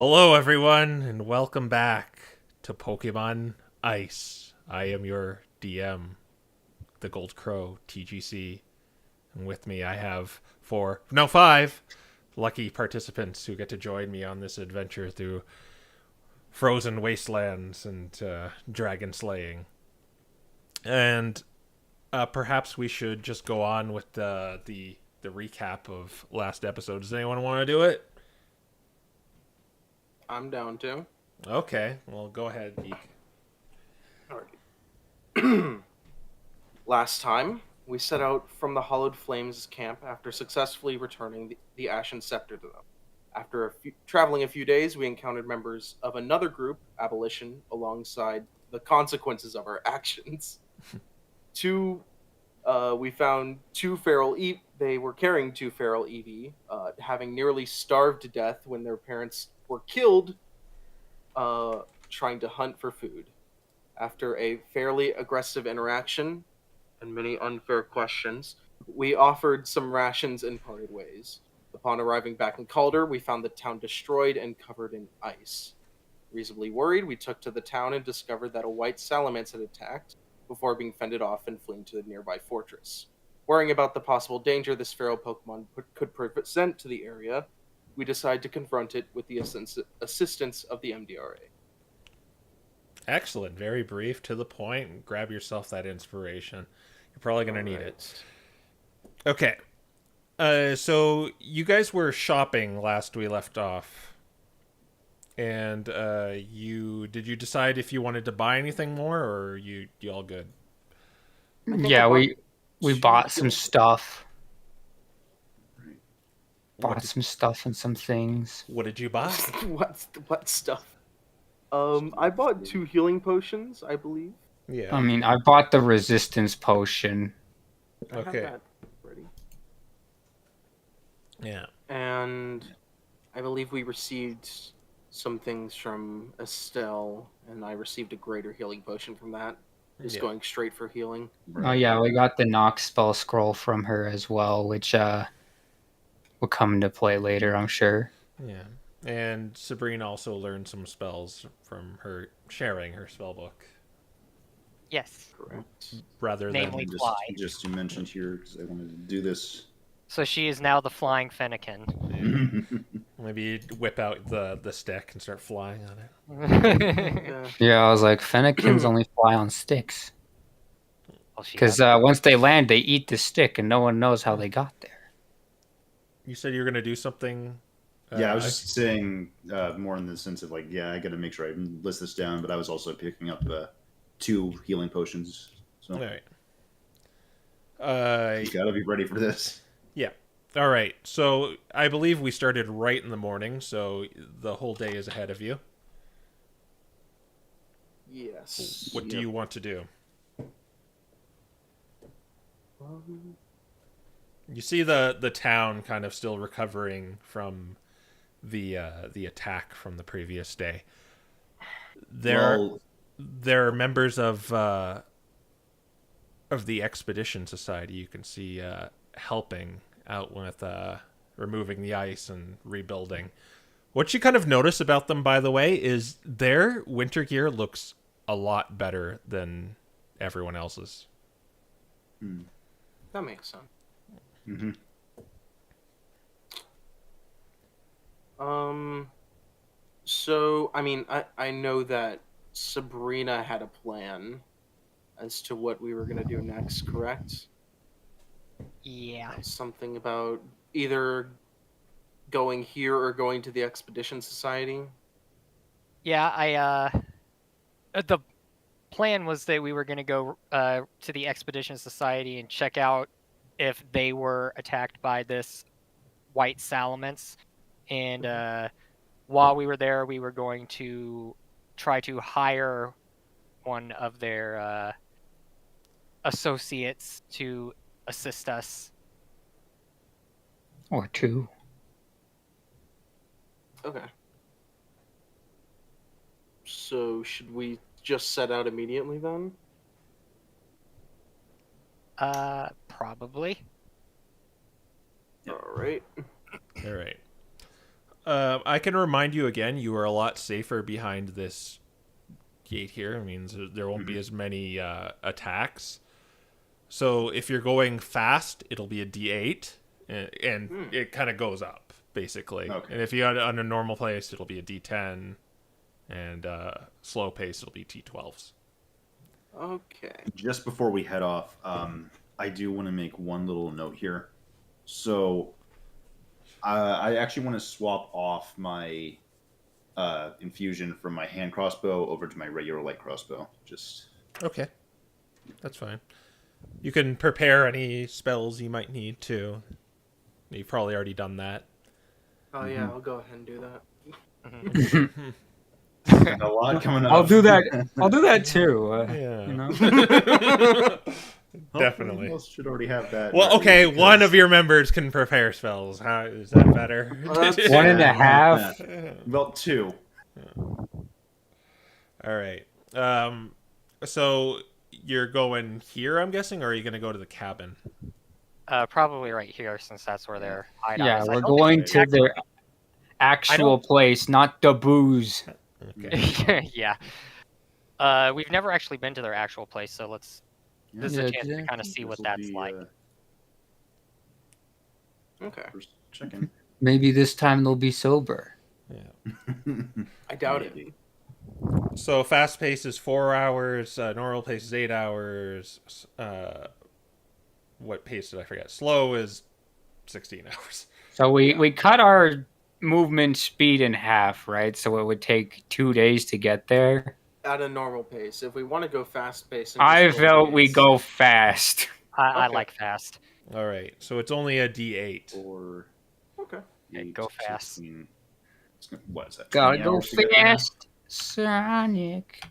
Hello, everyone, and welcome back to Pokemon Ice. I am your DM, the Gold Crow TGC, and with me I have five lucky participants who get to join me on this adventure through frozen wastelands and dragon slaying. And perhaps we should just go on with the recap of last episode. Does anyone want to do it? I'm down to. Okay, well, go ahead, Geek. Alrighty. Last time, we set out from the Hollowed Flames camp after successfully returning the Ashen Scepter to them. After traveling a few days, we encountered members of another group, Abolition, alongside the consequences of our actions. We found two feral They were carrying two feral Eevee, having nearly starved to death when their parents were killed trying to hunt for food. After a fairly aggressive interaction and many unfair questions, we offered some rations and parted ways. Upon arriving back in Calder, we found the town destroyed and covered in ice. Reasonably worried, we took to the town and discovered that a white salamence had attacked before being fended off and fleeing to the nearby fortress. Worrying about the possible danger this feral Pokemon could present to the area, we decided to confront it with the assistance of the MDRA. Excellent. Very brief, to the point. Grab yourself that inspiration. You're probably going to need it. Okay. So you guys were shopping last we left off. And did you decide if you wanted to buy anything more, or you all good? Yeah, we bought some stuff. Bought some stuff and some things. What did you buy? What stuff? I bought 2 healing potions, I believe. Yeah. I mean, I bought the resistance potion. I Okay. have that ready. Yeah. And I believe we received some things from Estelle, and I received a greater healing potion from that. Just going straight for healing. Oh yeah, we got the Nox spell scroll from her as well, which will come into play later, I'm sure. Yeah. And Sabrina also learned some spells from her sharing her spell book. Yes. Correct. Rather Namely than fly. Just you mentioned here because I wanted to do this. So she is now the flying Fennekin. maybe whip out the stick and start flying on it. Yeah. Yeah, I was like, Fennekins only fly on sticks. Well, she Because has- once they land, they eat the stick, and no one knows how they got there. You said you were going to do something. Yeah, I was just saying more in the sense of I got to make sure I list this down, but I was also picking up 2 healing potions. So All right. you got to be ready for this. Yeah. All right. So I believe we started right in the morning, so the whole day is ahead of you. Yes. What do you want to do? You see the town kind of still recovering from the attack from the previous day. There are members of the Expedition Society. You can see helping out with removing the ice and rebuilding. What you kind of notice about them, by the way, is their winter gear looks a lot better than everyone else's. That makes sense. Mm-hmm. So, I mean, I know that Sabrina had a plan as to what we were going to do next, correct? Yeah. Something about either going here or going to the Expedition Society. Yeah, the plan was that we were going to go to the Expedition Society and check out if they were attacked by this white salamence. And while we were there, we were going to try to hire one of their associates to assist us. Or 2. Okay. So, should we just set out immediately then? Probably. All right. All right. I can remind you again, you are a lot safer behind this gate here. It means there won't be as many attacks. So if you're going fast, it'll be a D8, and it kind of goes up, basically. Okay. And if you're on a normal pace, it'll be a D10, and slow pace, it'll be T12s. Okay. Just before we head off, I do want to make one little note here. So, I actually want to swap off my infusion from my hand crossbow over to my regular light crossbow. Just Okay. That's fine. You can prepare any spells you might need to. You've probably already done that. Oh yeah, I'll go ahead and do that. got a lot coming up. I'll do that. I'll do that too. Yeah. You know? Definitely. Most should already have that. Well, ready okay, because- one of your members can prepare spells. How is that better? Well, that's- 1.5. Well, 2. All right. So you're going here, I'm guessing, or are you going to go to the cabin? Probably right here, since that's where they're hideout Yeah, is. I we're don't going think to their actual place, not the booze. Okay. yeah. We've never actually been to their actual place, so let's. This is a Yeah, chance to yeah. kind of see what This'll that's be, like. Okay. First check-in. Maybe this time they'll be sober. I doubt it. Maybe. So fast pace is 4 hours. Normal pace is 8 hours. What pace did I forget? Slow is 16 hours. So we cut our movement speed in half, right? So it would take 2 days to get there. At a normal pace. If we want to go fast pace, I felt we go fast. I Okay. like fast. All right. So it's only a D8. 4, Okay. Yeah, 8, go fast. 16. What is that? Gotta 20 go hours to get there? fast, Sonic.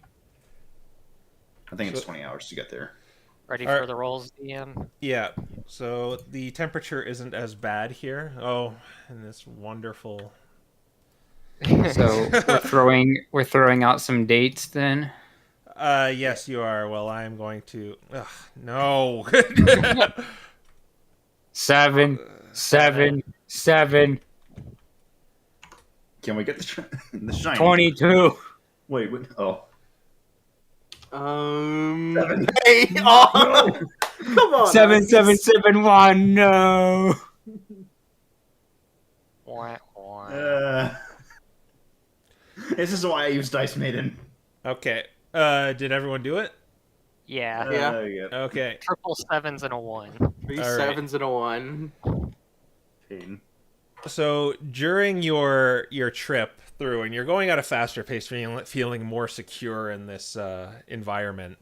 I think it's So- 20 hours to get there. Ready All for right. the rolls, DM? Yeah. So the temperature isn't as bad here. Oh, and this wonderful. So we're throwing out some dates then. Yes, you are. Well, I am going to. Ugh, no. 7, 7, 7, Can we get the shiny? 22. Wait, what? Oh. 7. Hey, oh, come on. 7771. No. Wah, wah. This is why I use Dice Maiden. Okay. Did everyone do it? Yeah. Yeah. Okay. Triple sevens and a 1. 3 All right. 7s and a 1. Pain. So during your trip through, and you're going at a faster pace, feeling more secure in this environment,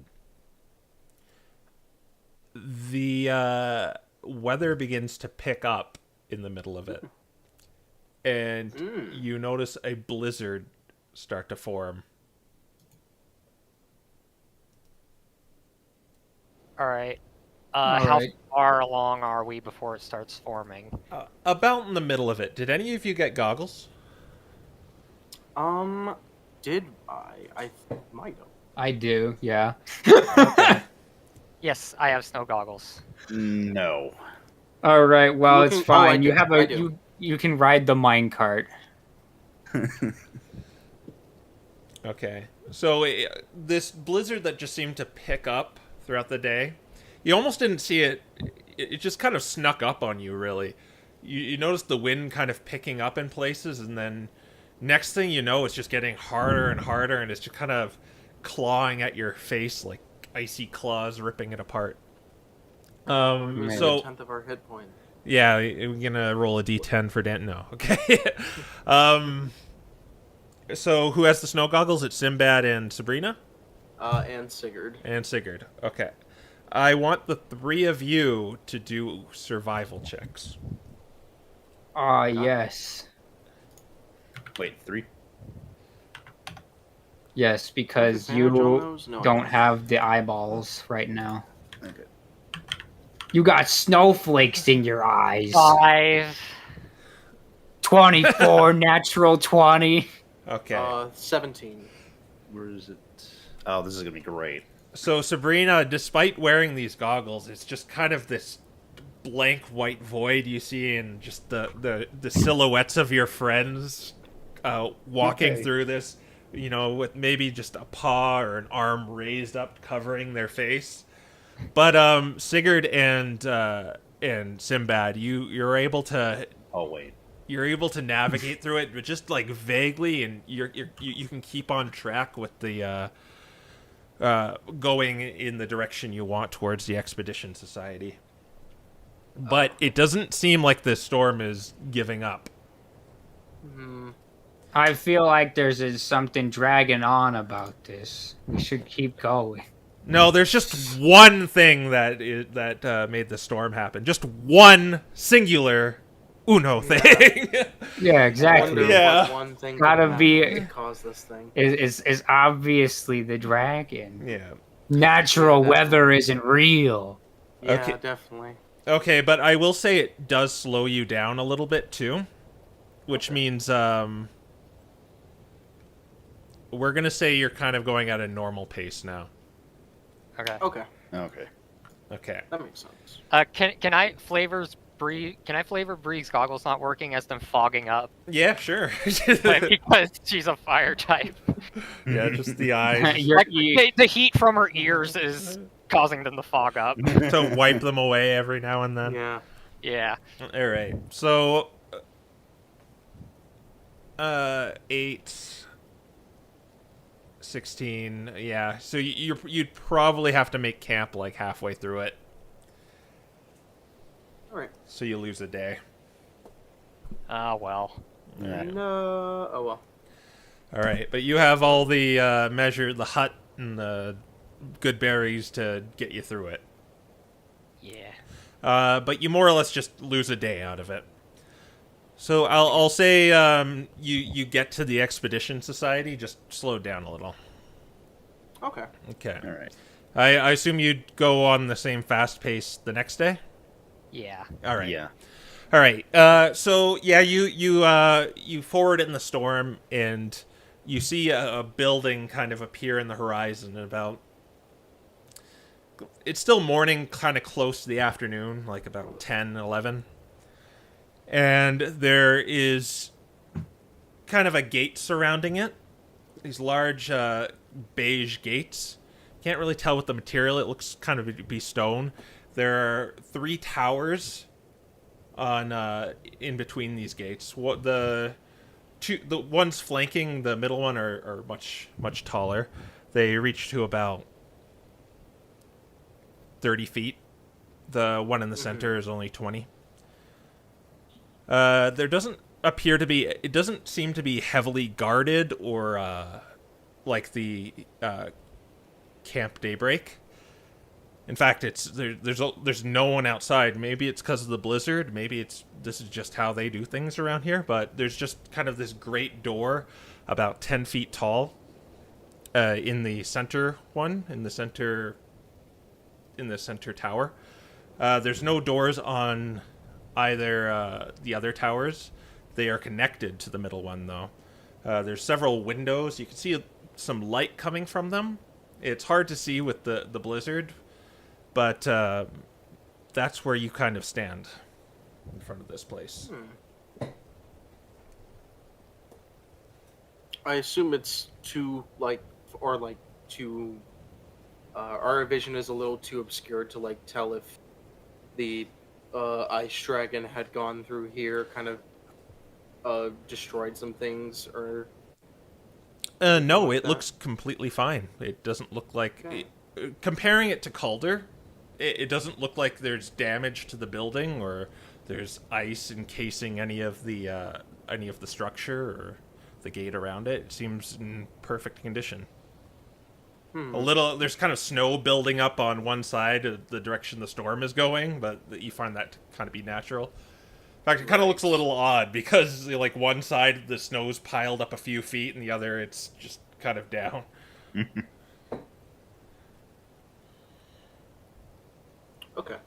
the weather begins to pick up in the middle of it, and you notice a blizzard start to form. All right. All How right. far along are we before it starts forming? About in the middle of it. Did any of you get goggles? Did I might have. I do, yeah. Yes, I have snow goggles. No. All right, well, You it's can- oh, fine. I You do, have I a do. you can ride the minecart. Okay. So this blizzard that just seemed to pick up throughout the day, you almost didn't see it. It just kind of snuck up on you, really. You noticed the wind kind of picking up in places, and then next thing you know, it's just getting harder and harder, and it's just kind of clawing at your face like icy claws ripping it apart. Losing So a tenth of our hit point. yeah, we're gonna roll a d10 for Dan. No, okay. So who has the snow goggles? It's Sinbad and Sabrina And Sigurd. and Sigurd. Okay, I want the three of you to do survival checks. Ah, yes. Wait, 3? Yes, because Advantage on you those? No, I don't have the eyeballs right now. Okay. You got snowflakes in your eyes. 5. 24 natural 20. Okay. 17. Where is it? Oh, this is gonna be great. So Sabrina, despite wearing these goggles, it's just kind of this blank white void you see, and just the silhouettes of your friends walking Okay. through this, with maybe just a paw or an arm raised up covering their face. But Sigurd and Sinbad, you're able to Oh wait. navigate through it, but just like vaguely, and you can keep on track with the going in the direction you want towards the Expedition Society. But it doesn't seem like the storm is giving up. I feel like there's something dragging on about this. We should keep going. No, there's just one thing that made the storm happen. Just one singular Uno thing. Yeah, I exactly. wonder Yeah. what one thing Gotta could be- happen to cause this thing. Is obviously the dragon. Yeah. Natural Yeah, weather isn't real. Yeah, Okay. definitely. Okay, but I will say it does slow you down a little bit too, which means we're gonna say you're kind of going at a normal pace now. Okay. Okay, Okay. Okay. that makes sense. Can I flavor Bree's goggles not working as them fogging up? Yeah, sure. Because she's a fire type. Yeah, just the eyes Like, the heat from her ears is causing them to fog up. to wipe them away every now and then. Yeah. Yeah. All right. So 8 16. Yeah. So you'd probably have to make camp like halfway through it. All right. So you lose a day. Ah, well. Yeah. No. Oh well. All right, but you have all the the hut and the good berries to get you through it. Yeah. But you more or less just lose a day out of it. So I'll say you get to the Expedition Society, just slow down a little. Okay. Okay. All right. I assume you'd go on the same fast pace the next day? Yeah. All right. Yeah. All right. So yeah, you forward in the storm, and you see a building kind of appear in the horizon. About it's still morning, kind of close to the afternoon, like about 10, 11. And there is kind of a gate surrounding it. These large beige gates. Can't really tell what the material. It looks kind of be stone. There are 3 towers on in between these gates. What the ones flanking the middle one are much taller. They reach to about 30 feet. The one in the center is only 20. There doesn't appear to be. It doesn't seem to be heavily guarded or like the Camp Daybreak. In fact, there's no one outside. Maybe it's because of the blizzard. Maybe this is just how they do things around here. But there's just kind of this great door, about 10 feet tall, in the center tower. There's no doors on either the other towers. They are connected to the middle one, though. There's several windows. You can see some light coming from them. It's hard to see with the blizzard, but that's where you kind of stand in front of this place. I assume it's too our vision is a little too obscured to tell if the ice dragon had gone through here, kind of destroyed some things, or No, like it that. looks completely fine. It doesn't look like Okay. comparing it to Calder, it doesn't look like there's damage to the building or there's ice encasing any of the structure or the gate around it. It seems in perfect condition. There's kind of snow building up on one side of the direction the storm is going, but you find that to kind of be natural. In fact, it kind of looks a little odd because one side the snow's piled up a few feet and the other it's just kind of down. okay.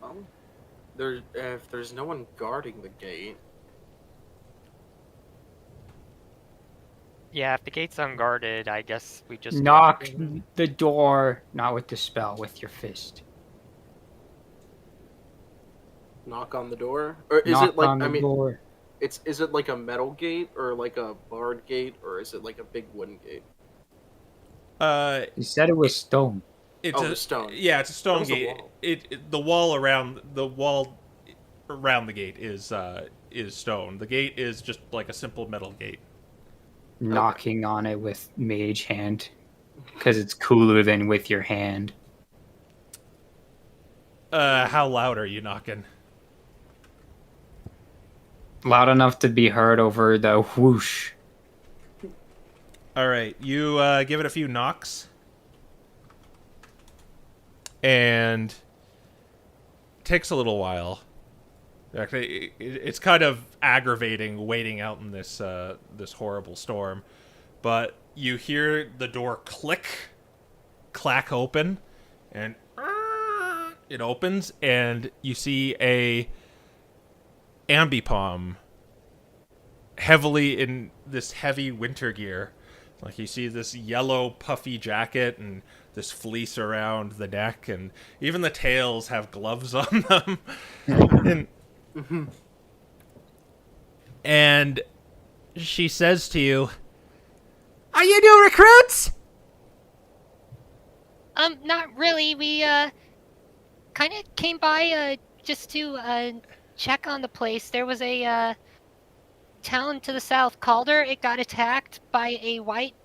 Well, if there's no one guarding the gate, Yeah, if the gate's unguarded, I guess we just Knock the door, not with the spell, with your fist. knock on the door, or is Knock it like on the door. is it like a metal gate or like a barred gate or is it like a big wooden gate? You said it was stone. It's Oh, a the stone. Yeah, it's a stone What was the gate. wall? The wall around the gate is stone. The gate is just like a simple metal gate. Knocking on it with mage hand. Because it's cooler than with your hand. How loud are you knocking? Loud enough to be heard over the whoosh. All right, you give it a few knocks, and it takes a little while. Actually, it's kind of aggravating waiting out in this this horrible storm, but you hear the door clack open, and it opens, and you see a ambipom heavily in this heavy winter gear. Like, you see this yellow puffy jacket and this fleece around the neck, and even the tails have gloves on them. And she says to you, "Are you new recruits?" Not really. We kind of came by just to check on the place. There was a town to the south, Calder. It got attacked by a white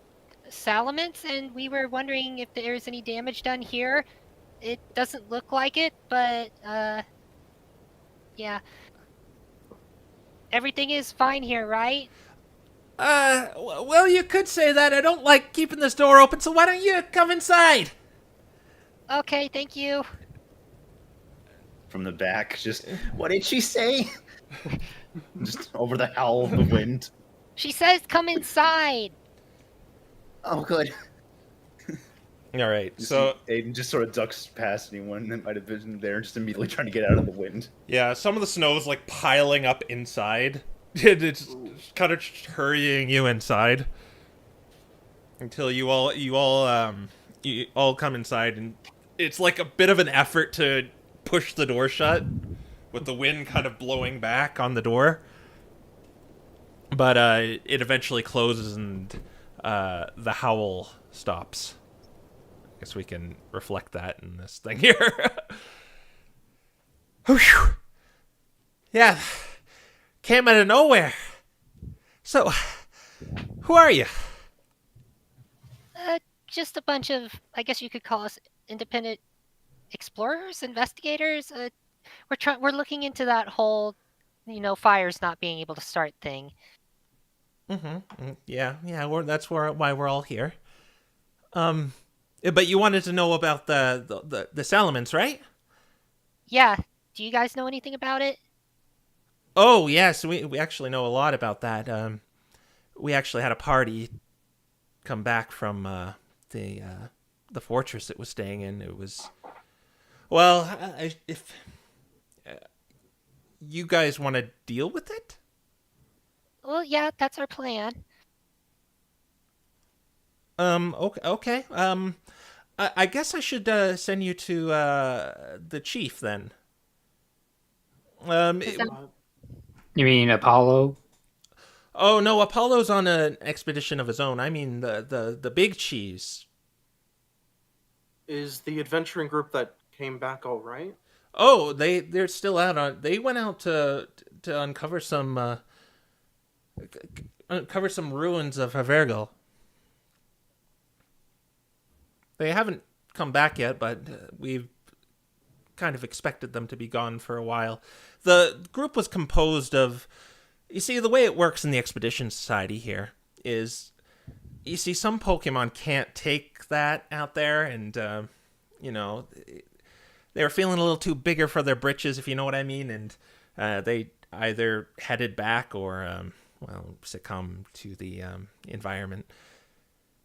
salamence, and we were wondering if there's any damage done here. It doesn't look like it, but yeah. Everything is fine here, right? Well, you could say that. I don't like keeping this door open, so why don't you come inside? Okay, thank you. From the back, just, what did she say? Just over the howl of the wind. She says come inside. Oh, good. All right, So so Aiden just sort of ducks past anyone that might have been there, just immediately trying to get out of the wind. yeah, some of the snow is like piling up inside. It's kind of hurrying you inside until you all come inside, and it's like a bit of an effort to push the door shut with the wind kind of blowing back on the door. But it eventually closes, and the howl stops. I guess we can reflect that in this thing here. Whew. Yeah, came out of nowhere. So, who are you? Just a bunch of, I guess you could call us independent explorers, investigators. We're looking into that whole, fires not being able to start thing. Yeah. That's why we're all here. But you wanted to know about the salamence, right? Yeah. Do you guys know anything about it? Oh, yes, we actually know a lot about that. We actually had a party come back from the fortress it was staying in. It was, well, if you guys want to deal with it? Well, yeah, that's our plan. Okay. I guess I should send you to the chief then. You mean Apollo? Oh no, Apollo's on an expedition of his own. I mean the big cheese. Is the adventuring group that came back all right? Oh, they're still out on. They went out to uncover some ruins of Havergal. They haven't come back yet, but we've kind of expected them to be gone for a while. The group was composed of, you see, the way it works in the Expedition Society here is, you see, some Pokemon can't take that out there, and, they were feeling a little too bigger for their britches, if you know what I mean, and they either headed back or, succumbed to the environment.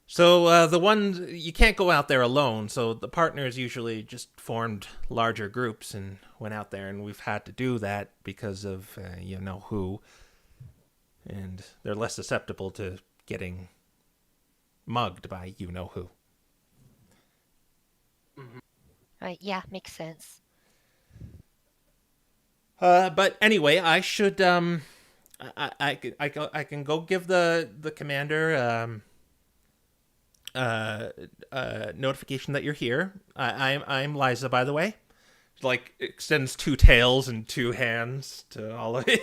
So the ones, you can't go out there alone, so the partners usually just formed larger groups and went out there, and we've had to do that because of who, and they're less susceptible to getting mugged by who. Right, yeah, makes sense. But anyway, I should I can go give the commander notification that you're here. I'm Liza, by the way. Like extends 2 tails and 2 hands to all of you.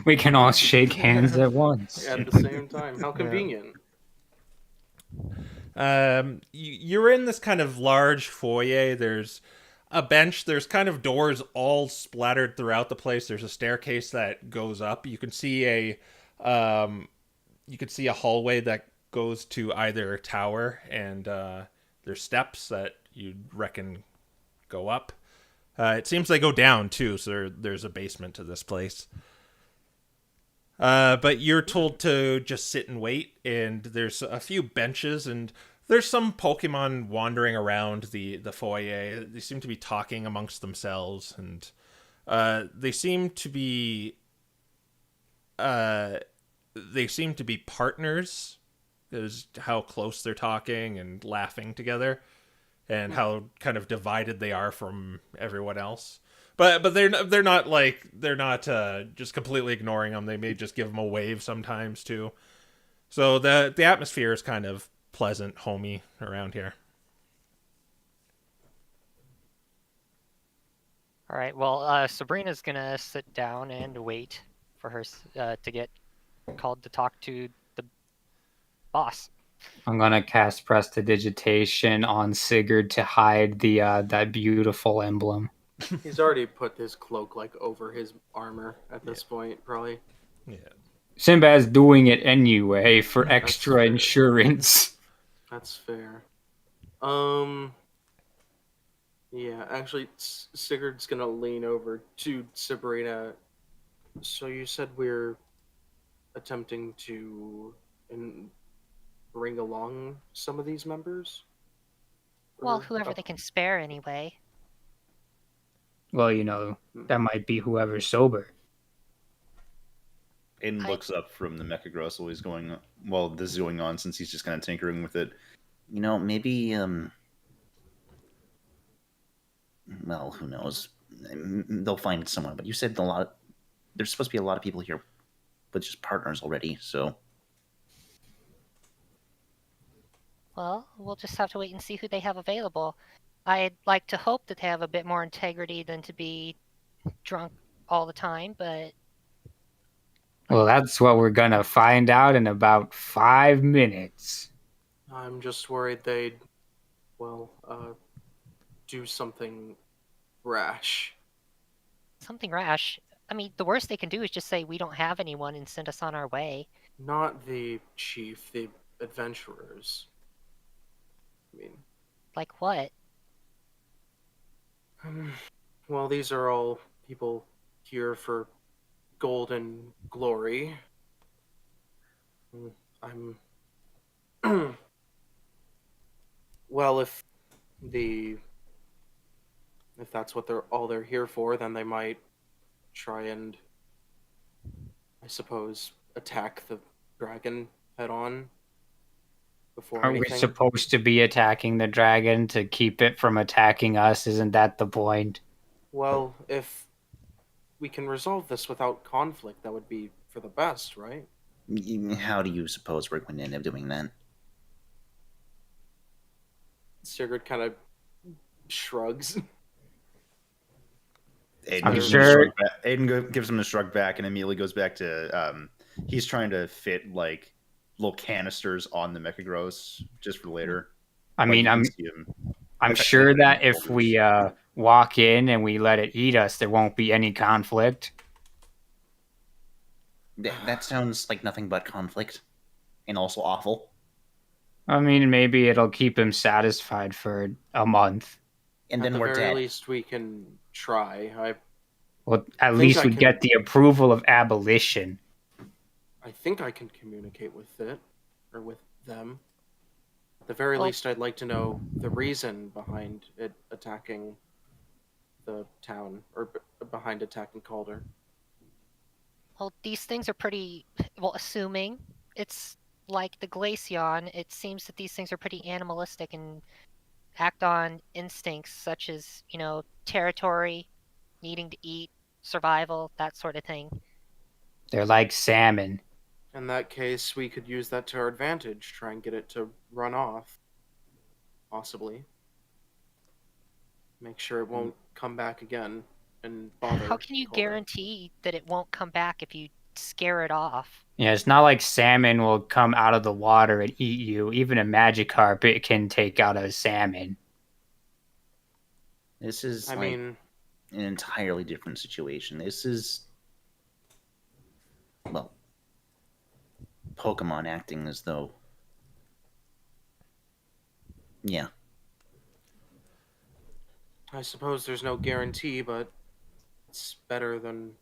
We can all shake hands at once. At the same time. How convenient. You're in this kind of large foyer. There's a bench. There's kind of doors all splattered throughout the place. There's a staircase that goes up. You can see a hallway that goes to either tower, and there's steps that you'd reckon go up. It seems they go down too, so there's a basement to this place. But you're told to just sit and wait, and there's a few benches, and there's some Pokemon wandering around the foyer. They seem to be talking amongst themselves, and they seem to be partners, is how close they're talking and laughing together, and how kind of divided they are from everyone else. But they're not just completely ignoring them. They may just give them a wave sometimes too. So the atmosphere is kind of pleasant, homey around here. All right. Well, Sabrina's gonna sit down and wait for her to get called to talk to the boss. I'm gonna cast Prestidigitation on Sigurd to hide the that beautiful emblem. He's already put his cloak like over his armor at this point, probably. Yeah. Sinbad's doing it anyway for extra fair. insurance. That's fair. Yeah, actually, Sigurd's gonna lean over to Sabrina. So you said we're attempting to bring along some of these members? Well, Or- whoever they can spare anyway. Well, that might be whoever's sober. Aiden I- looks up from the Mechagross while this is going on, since he's just kind of tinkering with it. Maybe, well, who knows? They'll find someone, but you said there's supposed to be a lot of people here with just partners already, so. Well, we'll just have to wait and see who they have available. I'd like to hope that they have a bit more integrity than to be drunk all the time, but Well, that's what we're gonna find out in about 5 minutes. I'm just worried they'd, do something rash. something rash. I mean, the worst they can do is just say we don't have anyone and send us on our way. Not the chief, the adventurers. I mean, Like what? well, these are all people here for gold and glory. I'm. Well, if that's what they're here for, then they might try and, I suppose, attack the dragon head on. Before Aren't we anything. supposed to be attacking the dragon to keep it from attacking us? Isn't that the point? Well, if we can resolve this without conflict, that would be for the best, right? How do you suppose we're going to end up doing that? Sigurd kind of shrugs. Aiden I'm gives sure- him a shrug back. Gives him a shrug back and immediately goes back to he's trying to fit like little canisters on the Mechagross just for later. I Like, mean, you I'm can see him. I'm Okay. sure that if we walk in and we let it eat us, there won't be any conflict. That sounds like nothing but conflict. And also awful. I mean, maybe it'll keep him satisfied for a month. And At then the we're very dead. least, we can try. Well, at think least I we can- get the approval of abolition. I think I can communicate with it, or with them. At the very Well- least, I'd like to know the reason behind it attacking the town, or behind attacking Calder. Well, these things are pretty. Well, assuming it's like the Glaceon, it seems that these things are pretty animalistic and act on instincts such as, territory, needing to eat, survival, that sort of thing. They're like salmon. In that case, we could use that to our advantage, try and get it to run off. Possibly. Make sure it won't come back again and bother. How can you Calder. guarantee that it won't come back if you scare it off? Yeah, it's not like salmon will come out of the water and eat you. Even a Magikarp, it can take out a salmon. This is I like mean, an entirely different situation. This is, well, Pokemon acting as though, yeah. I suppose there's no guarantee, but it's better than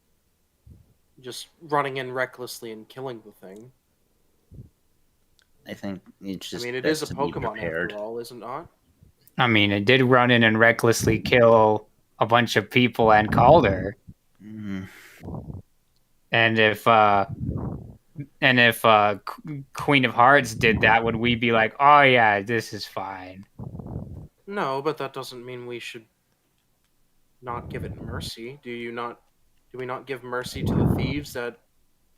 just running in recklessly and killing the thing. I think it's just I mean, it best is a to be Pokemon prepared. after all, is it not? I mean, it did run in and recklessly kill a bunch of people and Calder. Mm, And if Queen of Hearts did that, would we be like, oh yeah, this is fine? No, but that doesn't mean we should not give it mercy. Do we not give mercy to the thieves that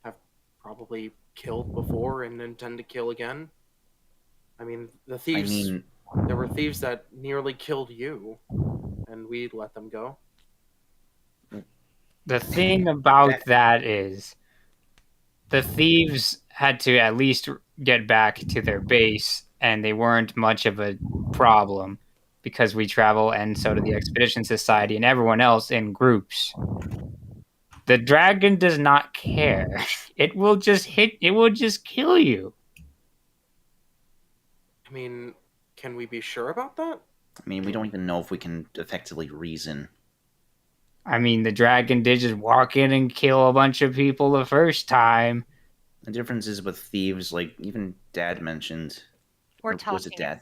have probably killed before and intend to kill again? I mean, I there mean, were thieves that nearly killed you, and we let them go. The thing about that is the thieves had to at least get back to their base, and they weren't much of a problem because we travel, and so do the Expedition Society and everyone else in groups. The dragon does not care. It will just kill you. I mean, can we be sure about that? I mean, we don't even know if we can effectively reason. I mean, the dragon did just walk in and kill a bunch of people the first time. The difference is with thieves, like even Dad mentioned. We're Or was talking it Dad?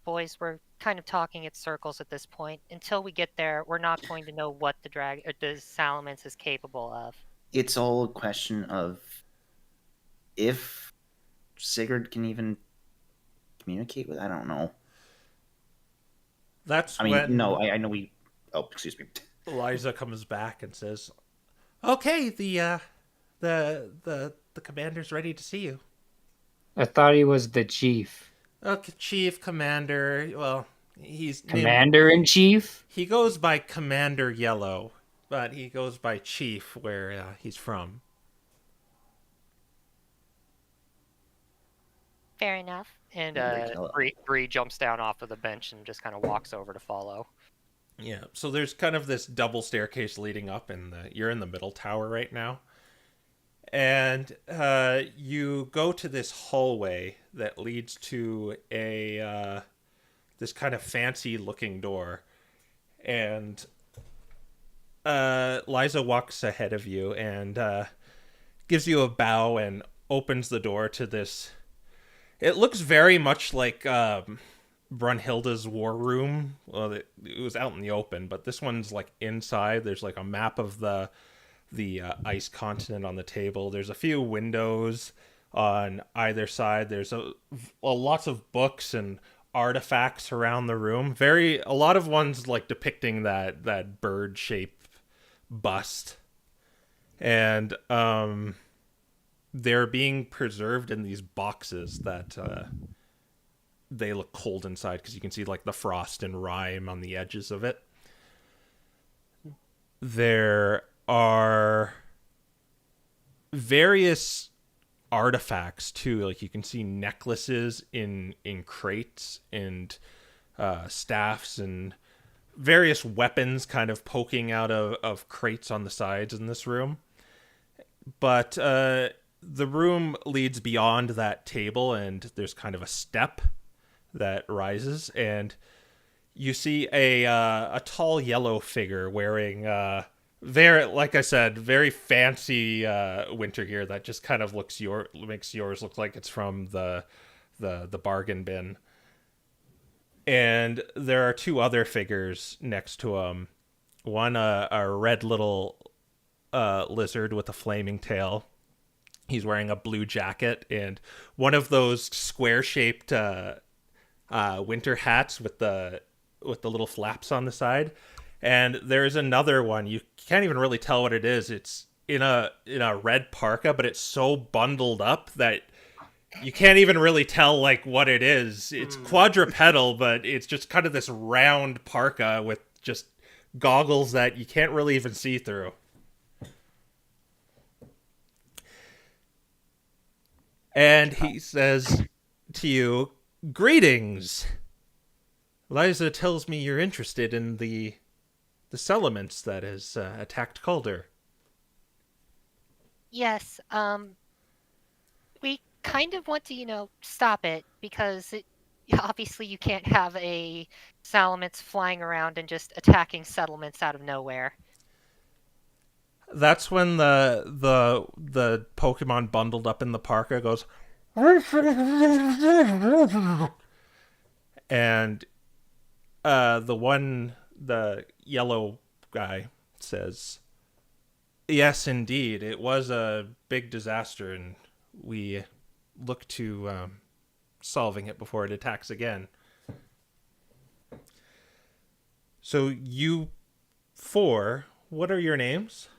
boys. We're kind of talking in circles at this point. Until we get there, we're not going to know what the Salamence is capable of. It's all a question of if Sigurd can even communicate with. I don't know. That's I mean, when no, I know we. Oh, excuse me. Liza comes back and says, "Okay, the commander's ready to see you." I thought he was the chief. Okay, chief, commander. Well, he's Commander-in-chief? He goes by Commander Yellow, but he goes by Chief where he's from. Fair enough. And Very cool. Bree jumps down off of the bench and just kind of walks over to follow. Yeah, so there's kind of this double staircase leading up, and you're in the middle tower right now. And you go to this hallway that leads to this kind of fancy looking door. And Liza walks ahead of you and gives you a bow and opens the door to this. It looks very much like Brunhilde's war room. Well, it was out in the open, but this one's like inside. There's like a map of the ice continent on the table. There's a few windows on either side. There's lots of books and artifacts around the room. A lot of ones like depicting that bird shape bust, and they're being preserved in these boxes that they look cold inside because you can see like the frost and rime on the edges of it. There are various artifacts too, like you can see necklaces in crates and staffs and various weapons kind of poking out of crates on the sides in this room. But the room leads beyond that table, and there's kind of a step that rises, and you see a tall yellow figure wearing like I said, very fancy winter gear that just kind of makes yours look like it's from the bargain bin. And there are two other figures next to him. One a red little lizard with a flaming tail. He's wearing a blue jacket, and one of those square-shaped winter hats with the little flaps on the side. And there's another one. You can't even really tell what it is. It's in a red parka, but it's so bundled up that you can't even really tell like what it is. It's quadrupedal, but it's just kind of this round parka with just goggles that you can't really even see through. And he says to you, "Greetings. Liza tells me you're interested in the settlements that has attacked Calder." Yes, we kind of want to, stop it because obviously you can't have a Salamence flying around and just attacking settlements out of nowhere. That's when the Pokemon bundled up in the parka goes, and the yellow guy says, "Yes, indeed, it was a big disaster, and we look to solving it before it attacks again." So you four, what are your names?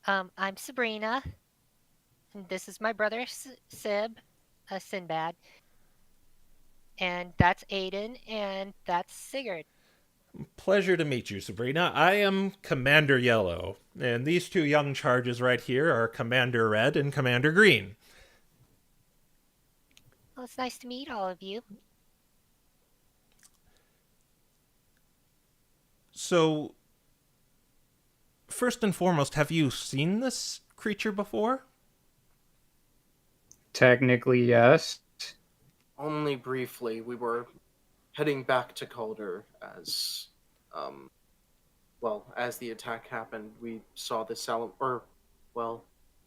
I'm Sabrina. And this is my brother Sinbad. And that's Aiden, and that's Sigurd. Pleasure to meet you, Sabrina. I am Commander Yellow, and these two young charges right here are Commander Red and Commander Green. Well, it's nice to meet all of you. So, first and foremost, have you seen this creature before? Technically, yes. Only briefly. We were heading back to Calder as, as the attack happened. We saw the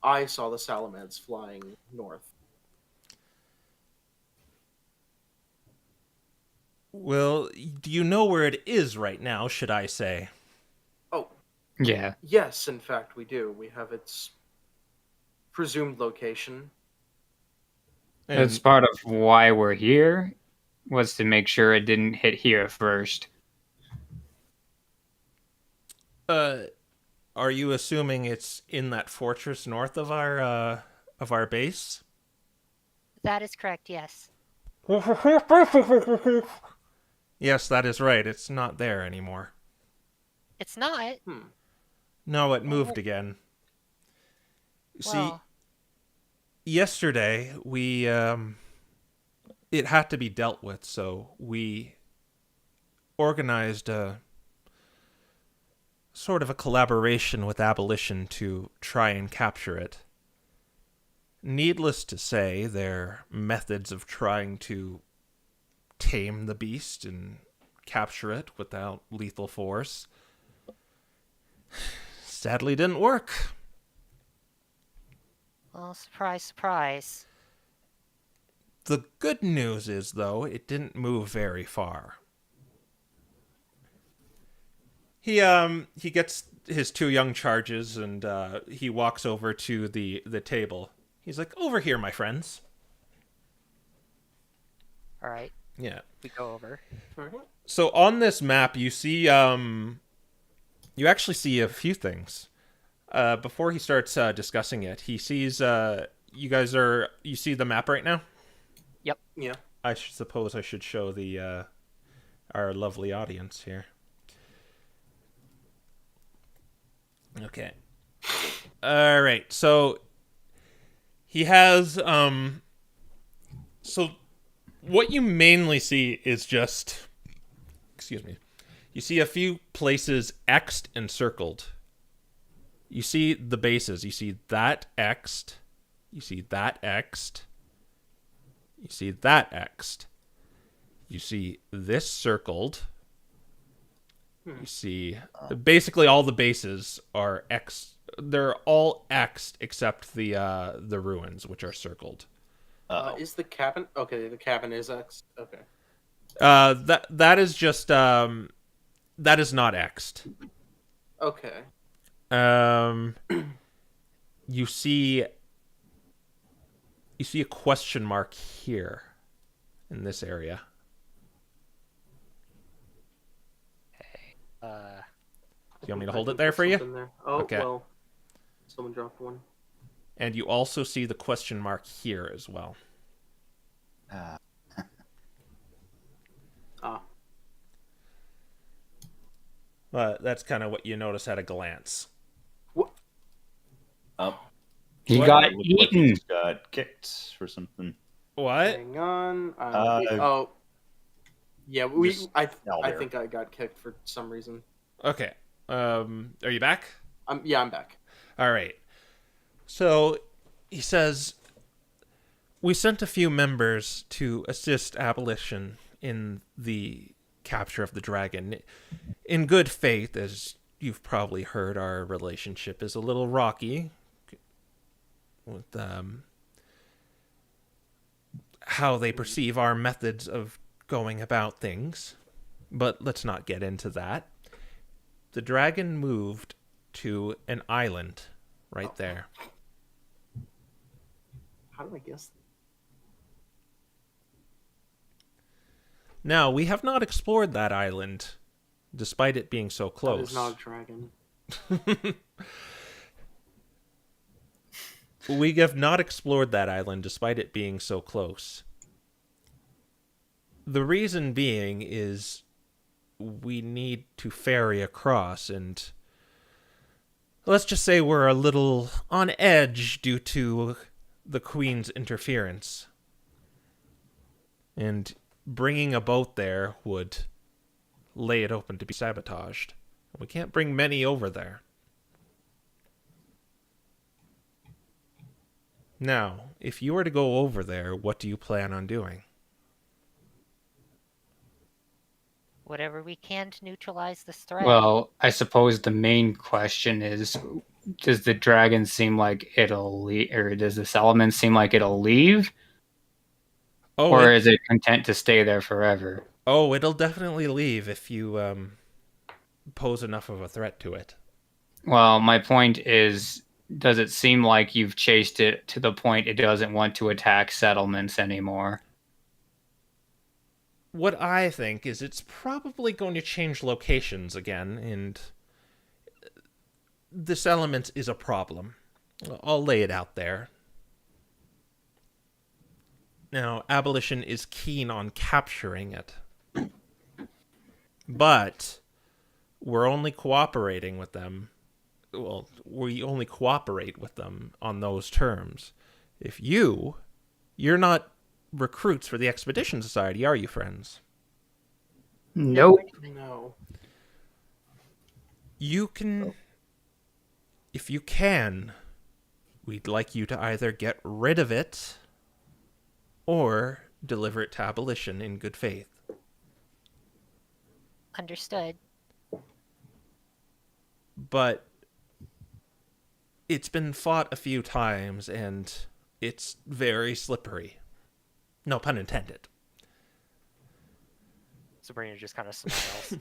I saw the Salamence flying north. Well, do you know where it is right now, should I say? Oh, Yeah. yes, in fact, we do. We have its presumed location. That's part of why we're here, was to make sure it didn't hit here first. Are you assuming it's in that fortress north of our base? That is correct, yes. Yes, that is right. It's not there anymore. It's not. No, it moved again. See, Well, yesterday we it had to be dealt with, so we organized a sort of a collaboration with Abolition to try and capture it. Needless to say, their methods of trying to tame the beast and capture it without lethal force sadly didn't work. well, surprise, surprise. The good news is, though, it didn't move very far. He gets his two young charges and he walks over to the table. He's like, "Over here, my friends." All right, Yeah. we go over. So on this map, you see, you actually see a few things. Before he starts discussing it, he sees, you see the map right now? Yep. Yeah. I suppose I should show the, our lovely audience here. Okay. All right. So he has, so what you mainly see is just, excuse me, you see a few places X'd and circled. You see the bases. You see that X'd. You see that X'd. You see that X'd. You see this circled. You see basically all the bases are X. They're all X'd except the ruins, which are circled. Is the cabin okay? The cabin is X. Okay. That is just that is not X'd. Okay. You see You see a question mark here in this area. Uh, Do you want me to hold it there for you? There. Oh, Okay. well. Someone dropped one. And you also see the question mark here as well. That's kind of what you notice at a glance. Oh, He What? got looks like he eaten. just got kicked or something. What? Hang on. Uh, Yeah, just I fell there. think I got kicked for some reason. Okay. Are you back? Yeah, I'm back. All right. So he says, we sent a few members to assist Abolition in the capture of the dragon. In good faith, as you've probably heard, our relationship is a little rocky with how they perceive our methods of going about things. But let's not get into that. The dragon moved to an island right there. How did I guess? Now, we have not explored that island, despite it being so That close. is not a dragon. We have not explored that island, despite it being so close. The reason being is we need to ferry across, and let's just say we're a little on edge due to the Queen's interference. And bringing a boat there would lay it open to be sabotaged. We can't bring many over there. Now, if you were to go over there, what do you plan on doing? Whatever we can to neutralize this threat. Well, I suppose the main question is, does the dragon seem like it'll leave, or does the element seem like it'll leave? Or is it content to stay there forever? Oh, it'll definitely leave if you pose enough of a threat to it. Well, my point is, does it seem like you've chased it to the point it doesn't want to attack settlements anymore? What I think is it's probably going to change locations again, and this element is a problem. I'll lay it out there. Now, Abolition is keen on capturing it. But we're only cooperating with them. Well, we only cooperate with them on those terms. If you're not recruits for the Expedition Society, are you, friends? Nope. No. You can... If you can, we'd like you to either get rid of it or deliver it to Abolition in good faith. Understood. But it's been fought a few times, and it's very slippery. No pun intended. Sabrina just kind of smiles.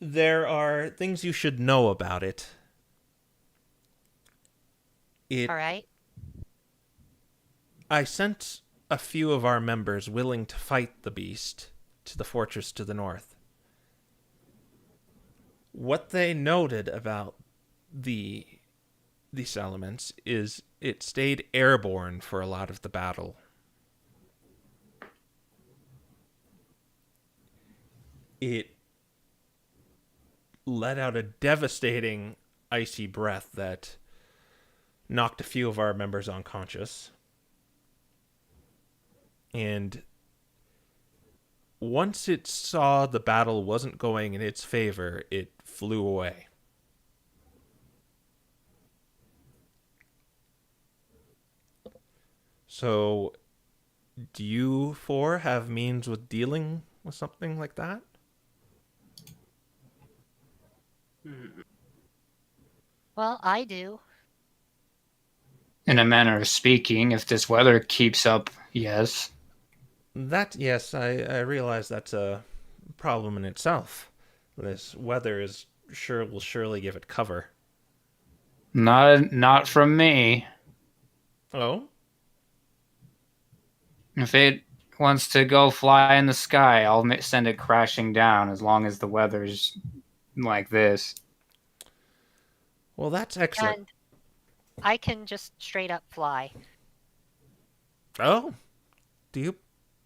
There are things you should know about it. All right. I sent a few of our members willing to fight the beast to the fortress to the north. What they noted about these elements is it stayed airborne for a lot of the battle. It let out a devastating icy breath that knocked a few of our members unconscious. And once it saw the battle wasn't going in its favor, it flew away. So, do you four have means with dealing with something like that? Well, I do. In a manner of speaking, if this weather keeps up, yes. That, yes, I realize that's a problem in itself. This weather will surely give it cover. Not from me. Oh? If it wants to go fly in the sky, I'll send it crashing down as long as the weather's like this. Well, that's excellent. And I can just straight up fly. Oh? Do you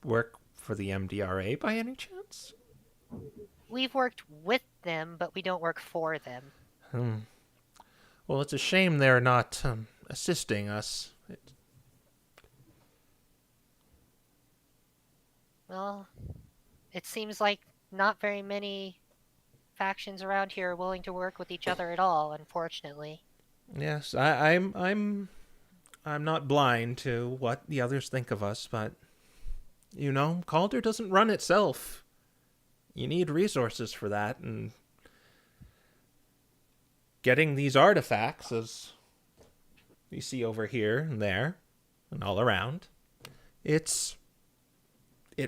work for the MDRA by any chance? We've worked with them, but we don't work for them. Well, it's a shame they're not assisting us. Well, it seems like not very many factions around here are willing to work with each other at all, unfortunately. Yes, I'm not blind to what the others think of us, but you know, Calder doesn't run itself. You need resources for that, and getting these artifacts, as you see over here and there and all around, it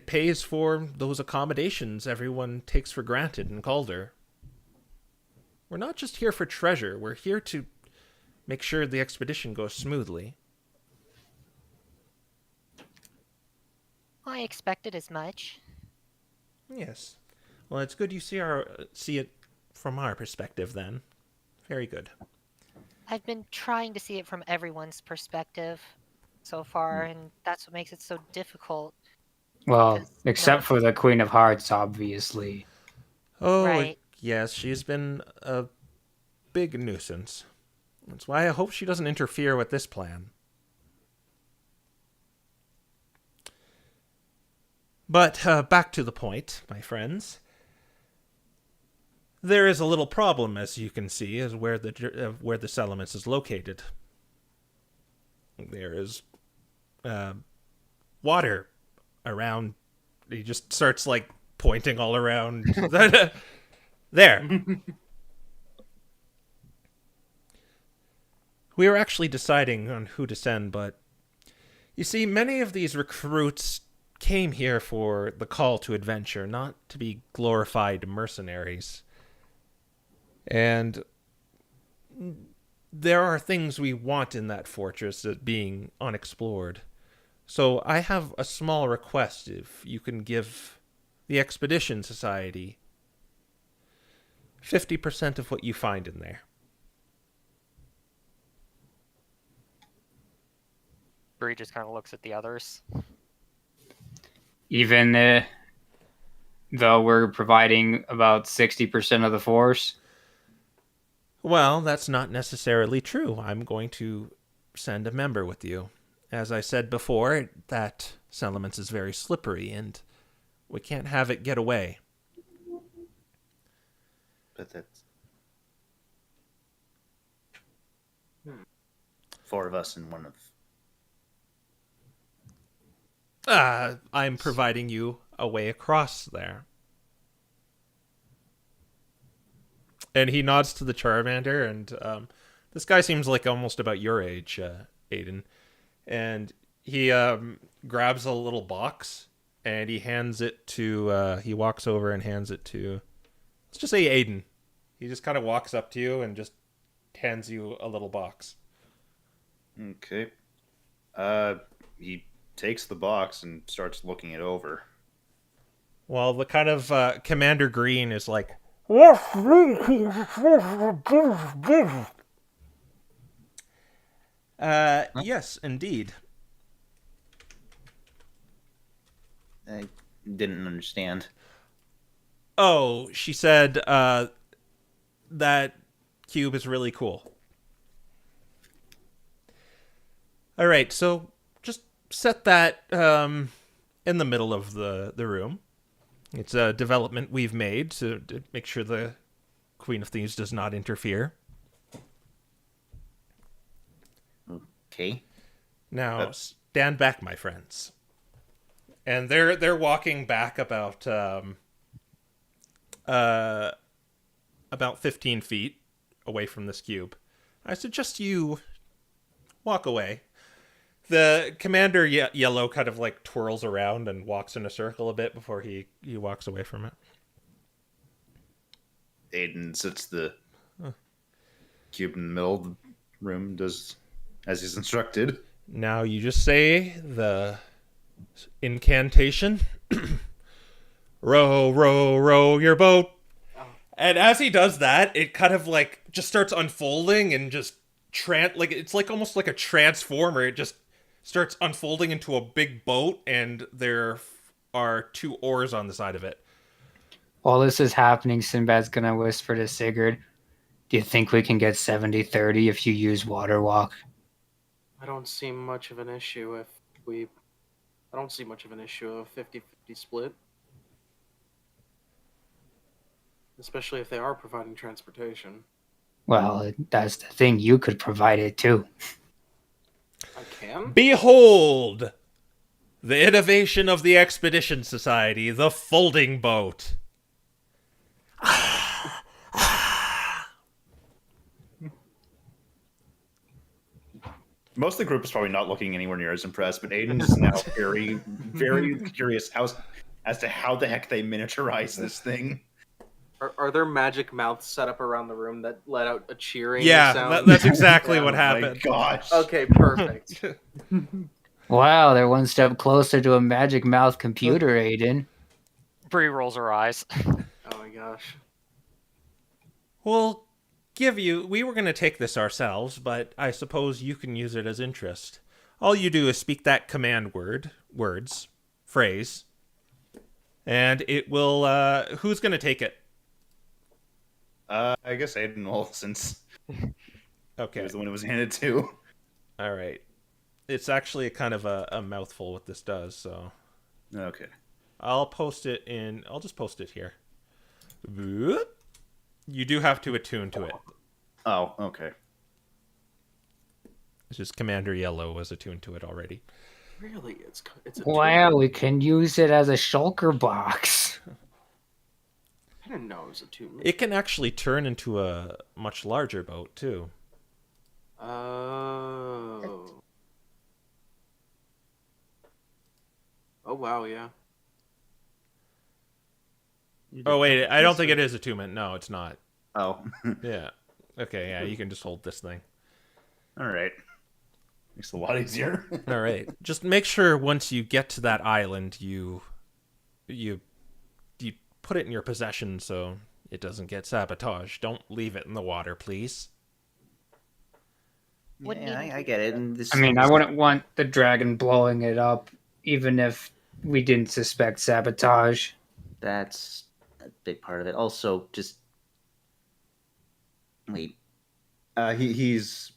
pays for those accommodations everyone takes for granted in Calder. We're not just here for treasure, we're here to make sure the expedition goes smoothly. I expected as much. Yes. Well, it's good you see it from our perspective then. Very good. I've been trying to see it from everyone's perspective so far, and that's what makes it so difficult. Well, 'Cause except no- for the Queen of Hearts, obviously. Oh, Right. yes, she's been a big nuisance. That's why I hope she doesn't interfere with this plan. But back to the point, my friends. There is a little problem, as you can see, is where the settlements is located. There is water around. He just starts like pointing all around. There. We were actually deciding on who to send, but you see, many of these recruits came here for the call to adventure, not to be glorified mercenaries. And there are things we want in that fortress as being unexplored. So I have a small request if you can give the Expedition Society 50% of what you find in there. Bree just kind of looks at the others. Even though we're providing about 60% of the force. Well, that's not necessarily true. I'm going to send a member with you. As I said before, that settlement is very slippery, and we can't have it get away. But that's 4 of us and 1 of... I'm providing you a way across there. And he nods to the Charmander, and this guy seems like almost about your age, Aiden. And he grabs a little box, and he hands it to... he walks over and hands it to... Let's just say Aiden. He just kind of walks up to you and just hands you a little box. Okay. He takes the box and starts looking it over. Well, the kind of Commander Green is like... Yes, indeed. I didn't understand. Oh, she said that cube is really cool. All right, so just set that in the middle of the room. It's a development we've made to make sure the Queen of Thieves does not interfere. Okay. Now, stand back, my friends. And they're walking back about 15 feet away from this cube. I suggest you walk away. The Commander Yellow kind of like twirls around and walks in a circle a bit before he walks away from it. Aiden sits the cube in the middle. room does as he's instructed. Now you just say the incantation. Row, row, row your boat. And as he does that, it kind of like just starts unfolding and just like it's like almost like a transformer. It just starts unfolding into a big boat, and there are 2 oars on the side of it. While this is happening, Sinbad's gonna whisper to Sigurd, "Do you think we can get 70-30 if you use water walk?" I don't see much of an issue if we. I don't see much of an issue of a 50-50 split. Especially if they are providing transportation. Well, that's the thing. You could provide it too. I can? Behold! The innovation of the Expedition Society, the folding boat. Most of the group is probably not looking anywhere near as impressed, but Aiden is now very, very curious as to how the heck they miniaturize this thing. Are there magic mouths set up around the room that let out a cheering Yeah, sound? that's exactly what Oh happened. my gosh. Okay, perfect. Wow, they're one step closer to a magic mouth computer, Aiden. Bree rolls her eyes. Oh my gosh. We were going to take this ourselves, but I suppose you can use it as interest. All you do is speak that command phrase, and it will, who's going to take it? I guess Aiden will, since he Okay. was the one who was handed to. All right. It's actually a kind of a mouthful what this does, so Okay. I'll just post it here. You do have to attune to it. Oh, okay. It's just Commander Yellow was attuned to it already. Really? It's a Wow, we can use it as a shulker box. I didn't know it was a tomb. It can actually turn into a much larger boat, too. Oh. Oh, wow, yeah. Oh, wait, I don't think it is attunement. No, it's not. Oh. Yeah. Okay, yeah, you can just hold this thing. All right. Makes it a lot easier. All right. Just make sure once you get to that island, you put it in your possession so it doesn't get sabotaged. Don't leave it in the water, please. Wouldn't Yeah, even I get it. And this, I mean, I wouldn't want the dragon blowing it up, even if we didn't suspect sabotage. That's a big part of it. Also, just wait. He's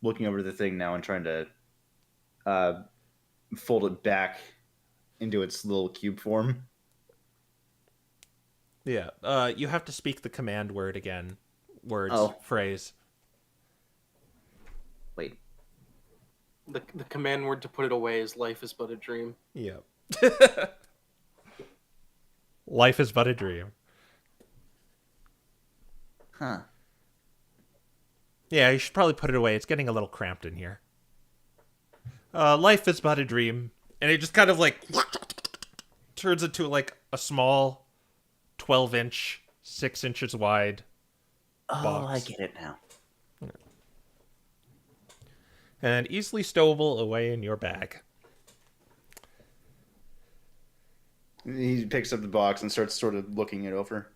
looking over the thing now and trying to fold it back into its little cube form. Yeah. You have to speak the command word again. Phrase. Wait. The command word to put it away is "life is but a dream." Yeah. Life is but a dream. Huh. Yeah, you should probably put it away. It's getting a little cramped in here. Life is but a dream. And it just kind of like turns into like a small 12-inch, 6 inches wide Oh, box. I get it now. And easily stowable away in your bag. He picks up the box and starts sort of looking it over.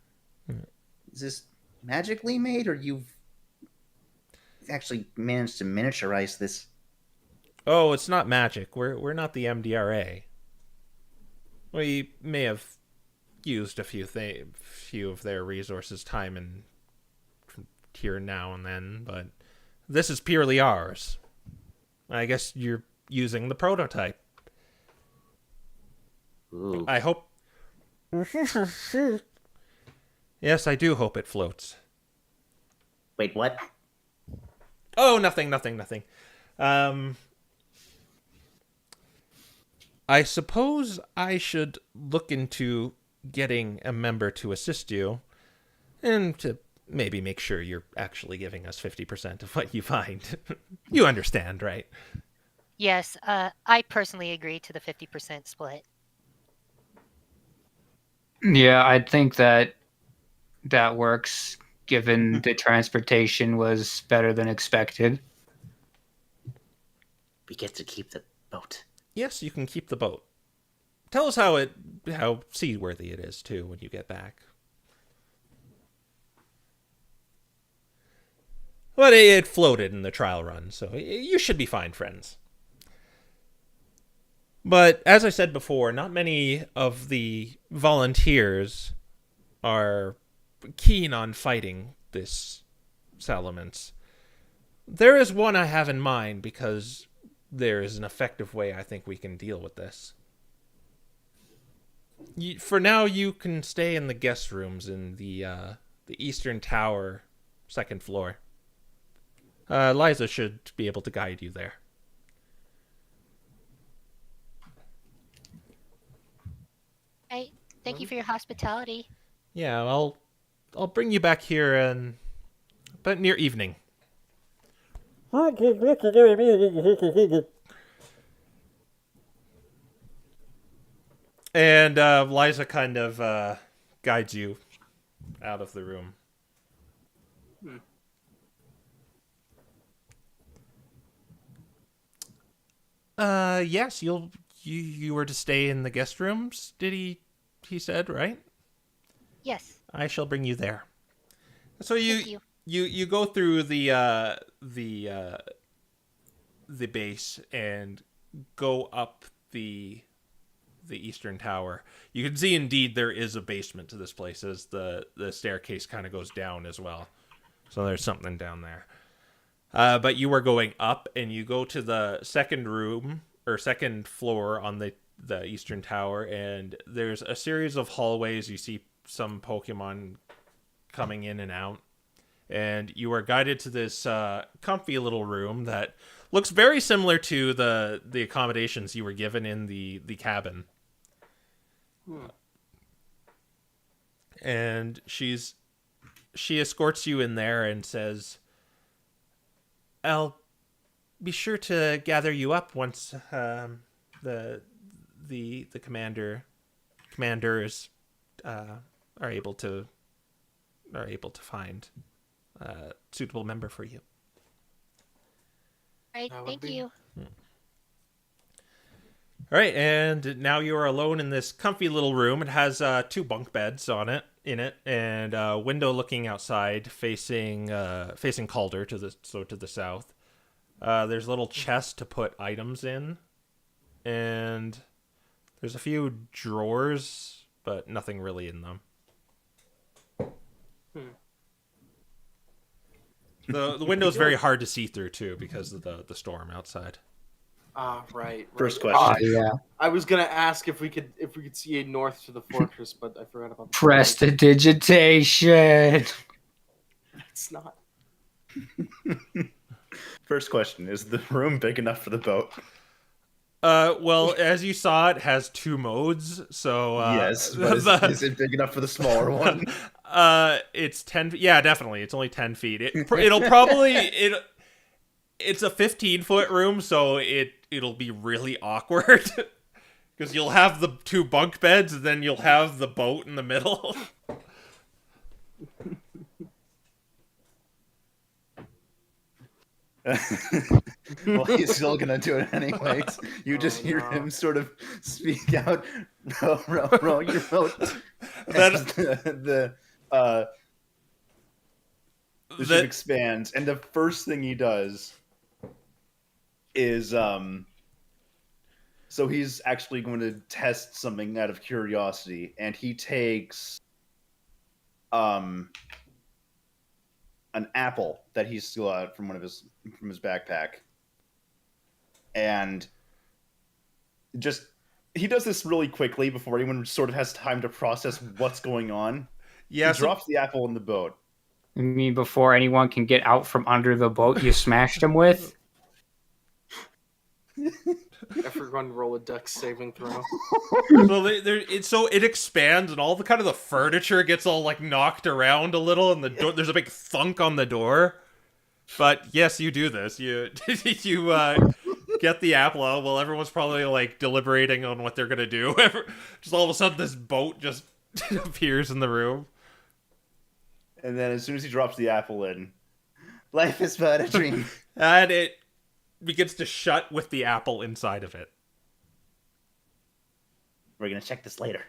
Is this magically made, or you've actually managed to miniaturize this? Oh, it's not magic. We're not the MDRA. We may have used a few of their resources, time, and here now and then, but this is purely ours. I guess you're using the prototype. Ooh. I hope. Yes, I do hope it floats. Wait, what? Oh, nothing. I suppose I should look into getting a member to assist you, and to maybe make sure you're actually giving us 50% of what you find. You understand, right? Yes, I personally agree to the 50% split. Yeah, I think that works, given the transportation was better than expected. we get to keep the boat. Yes, you can keep the boat. Tell us how seaworthy it is too when you get back. But it floated in the trial run, so you should be fine, friends. But as I said before, not many of the volunteers are keen on fighting this salamence. There is one I have in mind because there is an effective way I think we can deal with this. For now, you can stay in the guest rooms in the Eastern Tower, 2nd floor. Liza should be able to guide you there. Thank you for your hospitality. Yeah, I'll bring you back here but near evening. And Liza kind of guides you out of the room. Yes, you were to stay in the guest rooms, he said, right? Yes. I shall bring you there. So Thank you. you go through the base and go up the Eastern Tower. You can see indeed there is a basement to this place as the staircase kind of goes down as well. So there's something down there. But you are going up, and you go to the second room or second floor on the Eastern Tower, and there's a series of hallways. You see some Pokemon coming in and out, and you are guided to this comfy little room that looks very similar to the accommodations you were given in the cabin. And she escorts you in there and says, I'll be sure to gather you up once the commanders are able to find a suitable member for you. All right, thank you. All right, and now you are alone in this comfy little room. It has 2 bunk beds in it, and a window looking outside, facing Calder to the south. There's a little chest to put items in, and there's a few drawers, but nothing really in them. The window's very hard to see through too because of the storm outside. Right. First question. Yeah. I was gonna ask if we could see north to the fortress, but I forgot about the Prestidigitation. It's not. First question: is the room big enough for the boat? Well, as you saw, it has 2 modes. So Yes, but is it big enough for the smaller one? It's 10. Yeah, definitely. It's only 10 feet. It'll probably It's a 15-foot room, so it'll be really awkward because you'll have the 2 bunk beds, and then you'll have the boat in the middle. Well, he's still gonna do it anyways. You just hear him sort of speak out, row your boat. The ship expands, and the first thing he does is so he's actually going to test something out of curiosity, and he takes an apple that he stole out from his backpack, and he does this really quickly before anyone sort of has time to process what's going on. Yeah, he drops the apple in the boat. You mean before anyone can get out from under the boat you smashed him with? Everyone roll a dex saving throw. So it expands, and all the kind of the furniture gets all like knocked around a little, and there's a big thunk on the door. But yes, you do this. You get the apple out while everyone's probably like deliberating on what they're gonna do. Just all of a sudden, this boat just appears in the room. And then as soon as he drops the apple in, life is but a dream. And begins to shut with the apple inside of it. We're gonna check this later.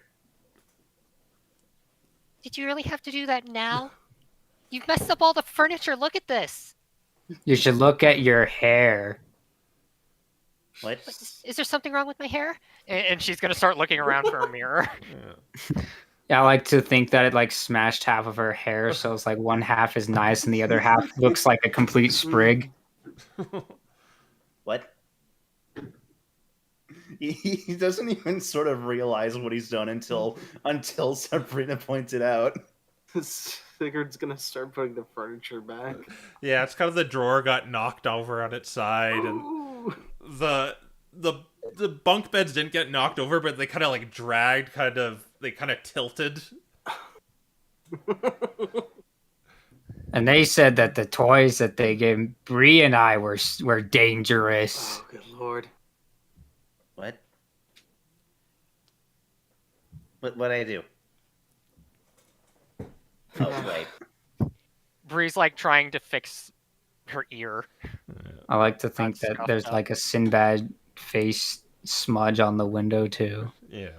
Did you really have to do that now? You've messed up all the furniture. Look at this. You should look at your hair. What? Is there something wrong with my hair? And she's gonna start looking around for a mirror. Yeah. Yeah, I like to think that it like smashed half of her hair, so it's like one half is nice and the other half looks like a complete sprig. What? He doesn't even sort of realize what he's done until Sabrina points it out. Sigurd's gonna start putting the furniture back. Yeah, it's kind of the drawer got knocked over on its side, and Ooh. the bunk beds didn't get knocked over, but they kind of like dragged, they kind of tilted. And they said that the toys that they gave Bree and I were dangerous. Oh, good lord. What? What'd I do? Oh, wait. Bree's like trying to fix her ear. I like to think Got that scuffed there's up. like a Sinbad face smudge on the window too. Yeah,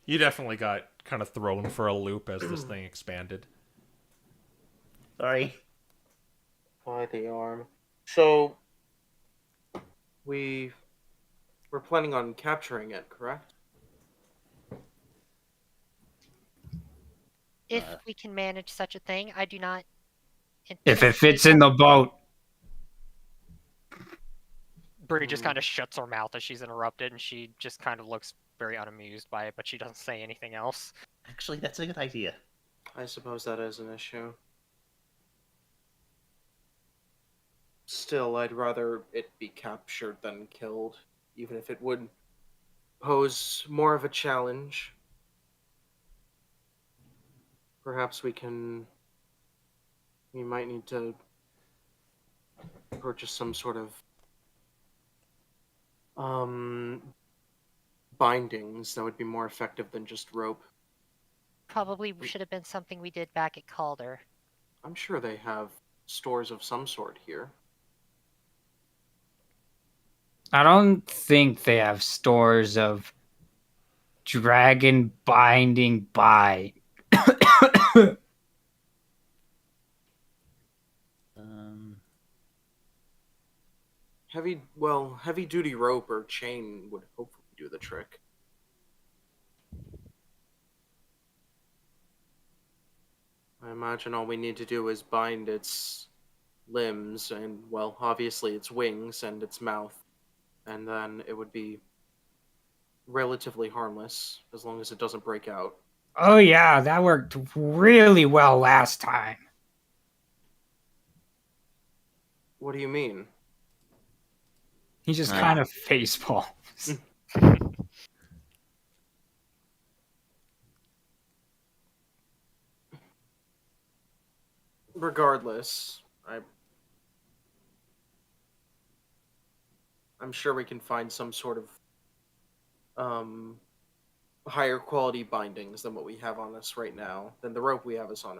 you definitely got kind of thrown for a loop as this thing expanded. Sorry. By the arm. So, we're planning on capturing it, correct? If we can manage such a thing, I do not. If it fits in the boat. Bree just kind of shuts her mouth as she's interrupted, and she just kind of looks very unamused by it, but she doesn't say anything else. Actually, that's a good idea. I suppose that is an issue. Still, I'd rather it be captured than killed, even if it would pose more of a challenge. Perhaps we might need to purchase some sort of bindings that would be more effective than just rope. Probably should have been something we did back at Calder. I'm sure they have stores of some sort here. I don't think they have stores of dragon binding by. Heavy duty rope or chain would hopefully do the trick. I imagine all we need to do is bind its limbs and, well, obviously its wings and its mouth, and then it would be relatively harmless as long as it doesn't break out. Oh yeah, that worked really well last time. What do you mean? He just kind of facepalms. Regardless, I'm sure we can find some sort of higher quality bindings than what we have on us right now, than the rope we have us on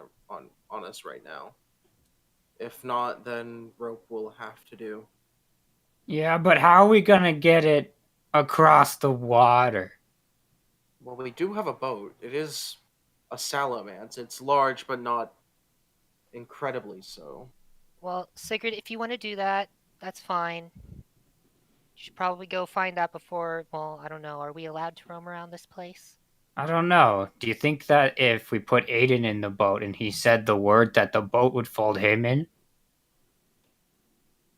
us right now. If not, then rope will have to do. Yeah, but how are we gonna get it across the water? Well, we do have a boat. It is a salamance. It's large, but not incredibly so. Well, Sigurd, if you want to do that, that's fine. You should probably go find that before. Well, I don't know. Are we allowed to roam around this place? I don't know. Do you think that if we put Aiden in the boat and he said the word, that the boat would fold him in?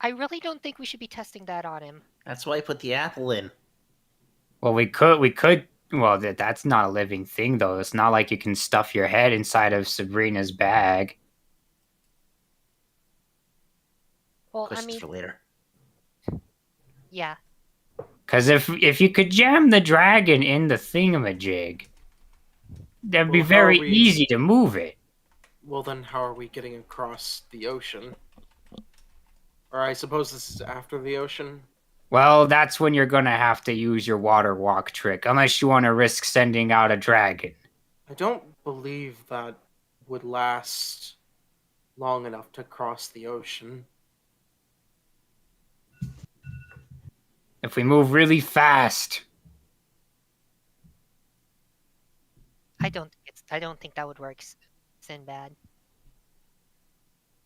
I really don't think we should be testing that on him. That's why I put the apple in. Well, we could. Well, that's not a living thing, though. It's not like you can stuff your head inside of Sabrina's bag. Well, Push I this mean, for later. yeah. Because if you could jam the dragon in the thingamajig, that'd be Well, how are very we- easy to move it. Well, then how are we getting across the ocean? Or I suppose this is after the ocean? Well, that's when you're gonna have to use your water walk trick, unless you want to risk sending out a dragon. I don't believe that would last long enough to cross the ocean. If we move really fast. I don't think that would work, Sinbad.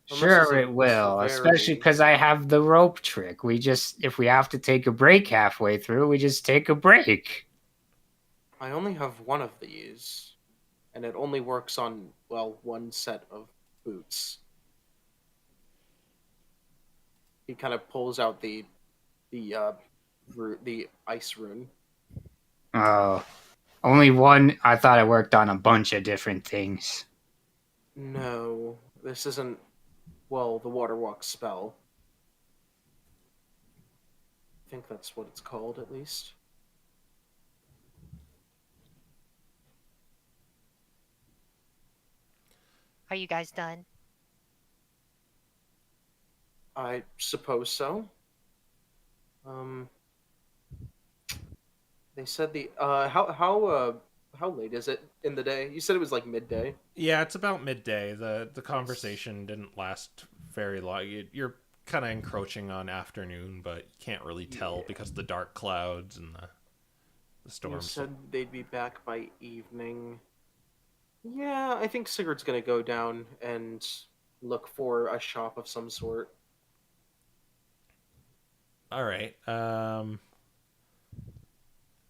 Unless Sure, it's it will, a especially very- because I have the rope trick. If we have to take a break halfway through, we just take a break. I only have one of these, and it only works on, well, one set of boots. He kind of pulls out the ice rune. Oh, only one. I thought it worked on a bunch of different things. No, this isn't, well, the water walk spell. I think that's what it's called, at least. Are you guys done? I suppose so. They said how late is it in the day? You said it was like midday. Yeah, it's about midday. The conversation didn't last very long. You're kind of encroaching on afternoon, but you can't really tell because of the dark clouds and the You storms. said they'd be back by evening. Yeah, I think Sigurd's gonna go down and look for a shop of some sort. All right. Where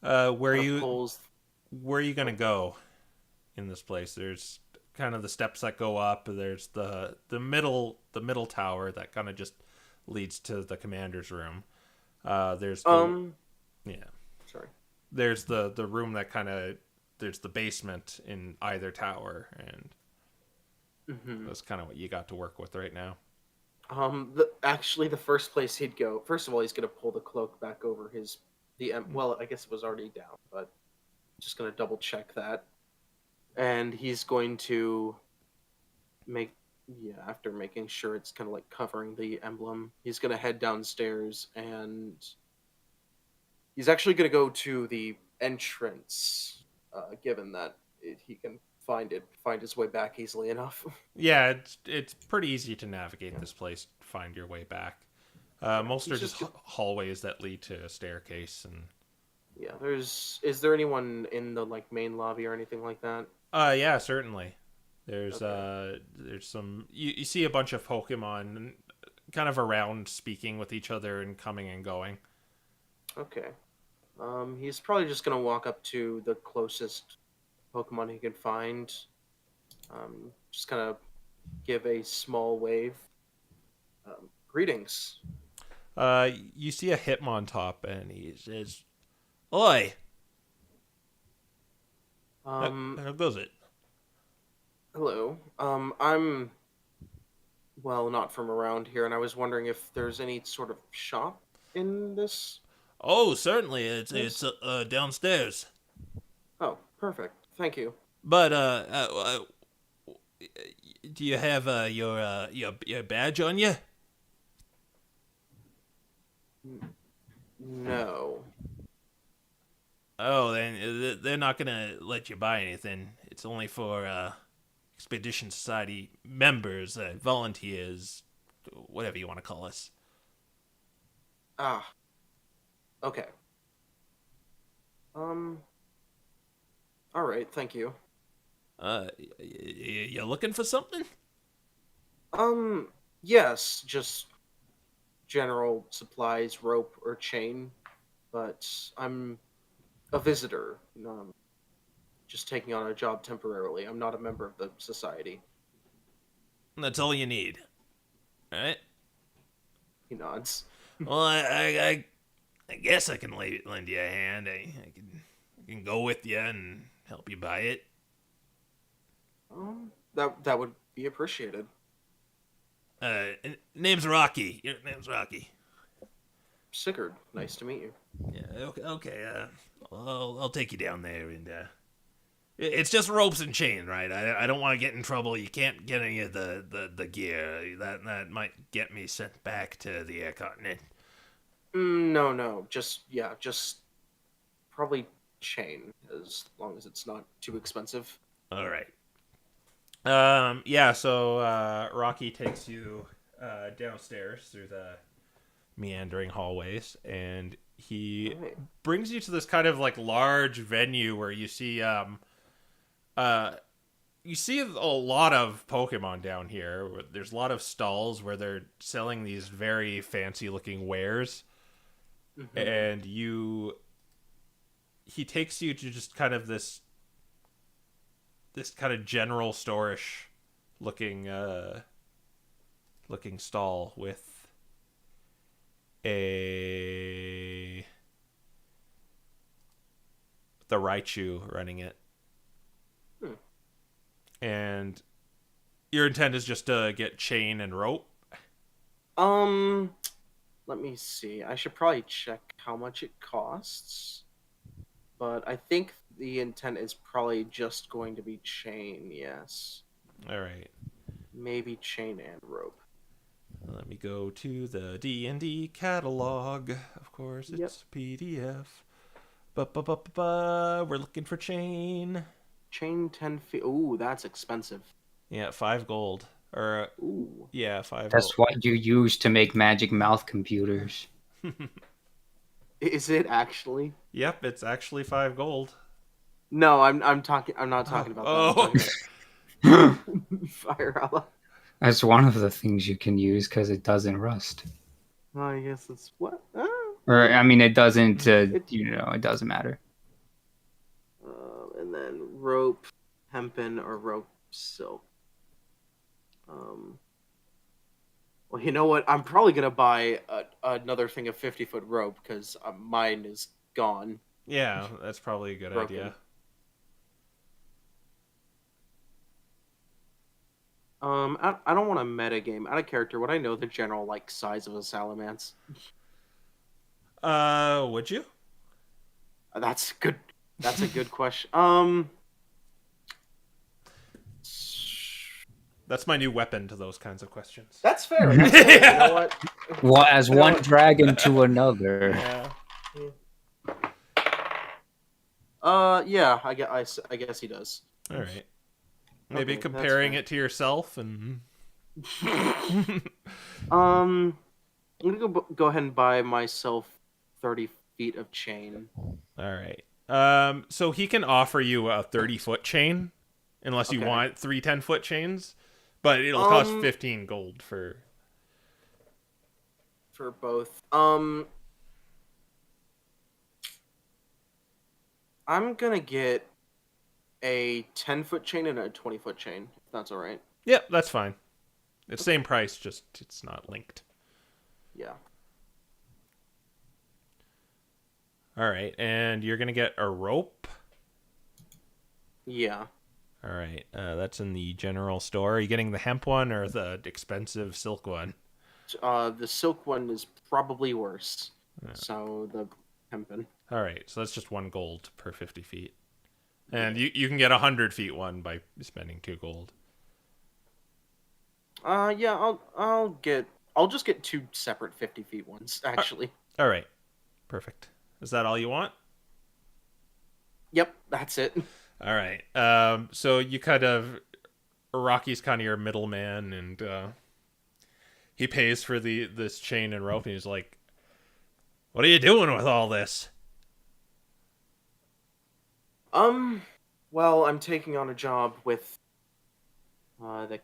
Kinda you pulls. where are you gonna go in this place? There's kind of the steps that go up. There's the middle tower that kind of just leads to the commander's room. There's the, yeah. Sorry. There's the room that kind of there's the basement in either tower, and that's kind of what you got to work with right now. Actually, the first place he'd go. First of all, he's gonna pull the cloak back over well, I guess it was already down, but just gonna double check that, and he's going to after making sure it's kind of like covering the emblem, he's gonna head downstairs, and he's actually gonna go to the entrance, given that he can find his way back easily enough. Yeah, it's pretty easy to navigate this place, find your way back. Most are He's just just- hallways that lead to a staircase, and Yeah, is there anyone in the like main lobby or anything like that? yeah, certainly. There's Okay. there's some you see a bunch of Pokemon kind of around speaking with each other and coming and going. Okay. He's probably just gonna walk up to the closest Pokemon he can find. Just kind of give a small wave. Greetings. You see a Hitmontop, and he says, "Oi, how goes it?" Hello. I'm well, not from around here, and I was wondering if there's any sort of shop in this. Oh, certainly, Yes. it's downstairs. Oh, perfect. Thank you. But do you have your badge on you? No. Oh, then they're not gonna let you buy anything. It's only for Expedition Society members, volunteers, whatever you want to call us. Ah. Okay. All right. Thank you. You looking for something? Yes, just general supplies, rope or chain, but I'm a visitor. Just taking on a job temporarily. I'm not a member of the society. That's all you need, all right? He nods. Well, I guess I can lend you a hand. I can go with you and help you buy it. That would be appreciated. Name's Rocky. Your name's Rocky. Sigurd, nice to meet you. Yeah. Okay. I'll take you down there, and it's just ropes and chain, right? I don't want to get in trouble. You can't get any of the gear. That might get me sent back to the air continent. No. Just probably chain, as long as it's not too expensive. All right. Yeah. So Rocky takes you downstairs through the meandering hallways, and he Alright. brings you to this kind of like large venue where you see a lot of Pokemon down here. There's a lot of stalls where they're selling these very fancy looking wares. Mhm. And he takes you to just kind of this kind of general store-ish looking stall with the Raichu running it. And your intent is just to get chain and rope? Let me see. I should probably check how much it costs. But I think the intent is probably just going to be chain, yes. Alright. Maybe chain and rope. Let me go to the D&D catalog. Of course, it's PDF. We're looking for chain. Chain 10 feet. Ooh, that's expensive. Yeah, 5 gold. Or, Ooh. yeah, 5 That's gold. what you use to make magic mouth computers. Is it actually? Yep, it's actually 5 gold. No, I'm not talking about that. Oh, I'm talking about Fire Allah. That's one of the things you can use because it doesn't rust. Oh, I guess it's what? Or, I mean, it doesn't, it doesn't matter. And then rope, hempen, or rope silk. Well, you know what? I'm probably gonna buy another thing of 50-foot rope because mine is gone. yeah, that's probably a good Broken. idea. I don't want a meta game. Out of character, would I know the general size of a salamence? Would you? That's good. That's a good question. That's my new weapon to those kinds of questions. That's fair. That's fair. You know what? Well, as one dragon to another. Yeah. I guess he does. All right. Maybe Okay, comparing that's it to yourself and. I'm gonna go ahead and buy myself 30 feet of chain. All right. So he can offer you a 30-foot chain, unless you Okay. want 3 10-foot chains, but it'll cost 15 gold for both. I'm gonna get a 10-foot chain and a 20-foot chain, if that's all right. Yep, that's fine. It's same price, just it's not linked. Yeah. All right, and you're gonna get a rope. Yeah. All right, that's in the general store. Are you getting the hemp one or the expensive silk one? The silk one is probably worse. Yeah. So the hempen. All right, so that's just 1 gold per 50 feet. And you can get 100 feet one by spending 2 gold. Yeah, I'll just get 2 separate 50 feet ones, actually. All right, perfect. Is that all you want? Yep, that's it. All right. So you Rocky's kind of your middleman, and he pays for this chain and rope, and he's like, "What are you doing with all this?" Well, I'm taking on a job with the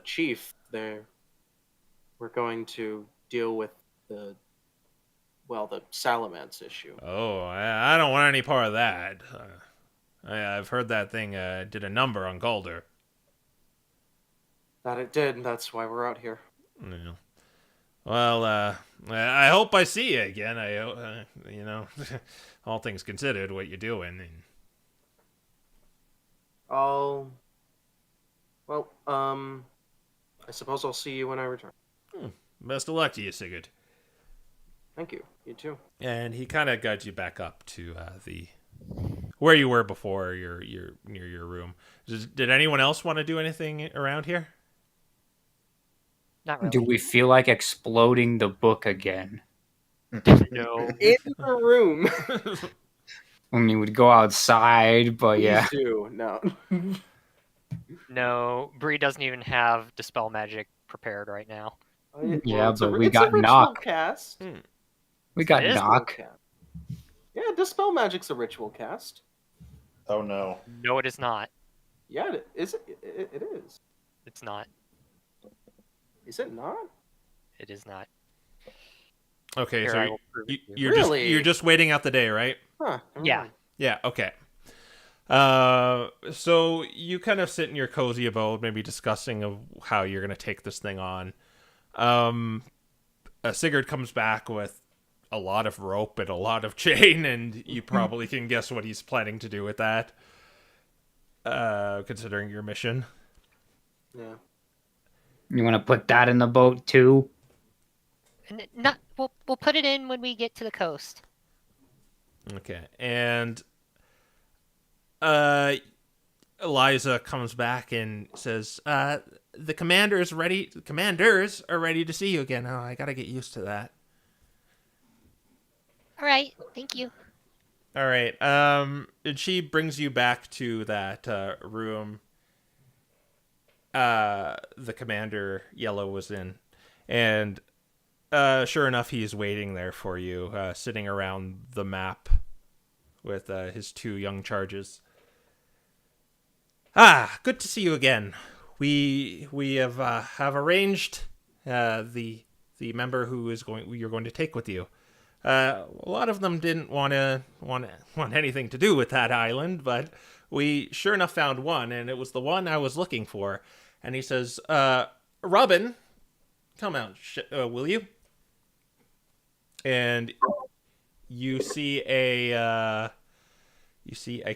chief there. We're going to deal with the salamence issue. Oh, I don't want any part of that. I've heard that thing did a number on Calder. That it did, and that's why we're out here. Yeah. Well, I hope I see you again. All things considered, what you're doing. I suppose I'll see you when I return. Best of luck to you, Sigurd. Thank you. You too. And he kind of guides you back up to where you were before. You're near your room. Did anyone else want to do anything around here? Not really. Do we feel like exploding the book again? No. In the room. I mean, we'd go outside, but yeah. Please do. No. No, Bree doesn't even have Dispel Magic prepared right now. Yeah, it's a- but we it's a got ritual knock. Cast. We got It is knock. Yeah, Dispel Magic's a ritual cast. Oh no. No, it is not. Yeah, it is. It is. It's not. Is it not? It is not. Okay, Here, so I will prove it to you. Really? you're just waiting out the day, right? Huh. never Yeah. mind. Yeah. Okay. So you kind of sit in your cozy abode, maybe discussing of how you're gonna take this thing on. Sigurd comes back with a lot of rope and a lot of chain, and you probably can guess what he's planning to do with that. Considering your mission. Yeah. You want to put that in the boat too? Not. We'll put it in when we get to the coast. Okay, and Eliza comes back and says, "The commanders ready. The commanders are ready to see you again." Oh, I gotta get used to that. All right. Thank you. All right. And she brings you back to that room. The commander Yellow was in, and sure enough, he's waiting there for you, sitting around the map with his 2 young charges. Ah, good to see you again. We have arranged the member who is you're going to take with you. A lot of them didn't want anything to do with that island, but we sure enough found one, and it was the one I was looking for. And he says, "Robin, come out, will you?" And you see a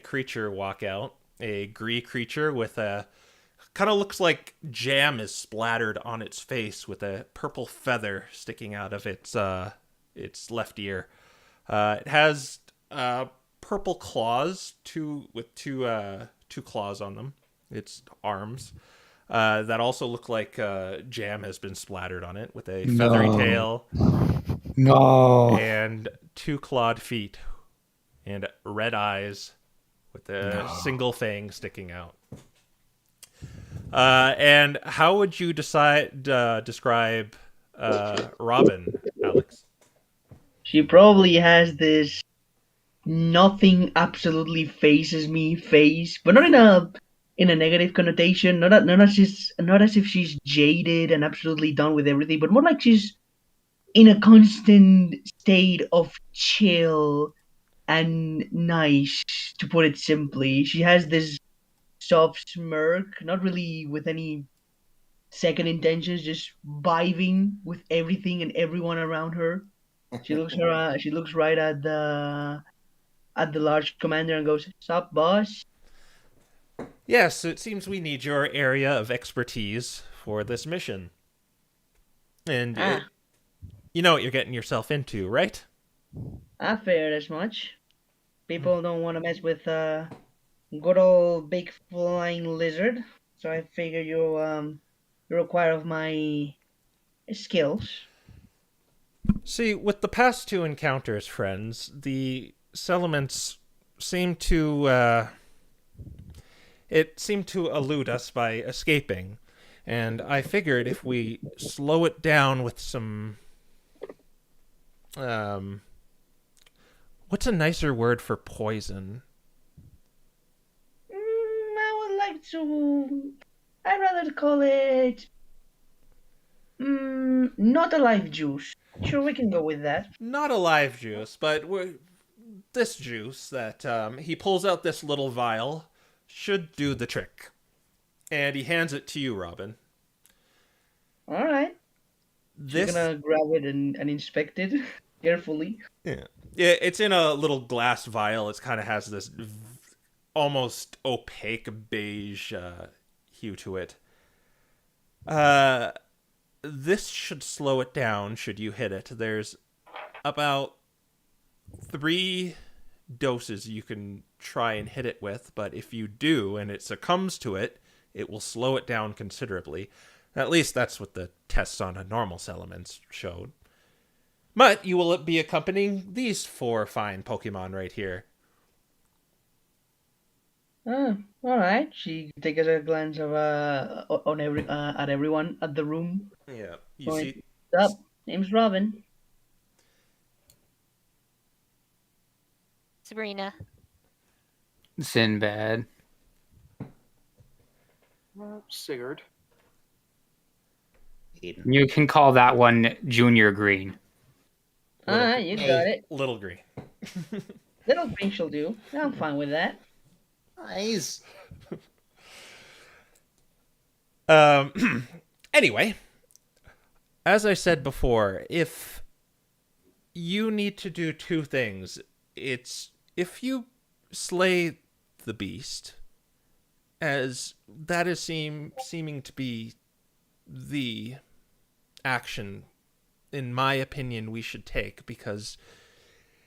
creature walk out, a grey creature with a kind of looks like jam is splattered on its face, with a purple feather sticking out of its left ear. It has purple claws, two claws on them. Its arms that also look like jam has been splattered on it, with a feathery tail. No. And 2 clawed feet and red eyes with a single fang sticking out. And how would you describe Robin, Alex? She probably has this nothing absolutely phases me face, but not in a negative connotation. Not as if she's jaded and absolutely done with everything, but more like she's in a constant state of chill and nice, to put it simply. She has this soft smirk, not really with any second intentions, just vibing with everything and everyone around her. She looks her. She looks right at the large commander and goes, "Sup, boss?" Yes, it seems we need your area of expertise for this mission. And you know what you're getting yourself into, right? I figured as much. People don't want to mess with good old big flying lizard, so I figure you require of my skills. See, with the past 2 encounters, friends, the settlements seem to elude us by escaping, and I figured if we slow it down with some what's a nicer word for poison? I would like to. I'd rather call it. Not a life juice. Sure, we can go with that. Not a live juice, but this juice that he pulls out, this little vial, should do the trick. And he hands it to you, Robin. All right. This She's gonna grab it and inspect it carefully. Yeah, it's in a little glass vial. It kind of has this almost opaque beige hue to it. This should slow it down should you hit it. There's about 3 doses you can try and hit it with, but if you do and it succumbs to it, it will slow it down considerably. At least that's what the tests on a normal elements showed. But you will be accompanying these 4 fine Pokemon right here. All right. She takes a glance of on at everyone at the room. Yeah, you Point. see. Sup? Name's Robin. Sabrina. Sinbad. Sigurd. Aiden. You can call that one Junior Green. You got it. Little Green. Little green shall do. I'm fine with that. Nice. Anyway, as I said before, if you need to do two things, it's if you slay the beast, as that is seeming to be the action, in my opinion, we should take, because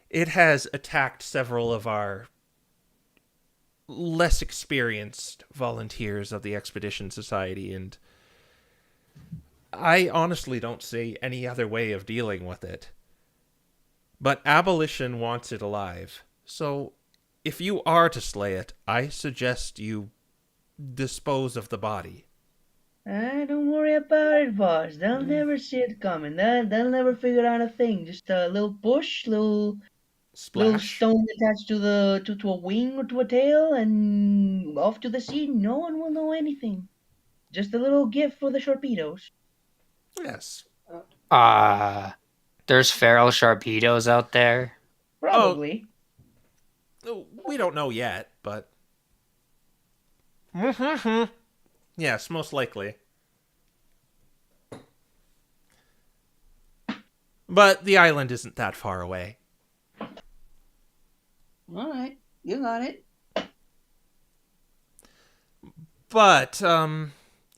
it has attacked several of our less experienced volunteers of the Expedition Society, and I honestly don't see any other way of dealing with it. But Abolition wants it alive, so if you are to slay it, I suggest you dispose of the body. Don't worry about it, boss. They'll never see it coming. They'll never figure out a thing. Just a little bush, little Splash. stone attached to a wing or to a tail, and off to the sea. No one will know anything. Just a little gift for the Sharpedos. Yes. There's feral Sharpedos out there. Probably. We don't know yet, but... Yes, most likely. But the island isn't that far away. All right, you got it. But,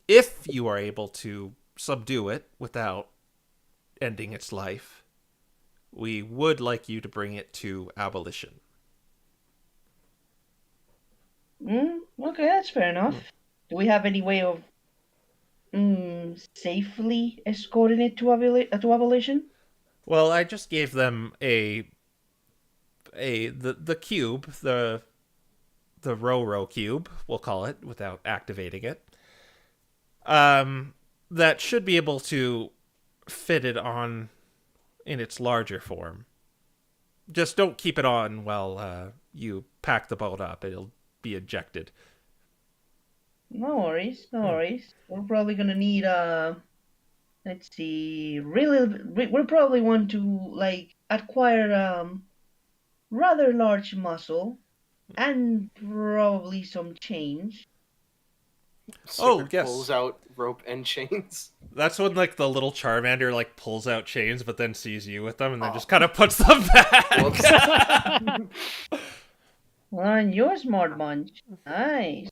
if you are able to subdue it without ending its life, we would like you to bring it to Abolition. Okay, that's fair enough. Do we have any way of safely escorting it to Abolition? Well, I just gave them the cube, the Ro cube, we'll call it, without activating it. That should be able to fit it on in its larger form. Just don't keep it on while you pack the boat up. It'll be ejected. No worries, no worries. We're probably gonna need let's see, we'll probably want to acquire rather large muscle and probably some change. Sigurd yes. pulls out rope and chains. That's when the little Charmander pulls out chains, but then sees you with them, and then just kind of puts them back. And you're a smart bunch. Nice.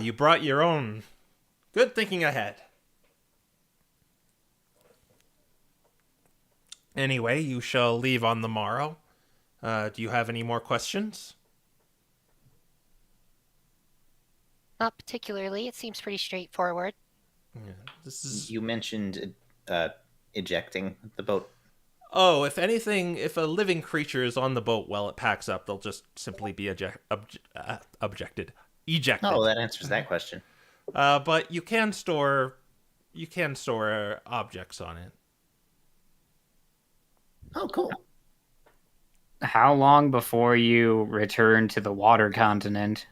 You brought your own. Good thinking ahead. Anyway, you shall leave on the morrow. Do you have any more questions? Not particularly. It seems pretty straightforward. Yeah, this is. You mentioned ejecting the boat. Oh, if anything, if a living creature is on the boat while it packs up, they'll just simply be ejected. Oh, that answers that question. But you can store objects on it. Oh, cool. How long before you return to the water continent?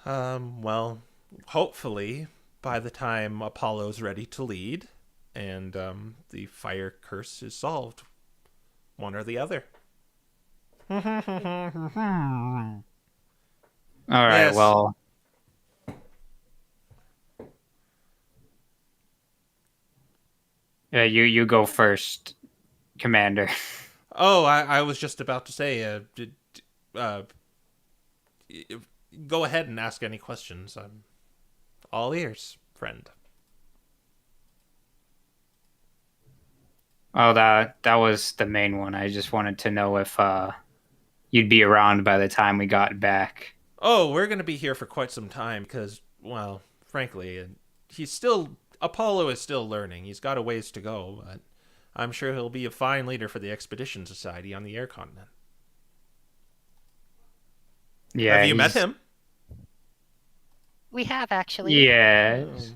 Well, hopefully by the time Apollo's ready to lead and the fire curse is solved. One or the other. All right, Yes. well, you go first, Commander. Oh, I was just about to say, go ahead and ask any questions. I'm all ears, friend. Oh, that was the main one. I just wanted to know if you'd be around by the time we got back. Oh, we're going to be here for quite some time because, well, frankly, Apollo is still learning. He's got a ways to go, but I'm sure he'll be a fine leader for the Expedition Society on the air continent. Yeah, Have you met him? We have actually. Yes.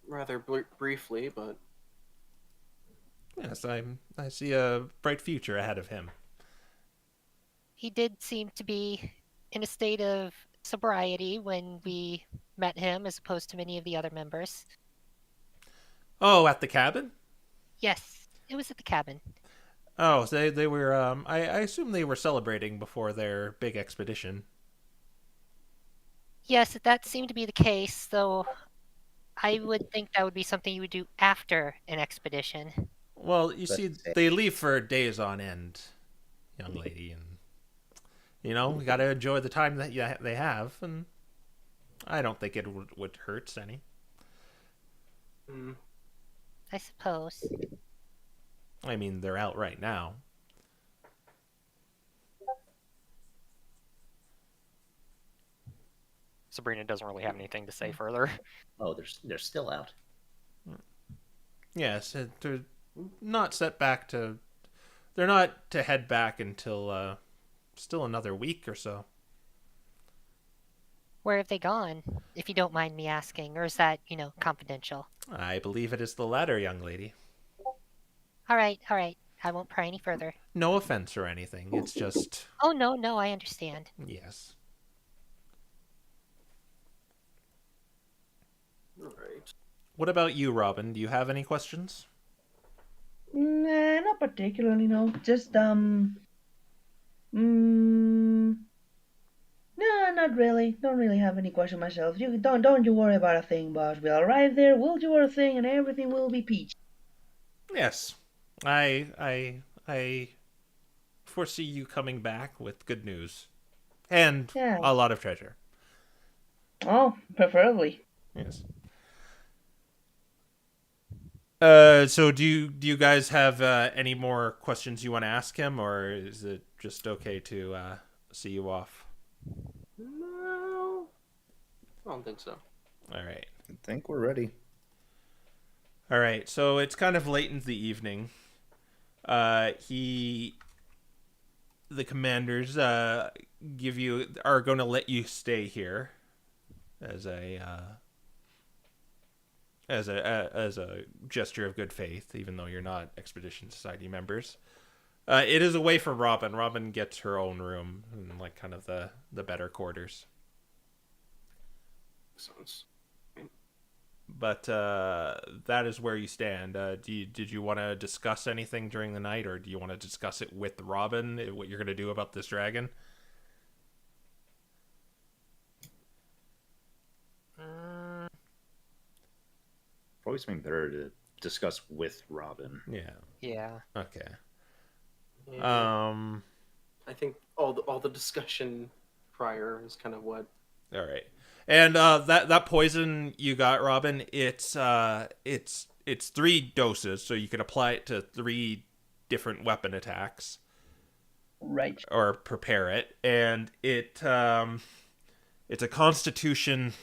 Rather briefly, but Yes, I see a bright future ahead of him. he did seem to be in a state of sobriety when we met him, as opposed to many of the other members. Oh, at the cabin? Yes, it was at the cabin. Oh, so they were. I assume they were celebrating before their big expedition. Yes, that seemed to be the case, though I would think that would be something you would do after an expedition. Well, you Let's see, say- they leave for days on end, young lady, and we got to enjoy the time that they have, and I don't think it would hurt any. Mm. I suppose. I mean, they're out right now. Sabrina doesn't really have anything to say further. Oh, they're still out. Yes, they're not set back to. They're not to head back until still another week or so. Where have they gone, if you don't mind me asking, or is that, confidential? I believe it is the latter, young lady. All right. I won't pry any further. No offense or anything. It's just Oh, no, I understand. yes. All right. What about you, Robin? Do you have any questions? Nah, not particularly. No, just no, not really. Don't really have any question myself. You don't you worry about a thing, boss. We'll arrive there, we'll do our thing, and everything will be peach. Yes. I foresee you coming back with good news and Yeah. a lot of treasure. Oh, preferably. Yes. So do you guys have any more questions you want to ask him, or is it just okay to see you off? No, I don't think so. All right. I think we're ready. All right. So it's kind of late in the evening. The commanders are going to let you stay here as a gesture of good faith, even though you're not Expedition Society members. It is away from Robin. Robin gets her own room in like kind of the better quarters. Sounds. But that is where you stand. Did you want to discuss anything during the night, or do you want to discuss it with Robin? What you're going to do about this dragon? Probably something better to discuss with Robin. Yeah. Yeah. Okay. Yeah. I think all the discussion prior is kind of what. All right. And that poison you got, Robin, it's 3 doses, so you can apply it to 3 different weapon attacks. Right. Or prepare it, and it's a Constitution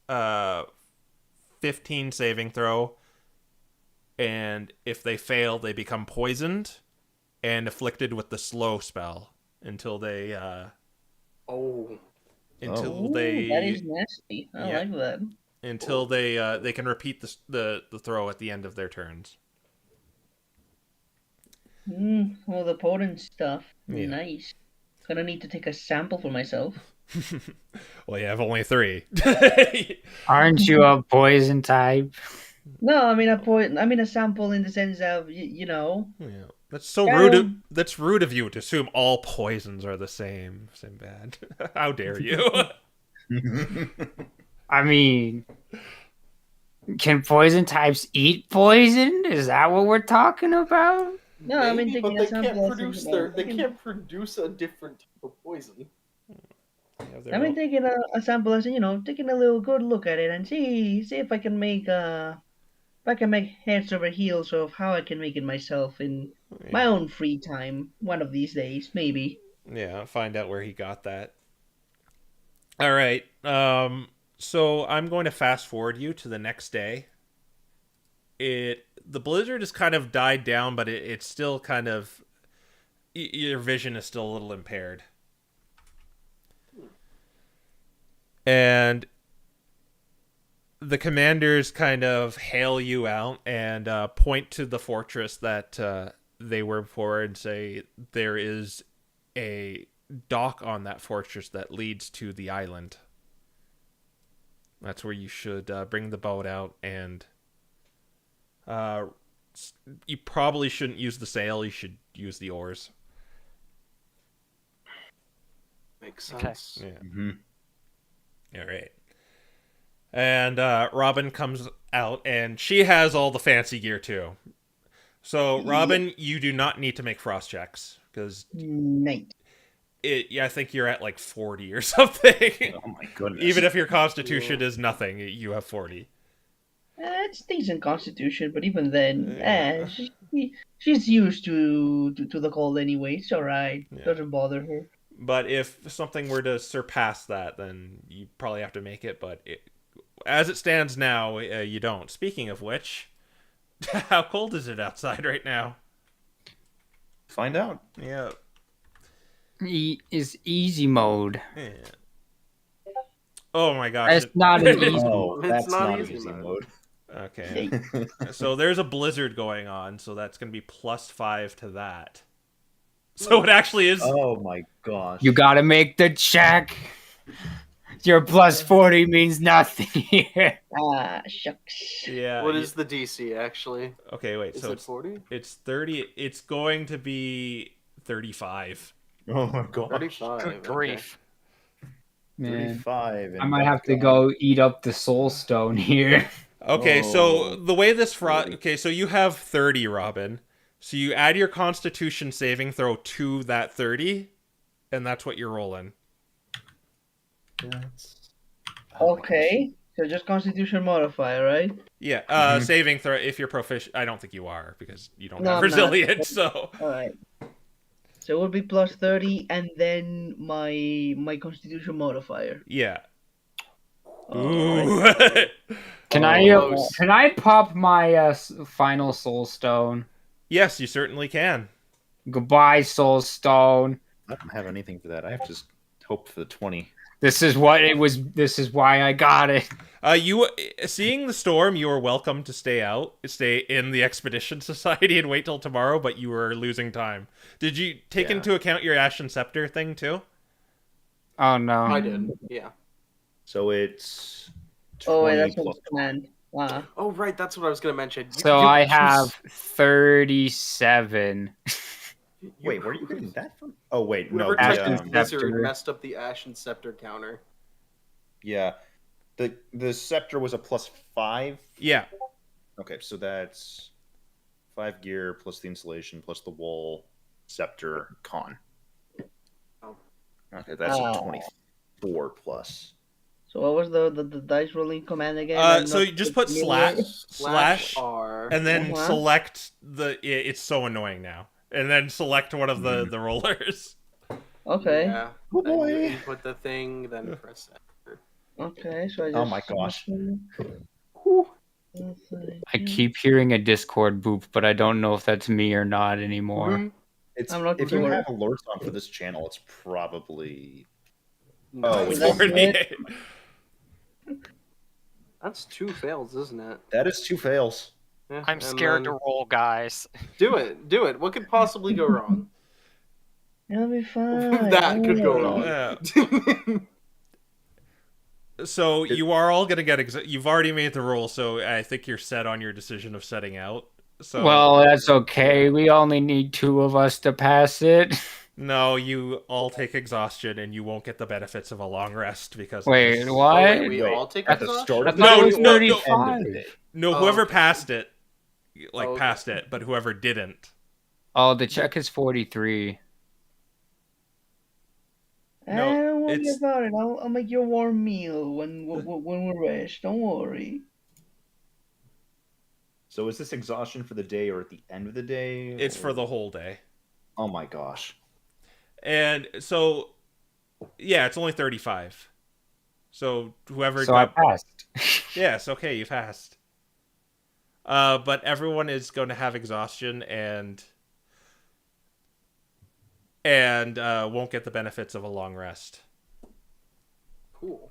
15 saving throw, and if they fail, they become poisoned and afflicted with the slow spell until they Oh. until Ooh, they that is nasty. I Yeah. like that. until they can repeat the throw at the end of their turns. All the potent stuff. Yeah. Nice. Gonna need to take a sample for myself. Well, you have only 3. Aren't you a poison type? No, I mean a sample in the sense of Yeah, that's so Yeah. rude. That's rude of you to assume all poisons are the same bad. How dare you? I mean, can poison types eat poison? Is that what we're talking about? No, I mean Maybe, taking but a they can't sample. produce they can't produce a different type of poison. I mean taking a sample as taking a little good look at it and see if I can make heads over heels of how I can make it myself in my own free time one of these days, maybe. Yeah, find out where he got that. All right. So I'm going to fast forward you to the next day. The blizzard has kind of died down, but it's still kind of your vision is still a little impaired. And the commanders kind of hail you out and point to the fortress that they were before and say there is a dock on that fortress that leads to the island. That's where you should bring the boat out, and you probably shouldn't use the sail. You should use the oars. Makes Okay. sense. Yeah. Mm-hmm. All right. And Robin comes out, and she has all the fancy gear too. So, Robin, you do not need to make frost checks because Nice. I think you're at like 40 or something. Oh my goodness. Even if your constitution is nothing, you have 40. It's decent constitution, but even then, Yeah. she's used to the cold anyway. It's alright. Yeah. Doesn't bother her. But if something were to surpass that, then you probably have to make it. But as it stands now, you don't. Speaking of which, how cold is it outside right now? Find out. Yeah. Is easy mode. Yeah. Oh my gosh. It's not an easy. Oh, It's that's not not easy easy mode. mode. Okay. So there's a blizzard going on, so that's going to be +5 to that. So it actually is. Oh my gosh. You gotta make the check. Your +40 means nothing here. Ah, shucks. Yeah. What is the DC actually? Okay, wait. Is So it 40? it's 30. It's going to be 35. Oh my gosh. 35. Good okay. grief. Man, 35. I might have to go eat up the soul stone here. Okay, so Oh. the way this okay, so you have 30, Robin. So you add your Constitution saving throw to that 30, and that's what you're rolling. Okay, so just constitution modifier, right? Yeah, saving throw if you're proficient. I don't think you are because you don't No, have I'm not. resilience. So Alright. So it would be +30, and then my constitution modifier. yeah. Alright. Ooh. Can I pop my final soul stone? Yes, you certainly can. Goodbye, soul stone. I don't have anything for that. I have to just hope for the 20. This is what it was. This is why I got it. You seeing the storm, you are welcome to stay in the Expedition Society and wait till tomorrow, but you were losing time. Did you take into account your Ashen Scepter thing too? Oh no. I did. Yeah. So it's 20 Oh wait, that's plus on command. Ah. Oh right, that's what I was gonna mention. So I have 37. Wait, where are you getting that from? Oh wait, no. Whoever Ashen typed The, in Blizzard Scepter. messed up the Ashen Scepter counter. yeah. The scepter was a +5. Yeah. Okay, so that's 5 gear plus the insulation plus the wool, scepter, con. Oh. Okay, that's Oh. a 24 plus. So what was the dice rolling command again? I'm So not you just put familiar. slash R. and then Uh-huh. select it's so annoying now. And then select one of the rollers. Okay. Yeah. Oh, Then you boy. input the thing, then press enter. Okay. So I just. Oh my gosh. I keep hearing a Discord boop, but I don't know if that's me or not anymore. Mhm. It's I'm not if you sure. have alerts on for this channel, it's probably No, wait, that's 48. that's 2 fails, isn't it? that is 2 fails. Yeah, I'm and scared to then- roll, guys. Do it. What could possibly go wrong? It'll be fine. That could go Don't wrong. Yeah. So you are all gonna get. You've already made the roll, so I think you're set on your decision of setting out. So Well, that's okay. We only need 2 of us to pass it. no, you all take exhaustion, and you won't get the benefits of a long rest because. Wait, Oh, what? wait, we Wait, all take at the exhaustion? start of I thought No, it was no, no. 35. No, Oh, whoever okay. passed it, Oh, okay. passed it, but whoever didn't. Oh, the check is 43. No, don't worry it's- about it. I'll make you a warm meal when we rest. Don't worry. So is this exhaustion for the day or at the end of the day? It's for the whole day. Oh my gosh. And so, yeah, it's only 35. So whoever So I got passed. yes, okay, you passed. But everyone is going to have exhaustion and won't get the benefits of a long rest. Cool.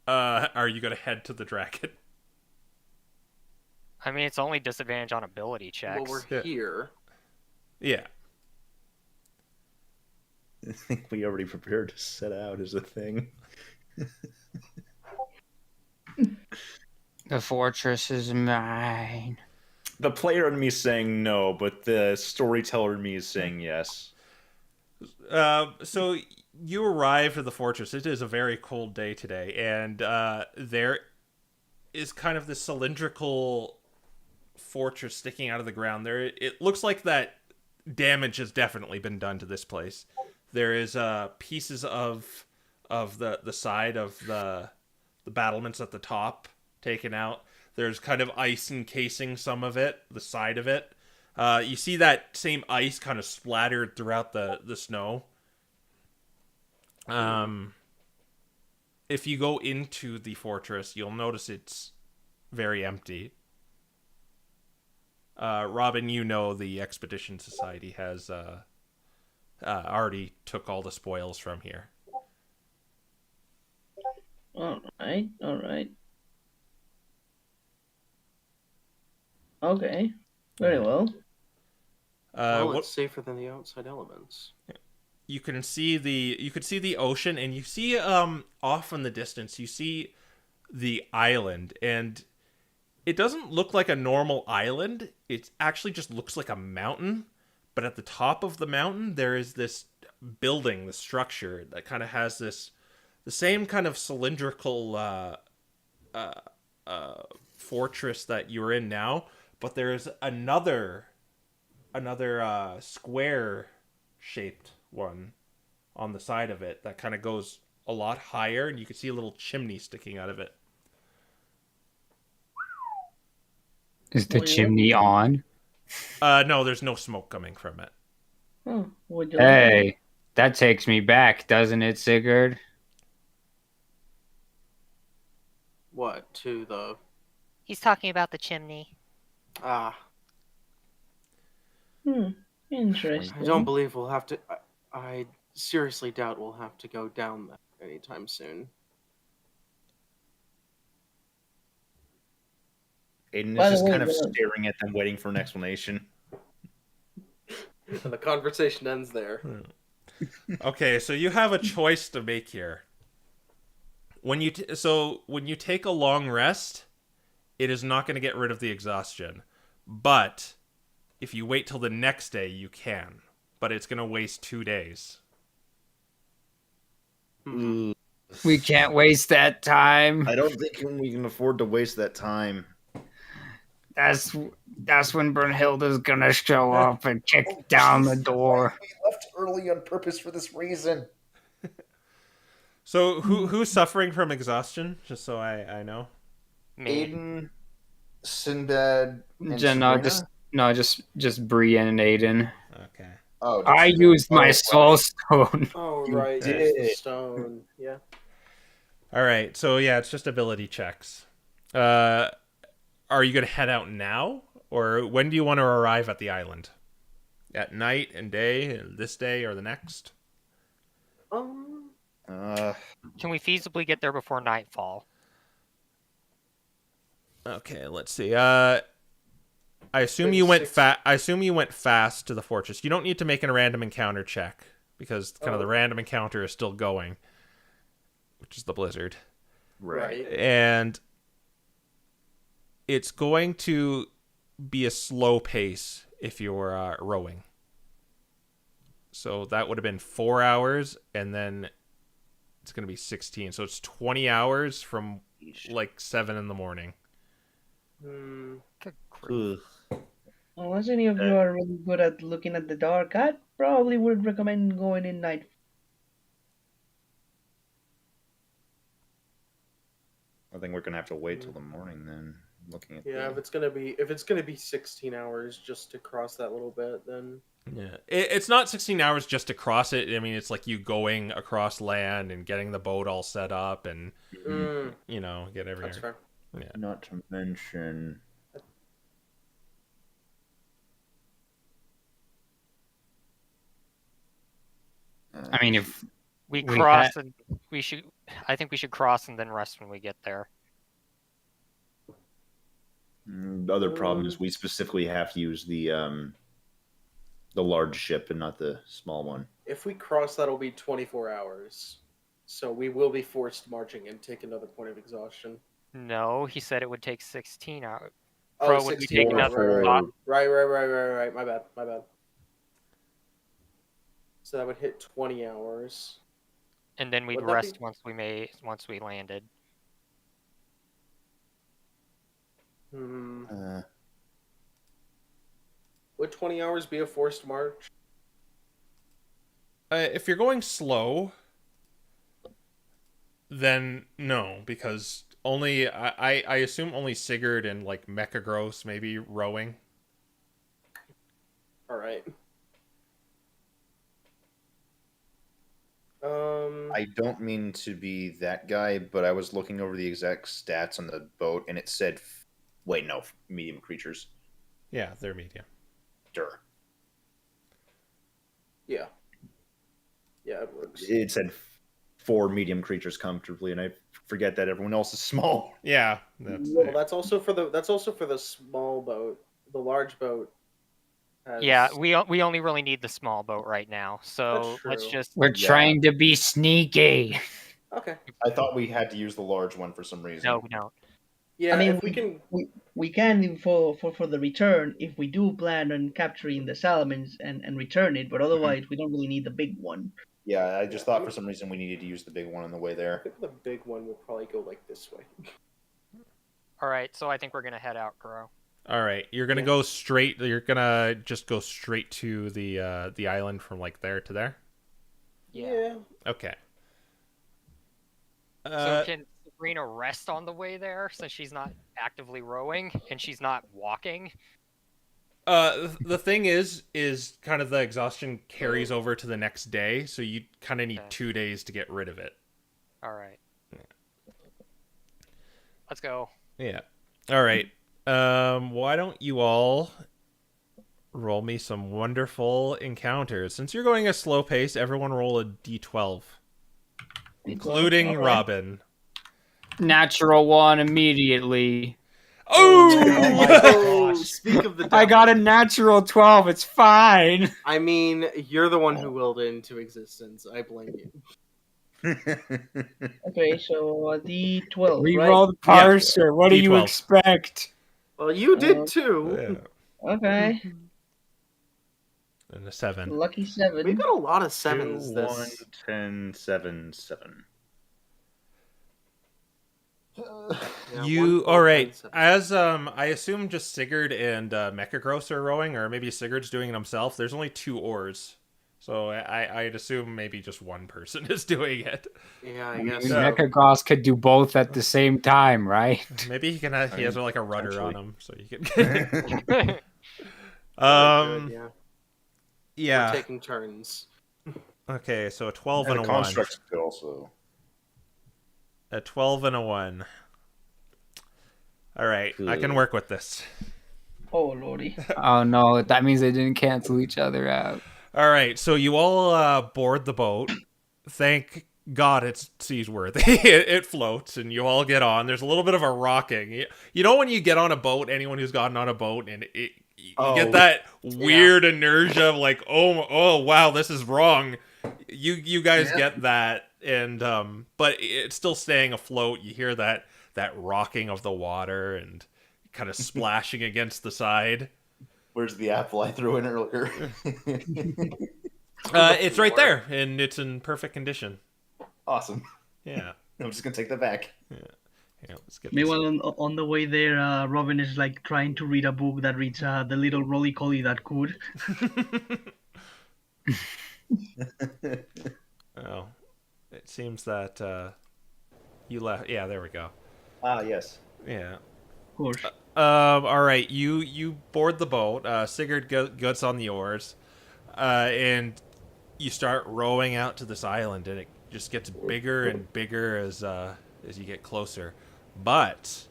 Are you going to head to the dragon? I mean, it's only disadvantage on ability Well, checks. we're here. Yeah. I think we already prepared to set out as a thing. The fortress is mine. The player in me is saying no, but the storyteller in me is saying yes. So you arrive at the fortress. It is a very cold day today, and there is kind of this cylindrical fortress sticking out of the ground. There, it looks like that damage has definitely been done to this place. There is pieces of the side of the battlements at the top taken out. There's kind of ice encasing some of it, the side of it. You see that same ice kind of splattered throughout the snow. If you go into the fortress, you'll notice it's very empty. Robin, you know the Expedition Society has already took all the spoils from here. All right, all right. Okay, very well. Well, it's safer than the outside elements. You can see the ocean, and you see off in the distance you see the island, and it doesn't look like a normal island. It actually just looks like a mountain, but at the top of the mountain there is this building, the structure that kind of has the same kind of cylindrical fortress that you're in now, but there's another square shaped one on the side of it that kind of goes a lot higher, and you can see a little chimney sticking out of it. Is the chimney on? No, there's no smoke coming from it. Oh, would you Hey, that takes me back, doesn't it, Sigurd? What, to the... He's talking about the chimney. Ah, Interesting. I don't believe we'll have to... I seriously doubt we'll have to go down that anytime soon. Aiden By is the just way, kind of the- staring at them, waiting for an explanation. And the conversation ends there. Okay, so you have a choice to make here. When you take a long rest, it is not going to get rid of the exhaustion. But if you wait till the next day, you can. But it's going to waste 2 days. We can't waste that time. I don't think we can afford to waste that time. That's when Brunhilde's gonna show up and kick down the door. We left early on purpose for this reason. So who's suffering from exhaustion? Just so I know. Me. Aiden, Sinbad, and No, Sabrina? just Brienne and Aiden. Okay. Oh, I just- used my oh, soul stone. Oh, You right. did. It's the stone. Yeah. All right. So yeah, it's just ability checks. Are you going to head out now, or when do you want to arrive at the island? At night and day, this day or the next? Can we feasibly get there before nightfall? Okay, let's see. I assume you went I assume you went fast to the fortress. You don't need to make a random encounter check because kind of the random encounter is still going, which is the blizzard. Right. And it's going to be a slow pace if you're rowing. So that would have been 4 hours, and then it's going to be 16. So it's 20 hours from like 7 in the morning. Good grief. Ugh. Unless any of you are really good at looking at the dark, I probably would recommend going in night. I think we're gonna have to wait till the morning then. Looking at Yeah, the... if it's gonna be 16 hours just to cross that little bit, then Yeah, it's not 16 hours just to cross it. I mean, it's like you going across land and getting the boat all set up and you know get everything. that's fair. Yeah. Not to mention. I mean, if We We cross and we should. I think we should cross and then rest when we get there. The other problem is we specifically have to use the large ship and not the small one. If we cross, that'll be 24 hours. So we will be forced marching and take another point of exhaustion. No, he said it would take 16 hours. Oh, Crow would be 16. taking up right. Right. My bad. So that would hit 20 hours. and then we'd Would that rest be- once we landed. Would 20 hours be a forced march? If you're going slow, then no, because only I assume only Sigurd and like Mecha Gross maybe rowing. All right. I don't mean to be that guy, but I was looking over the exact stats on the boat, and it said, wait, no, medium creatures. Yeah, they're medium. Dur. Yeah. Yeah, it works. It said 4 medium creatures comfortably, and I forget that everyone else is small. Yeah, that's Well, that's also for the small boat. The large boat. Yeah, we only really need the small boat right now. So That's let's true. just. We're Yeah. trying to be sneaky. Okay. I thought we had to use the large one for some reason. No, we don't. Yeah, I mean, if we can. we can for the return if we do plan on capturing the salamins and return it, but otherwise we don't really need the big one. Yeah, I just thought for some reason we needed to use the big one on the way I there. think the big one will probably go like this way. All right, so I think we're gonna head out, Crow. all right. You're gonna go straight. You're gonna just go straight to the island from like there to there. Yeah. Okay. So can Sabrina rest on the way there since she's not actively rowing and she's not walking? The thing is kind of the exhaustion carries over to the next day, so you kind of need Okay. 2 days to get rid of it. All right. Let's go. Yeah. All right. Why don't you all roll me some wonderful encounters? Since you're going a slow pace, everyone roll a d12, including Alright. Robin. Natural one immediately. Oh! Speak of the devil. I got a natural 12. It's fine. I mean, you're the one who willed it into existence. I blame you. Okay, so D12. Reroll the Yeah. parser. What do you D12. expect? Well, you did too. Yeah. Okay, And a 7. lucky 7. We got a lot of 2, sevens. 1, This 10, 7, 7. Yeah, You 1, 4, all right? 10, 7. As I assume just Sigurd and Mecha Gross are rowing, or maybe Sigurd's doing it himself. There's only 2 oars, so I'd assume maybe just one person is doing it. Yeah, I I mean, guess so. Mecha Gross could do both at the same time, right? Maybe he can. He has like a rudder on potentially. him, so you can. Good, yeah. Yeah. We're taking turns. Okay, so a 12 And and a a 1. construct skill, so. A 12 and a 1. All right, I can work with this. Oh lordy. Oh no, that means they didn't cancel each other out. All right, so you all board the boat. Thank God it's seaworthy. It floats, and you all get on. There's a little bit of a rocking. You know when you get on a boat, anyone who's gotten on a boat, and you get that weird inertia of like, oh wow, this is wrong. You guys get that, and but it's still staying afloat. You hear that rocking of the water and kind of splashing against the side. Where's the apple I threw in earlier? It's right there, and it's in perfect condition. Awesome. Yeah. I'm just gonna take that back. Yeah, let's get this. Meanwhile, on the way there, Robin is like trying to read a book that reads The Little Roly Collie That Could. Oh, it seems that you left. Yeah, there we go. Ah, yes. Yeah. Of course. All right. You board the boat. Sigurd gets on the oars, and you start rowing out to this island, and it just gets bigger and bigger as you get closer. But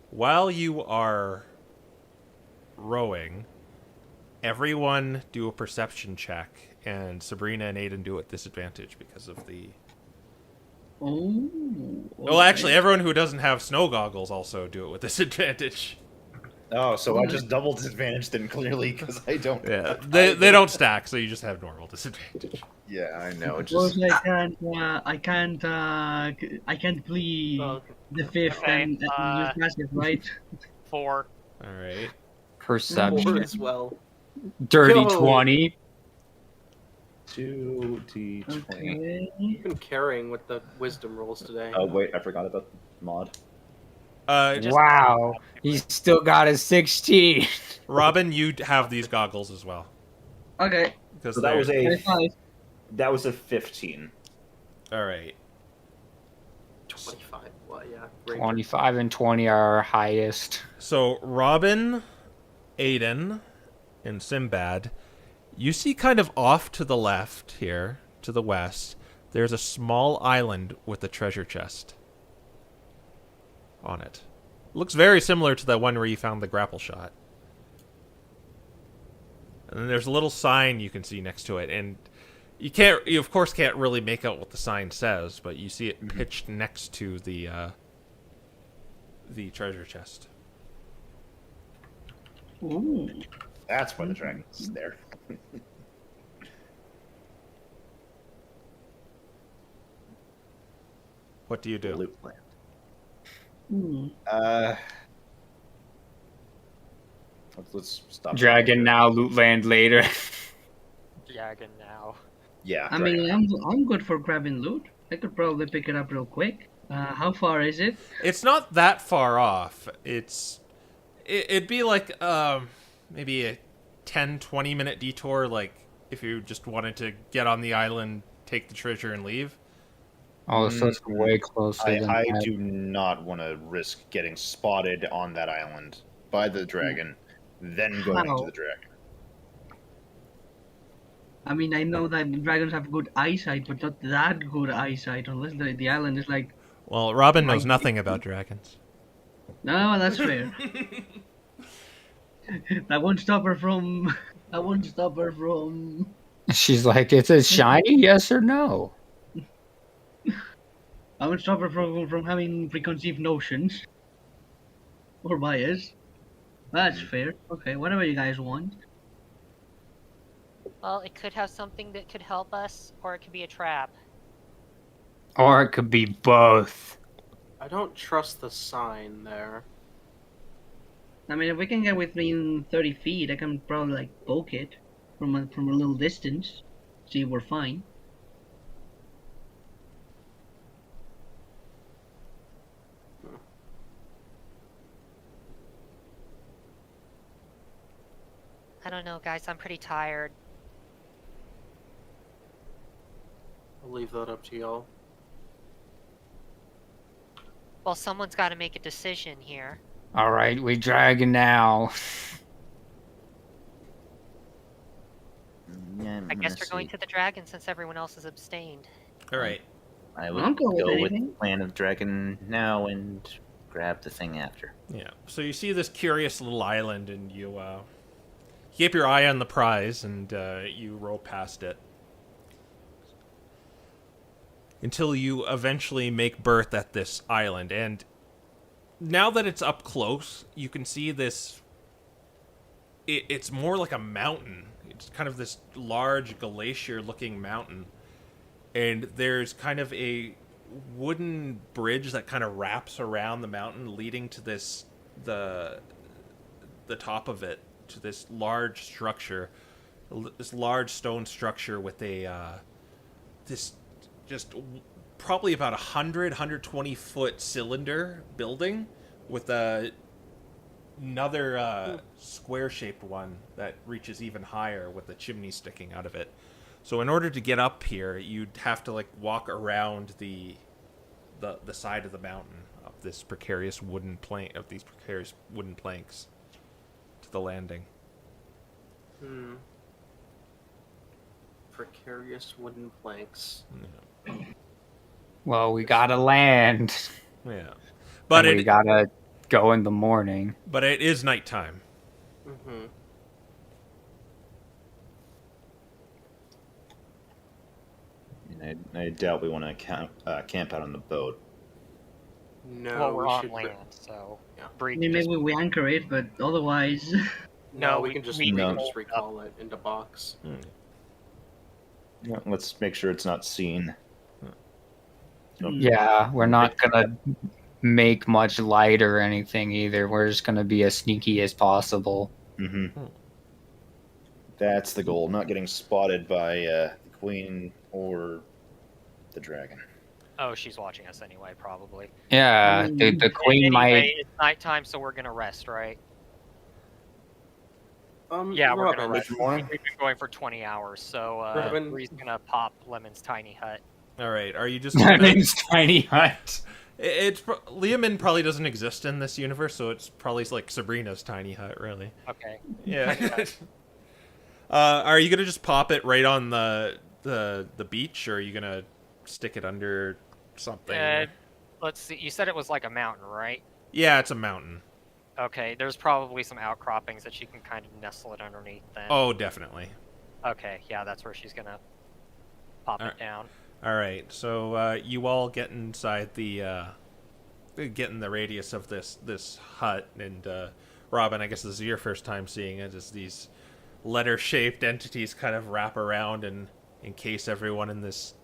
while you are rowing, everyone do a perception check, and Sabrina and Aiden do it at disadvantage because of the. Oh. Well, actually, everyone who doesn't have snow goggles also do it with disadvantage. Oh, so I just double disadvantage then clearly because I don't. Yeah, they don't stack, so you just have normal disadvantage. Yeah, I know. It Suppose just I can't plead Oh, okay. the fifth Okay, and use passive, right? 4. All right. Perception. 4 as well. Dirty Yo. 20. 2d20. Okay. You've been carrying with the wisdom rolls today. Oh wait, I forgot about the mod. Just- Wow. He's still got a 16. Robin, you have these goggles as well. Okay. Because So that was 25. a 15. All right. 25. Well, yeah. Ranger. 25 and 20 are our highest. So Robin, Aiden, and Sinbad, you see kind of off to the left here, to the west, there's a small island with a treasure chest on it. Looks very similar to the one where you found the grapple shot. And then there's a little sign you can see next to it, and you of course can't really make out what the sign says, but you see it pitched next to the treasure chest. Ooh. That's why the dragon's there. What do you do? Loot land. Hmm. Let's stop. Dragon now, loot land later. Dragon now. Yeah. I dragon. mean, I'm good for grabbing loot. I could probably pick it up real quick. How far is it? It's not that far off. It'd be like maybe a 10-20 minute detour, like if you just wanted to get on the island, take the treasure, and leave. Oh, so it's way closer than I that. do not want to risk getting spotted on that island by the dragon, then going How? into the dragon. I mean, I know that dragons have good eyesight, but not that good eyesight, unless the island is like... Well, Robin knows Right. nothing about dragons. No, that's fair. That won't stop her from... That won't stop her from... She's like, is it shiny? Yes or no? I won't stop her from having preconceived notions. Or bias. That's fair. Okay, whatever you guys want. Well, it could have something that could help us, or it could be a trap. Or it could be both. I don't trust the sign there. I mean, if we can get within 30 feet, I can probably, like, poke it from a little distance. See if we're fine. I don't know, guys. I'm pretty tired. I'll leave that up to y'all. Well, someone's got to make a decision here. All right, we dragon now. Yeah, I guess we're going to the dragon since everyone else has abstained. All right. I would I'll go with go with the anything. plan of dragon now and grab the thing after. Yeah. So you see this curious little island, and you keep your eye on the prize, and you row past it until you eventually make berth at this island. And now that it's up close, you can see this. It's more like a mountain. It's kind of this large glacier-looking mountain, and there's kind of a wooden bridge that kind of wraps around the mountain, leading to the top of it, to this large structure, this large stone structure with a this just probably about 120 foot cylinder building with another square shaped one that reaches even higher with a chimney sticking out of it. So in order to get up here, you'd have to like walk around the side of the mountain of this precarious wooden plank planks to the landing. Precarious wooden planks. Well, we gotta land. Yeah, but And we gotta go in the morning. but it is nighttime. Mm-hmm. I doubt we want to camp out on the boat. No, well, we're we on should. land, so Yeah. I Bree mean, can just maybe we anchor it, but otherwise, No, No, we we- can just we- No. just recall it into box. Yeah, let's make sure it's not seen. Yeah, we're not gonna make much light or anything either. We're just gonna be as sneaky as possible. Hmm. That's the goal. Not getting spotted by the queen or the dragon. Oh, she's watching us anyway, probably. Yeah, the queen Anyway, might. it's nighttime, so we're gonna rest, right? Yeah, we're gonna Robin. rest. Good morning. We've been going for 20 hours, so Robin. Bree's gonna pop Lemon's tiny hut. All right. Are you just gonna... Lemon's tiny hut. Leomin probably doesn't exist in this universe, so it's probably like Sabrina's tiny hut, really. Okay. Yeah. Are you gonna just pop it right on the beach, or are you gonna stick it under something? Let's see. You said it was like a mountain, right? Yeah, it's a mountain. Okay. There's probably some outcroppings that you can kind of nestle it underneath. Then. Oh, definitely. Okay. Yeah, that's where she's gonna pop Alright. it down. All right. So you all get inside get in the radius of this hut, and Robin, I guess this is your first time seeing it. As these letter-shaped entities kind of wrap around and encase everyone in this.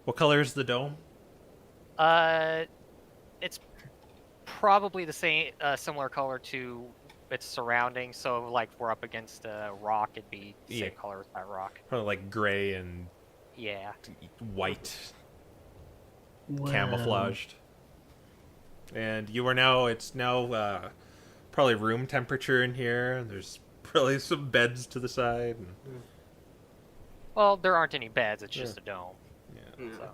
What color is the dome? It's probably the same, similar color to its surroundings. So, like, if we're up against a rock, it'd be the same Yeah. color as that rock. Probably like gray and Yeah. white, Wow. camouflaged. And it's now probably room temperature in here. There's probably some beds to the side. And, Well, there aren't any beds. It's just a dome. yeah. Mm. So.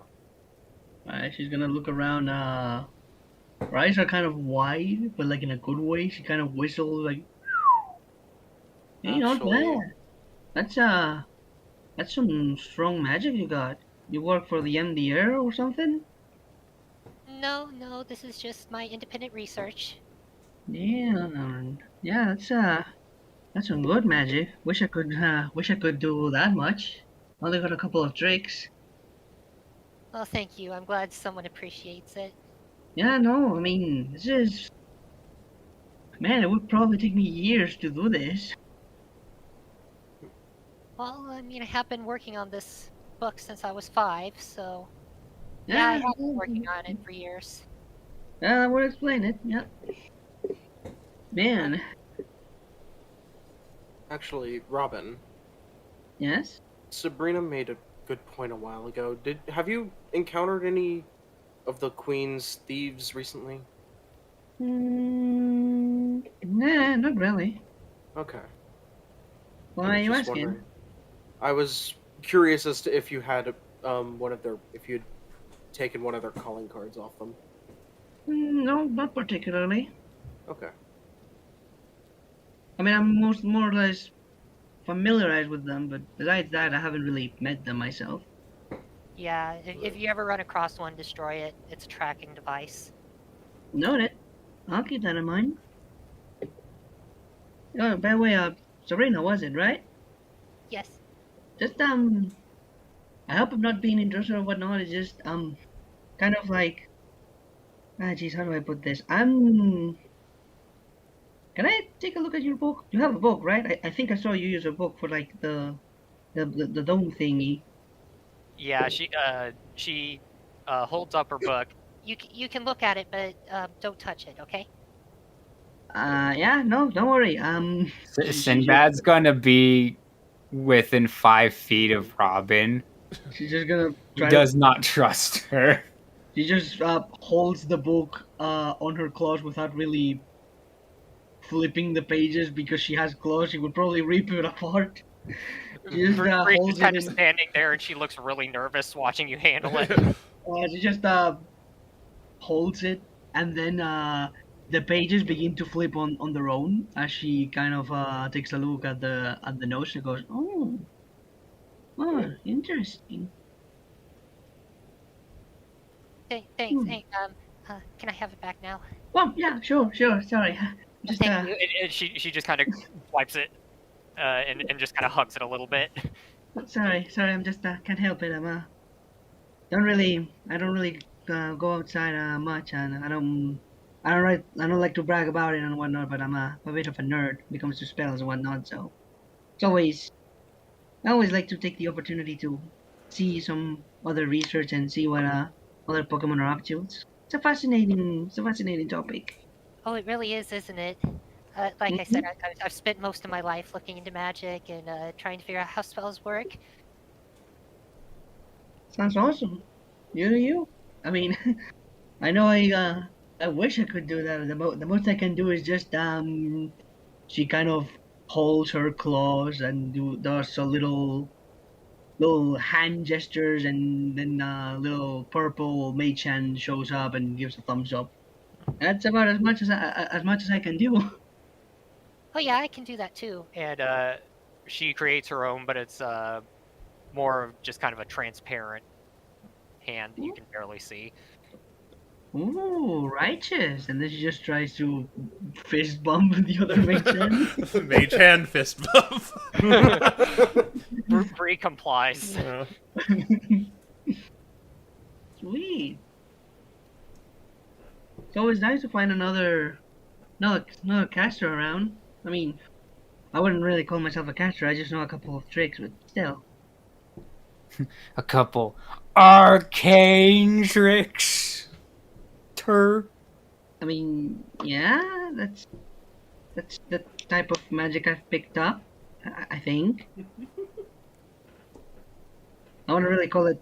Alright, she's gonna look around. Her eyes are kind of wide, but like in a good way. She kind of whistles like, "Hey, not Actually- bad. That's some strong magic you got. You work for the MDR or something?" No, this is just my independent research. Yeah, that's some good magic. Wish I could do that much. Only got a couple of tricks. Well, thank you. I'm glad someone appreciates it. Yeah, no, I mean, man, it would probably take me years to do this. Well, I mean, I have been working on this book since I was 5, so yeah, I have been working on it for years. That would explain it. Yeah. Man, Actually, Robin, yes. Sabrina made a good point a while ago. Have you encountered any of the Queen's thieves recently? Nah, not really. Okay. Why are I was you just asking? wondering. I was curious as to if you had if you'd taken one of their calling cards off them. No, not particularly. Okay. I mean, I'm more or less familiarized with them, but besides that, I haven't really met them myself. Yeah, if you ever run across one, destroy it. It's a tracking device. Noted. I'll keep that in mind. Oh, by the way, Sabrina, was it, right? Yes. Just, I hope I'm not being intrusive or whatnot. It's just, kind of like, geez, how do I put this? Can I take a look at your book? You have a book, right? I think I saw you use a book for, like, the dome thingy. Yeah, she holds up her book. You can look at it, but don't touch it, okay? Yeah, no, don't worry. Sinbad's gonna be within 5 feet of Robin. She's just gonna He try does not trust her. She just holds the book on her claws without really flipping the pages because she has claws. She would probably rip it apart. She just Bree's holds just it kind of in. standing there, and she looks really nervous watching you handle it. She just holds it, and then the pages begin to flip on their own as she kind of takes a look at the notes and goes, "Oh, interesting." Okay, thanks. Hey, can I have it back now? Well, yeah, sure. Sorry, just Thank you. And she just kind of wipes it and just kind of hugs it a little bit. sorry. I'm just can't help it. I don't really go outside much, and I don't like to brag about it and whatnot, but I'm a bit of a nerd when it comes to spells and whatnot. So it's always I always like to take the opportunity to see some other research and see what other Pokemon are up to. It's a fascinating topic. Oh, it really is, isn't it? Like I said, I've spent most of my life looking into magic and trying to figure out how spells work. Sounds awesome. You do you. I mean, I know I wish I could do that. The most I can do is just she kind of holds her claws and does a little hand gestures, and then little purple mage hand shows up and gives a thumbs up. That's about as much as I can do. Oh yeah, I can do that too. And she creates her own, but it's more of just kind of a transparent hand that you can barely see. Ooh, righteous! And then she just tries to fist bump the other mage hand. Mage hand fist bump. Bree complies. Yeah. Sweet. It's always nice to find another caster around. I mean, I wouldn't really call myself a caster. I just know a couple of tricks, but still. A couple arcane tricks. I mean, yeah, that's the type of magic I've picked up. I think. I wouldn't really call it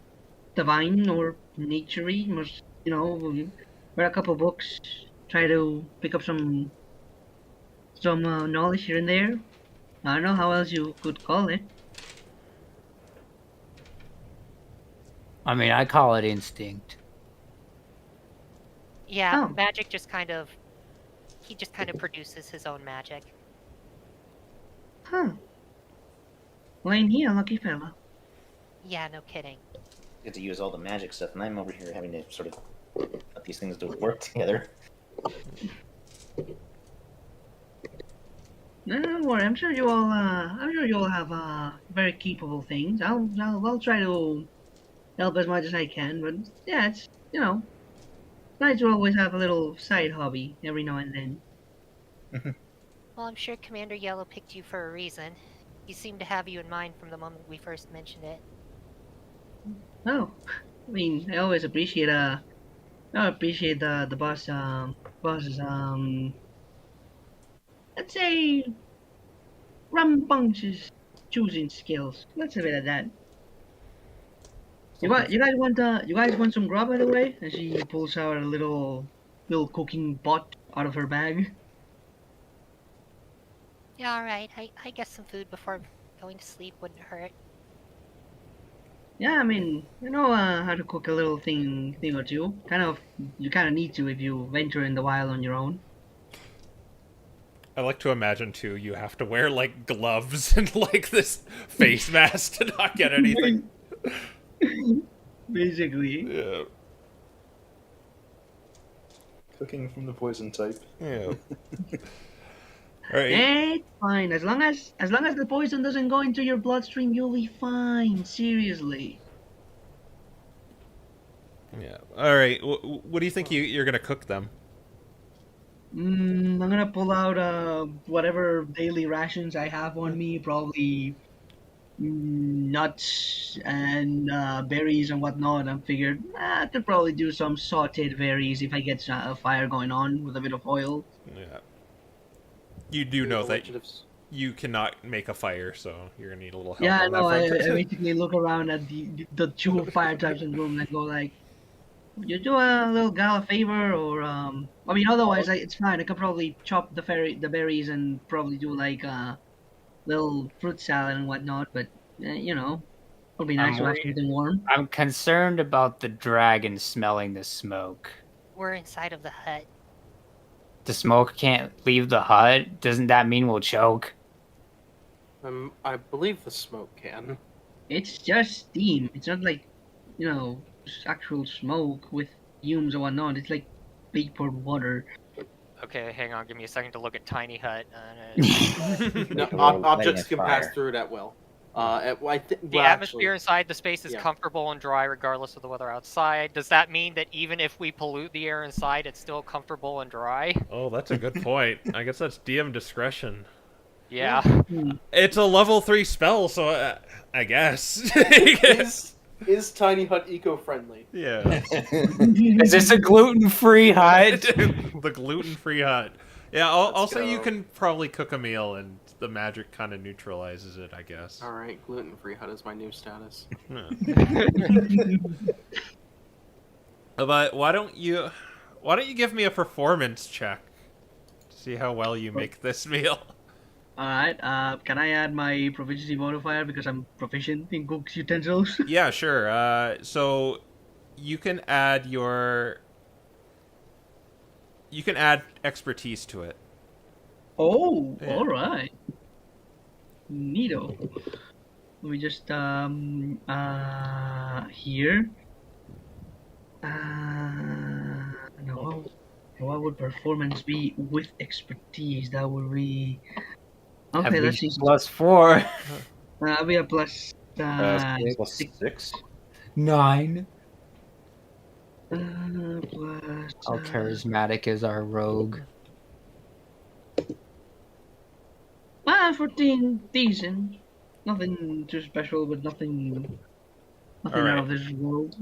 divine or naturey. Most, read a couple books, try to pick up some knowledge here and there. I don't know how else you could call it. I mean, I call it instinct. Yeah, Oh. magic he just kind of produces his own magic. Huh. Well, ain't he a lucky fella? Yeah, no kidding. Get to use all the magic stuff, and I'm over here having to sort of let these things do work together. No, don't worry. I'm sure you all have very capable things. I'll try to help as much as I can. But yeah, it's nice to always have a little side hobby every now and then. Well, I'm sure Commander Yellow picked you for a reason. He seemed to have you in mind from the moment we first mentioned it. Oh, I mean, I always appreciate the boss's let's say rambunctious choosing skills. Let's leave it at that. You guys want some grub, by the way? And she pulls out a little cooking pot out of her bag. Yeah, alright. I guess some food before going to sleep wouldn't hurt. Yeah, I mean, you know how to cook a little thing or two. You kind of need to if you venture in the wild on your own. I like to imagine too. You have to wear like gloves and like this face mask to not get anything. Basically. Yeah. Cooking from the poison type. Yeah. All right. It's fine. As long as the poison doesn't go into your bloodstream, you'll be fine. Seriously. Yeah. All right. What do you think you're gonna cook them? I'm gonna pull out whatever daily rations I have on me. Probably nuts and berries and whatnot. I figured I could probably do some sautéed berries if I get a fire going on with a bit of oil. Yeah. You do know that you cannot make a fire, so you're gonna need a little help. Yeah, I on know. that I front. basically look around at the two fire types in the room and go like, "Would you do a little gal a favor, or I mean, otherwise it's fine. I could probably chop the berries and probably do like a little fruit salad and whatnot. But it'll be nice to have something warm." I'm concerned about the dragon smelling the smoke. We're inside of the hut. The smoke can't leave the hut? Doesn't that mean we'll choke? I believe the smoke can. It's just steam. It's not like, actual smoke with fumes or whatnot. It's like vapor water. Okay, hang on. Give me a second to look at Tiny Hut. No, Lighting objects a can pass fire. through it at will. The atmosphere inside the space is yeah. comfortable and dry regardless of the weather outside. Does that mean that even if we pollute the air inside, it's still comfortable and dry? Oh, that's a good point. I guess that's DM discretion. Yeah. It's a level 3 spell, so I guess. Is Tiny Hut eco-friendly? Yeah. Is this a gluten-free hut? The gluten-free hut. Yeah, also you go. can probably cook a meal and the magic kind of neutralizes it, I guess. All right, gluten-free hut is my new status. But why don't you give me a performance check to see how well you make this meal? Alright, can I add my proficiency modifier because I'm proficient in cooked utensils? Yeah, sure. So you can add expertise to it. Oh, Yeah. alright. Neato. Let me just, here. No, what would performance be with expertise? That would be... At Okay, let's least see. +4. That'll be a plus, Plus 6. 6. 9. Plus... How charismatic is our rogue? 14, decent. Nothing too special, but nothing Alright. out of this world.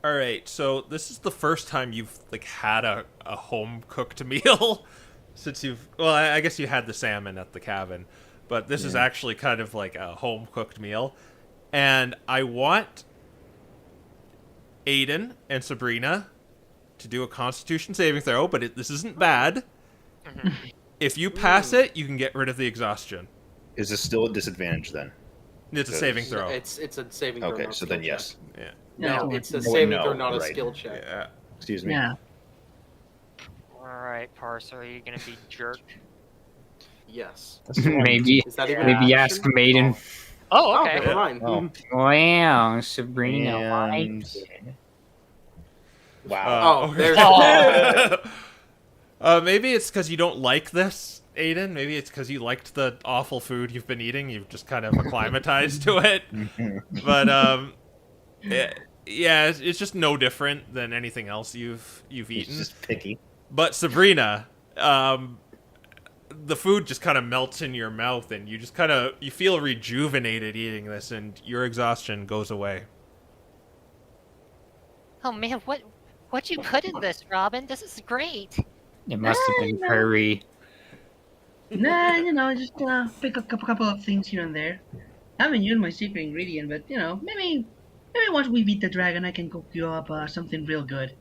All right, so this is the first time you've had a home cooked meal since I guess you had the salmon at the cabin, but this is actually kind of like a home cooked meal, and I want Aiden and Sabrina to do a Constitution saving throw, but this isn't bad. If you pass it, you can get rid of the exhaustion. Is this still a disadvantage then? It's a saving throw. It's a saving throw. Okay, not so skill then yes. check. Yeah. No, it's a wait, saving no, throw, not a right. skill check. Yeah. Excuse me. Yeah. Alright, Parser, are you gonna be jerk? Yes. maybe Is that even an maybe action? ask Maiden. Oh, Oh, okay. never mind. Oh. Wow, Sabrina And- likes it. Wow. Oh, there's Maybe it's because you don't like this, Aiden. Maybe it's because you liked the awful food you've been eating. You've just kind of acclimatized to it. But yeah, it's just no different than anything else you've He's eaten. just picky. But Sabrina, the food just kind of melts in your mouth, and you feel rejuvenated eating this, and your exhaustion goes away. Oh man, what you put in this, Robin? This is great. It must have been curry. Nah, just pick a couple of things here and there. I haven't used my secret ingredient, but maybe once we beat the dragon, I can cook you up something real good.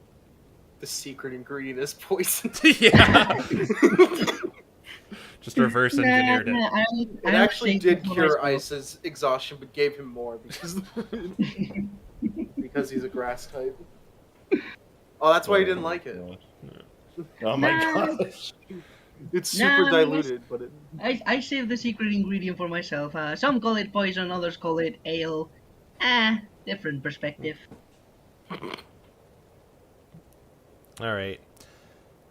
the secret ingredient is poison. Yeah. Just reverse engineered it. It actually did cure Ice's exhaustion, but gave him more because he's a grass type. Oh, that's why he didn't like it. Oh my Nah. gosh. It's super Nah, diluted, but it. I saved the secret ingredient for myself. Some call it poison, others call it ale. Different perspective. All right.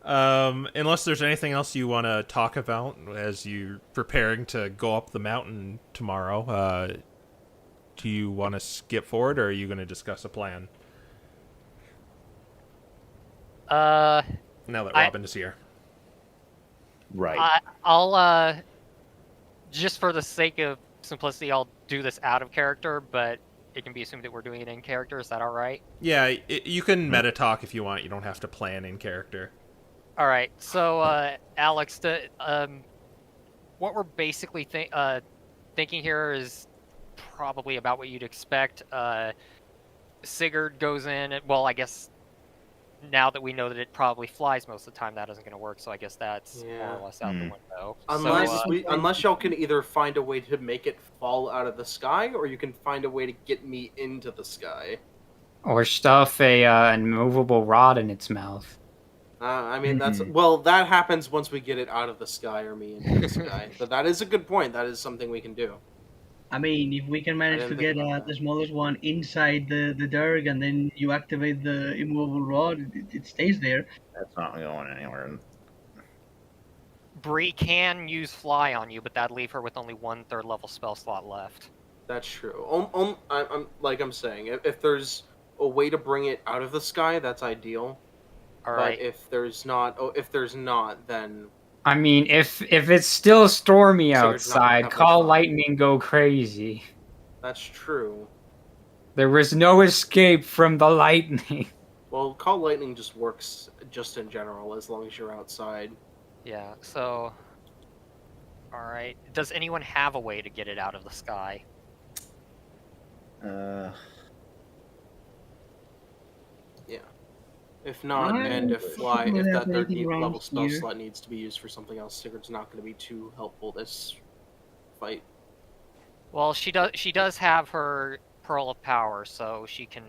Unless there's anything else you want to talk about as you're preparing to go up the mountain tomorrow, do you want to skip forward, or are you going to discuss a plan now that Robin is here? Right. I'll just for the sake of simplicity, I'll do this out of character, but it can be assumed that we're doing it in character. Is that all right? Yeah, you can meta talk if you want. You don't have to plan in character. All right. So, Alex, what we're basically thinking here is probably about what you'd expect. Sigurd goes in. Well, I guess now that we know that it probably flies most of the time, that isn't going to work. So I guess that's more or less out the window. Unless y'all can either find a way to make it fall out of the sky, or you can find a way to get me into the sky. Or stuff a immovable rod in its mouth. I mean, that happens once we get it out of the sky or me into the sky. But that is a good point. That is something we can do. I mean, if we can manage to didn't get think about the smallest one inside the Durg, and then you activate the immovable rod, it stays there. That's not going anywhere. Bree can use fly on you, but that'd leave her with only 1 third level spell slot left. That's true. I'm saying, if there's a way to bring it out of the sky, that's ideal. All But right. if there's not, then I mean, if it's still stormy Sigurd's not gonna outside, have much call fun. lightning, go crazy. that's true. There was no escape from the lightning. Well, call lightning just works just in general as long as you're outside. Yeah. So. All right. Does anyone have a way to get it out of the sky? If not, I and if fly, don't if have that third anything around level spell here. slot needs to be used for something else, Sigurd's not going to be too helpful this fight. Well, she does. She does have her pearl of power, so she can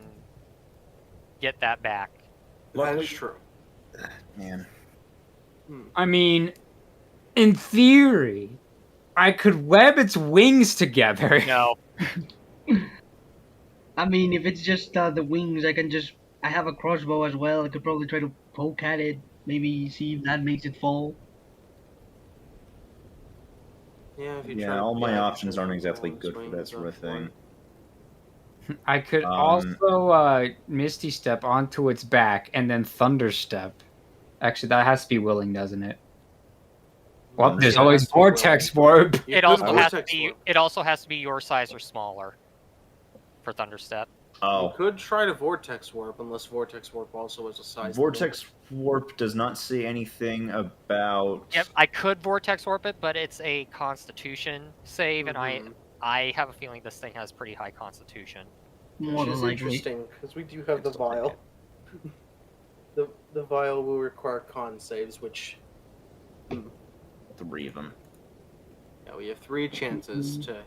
get that back. That Luckily- is true. Man. I mean, in theory, I could web its wings together. No. I mean, if it's just the wings, I have a crossbow as well. I could probably try to poke at it, maybe see if that makes it fall. Yeah, if you Yeah, try, all my yeah, options aren't try exactly to good for that sort of thing. I could Um, also Misty Step onto its back and then Thunder Step. Actually, that has to be willing, doesn't it? Well, there's Yeah, it always has to be willing. Vortex Warp. You It could also has to vortex be. warp. It also has to be your size or smaller for Thunderstep. You Oh, could try to vortex warp, unless vortex warp also has a size. Vortex Warp does not say anything about. Yep, I could Vortex Warp it, but it's a Constitution save, and Mhm. I have a feeling this thing has pretty high Constitution. More Which than is likely. interesting because we do have the It's like vial. The vial will require con saves, which 3 of them. yeah, we have 3 chances Mm-hmm. to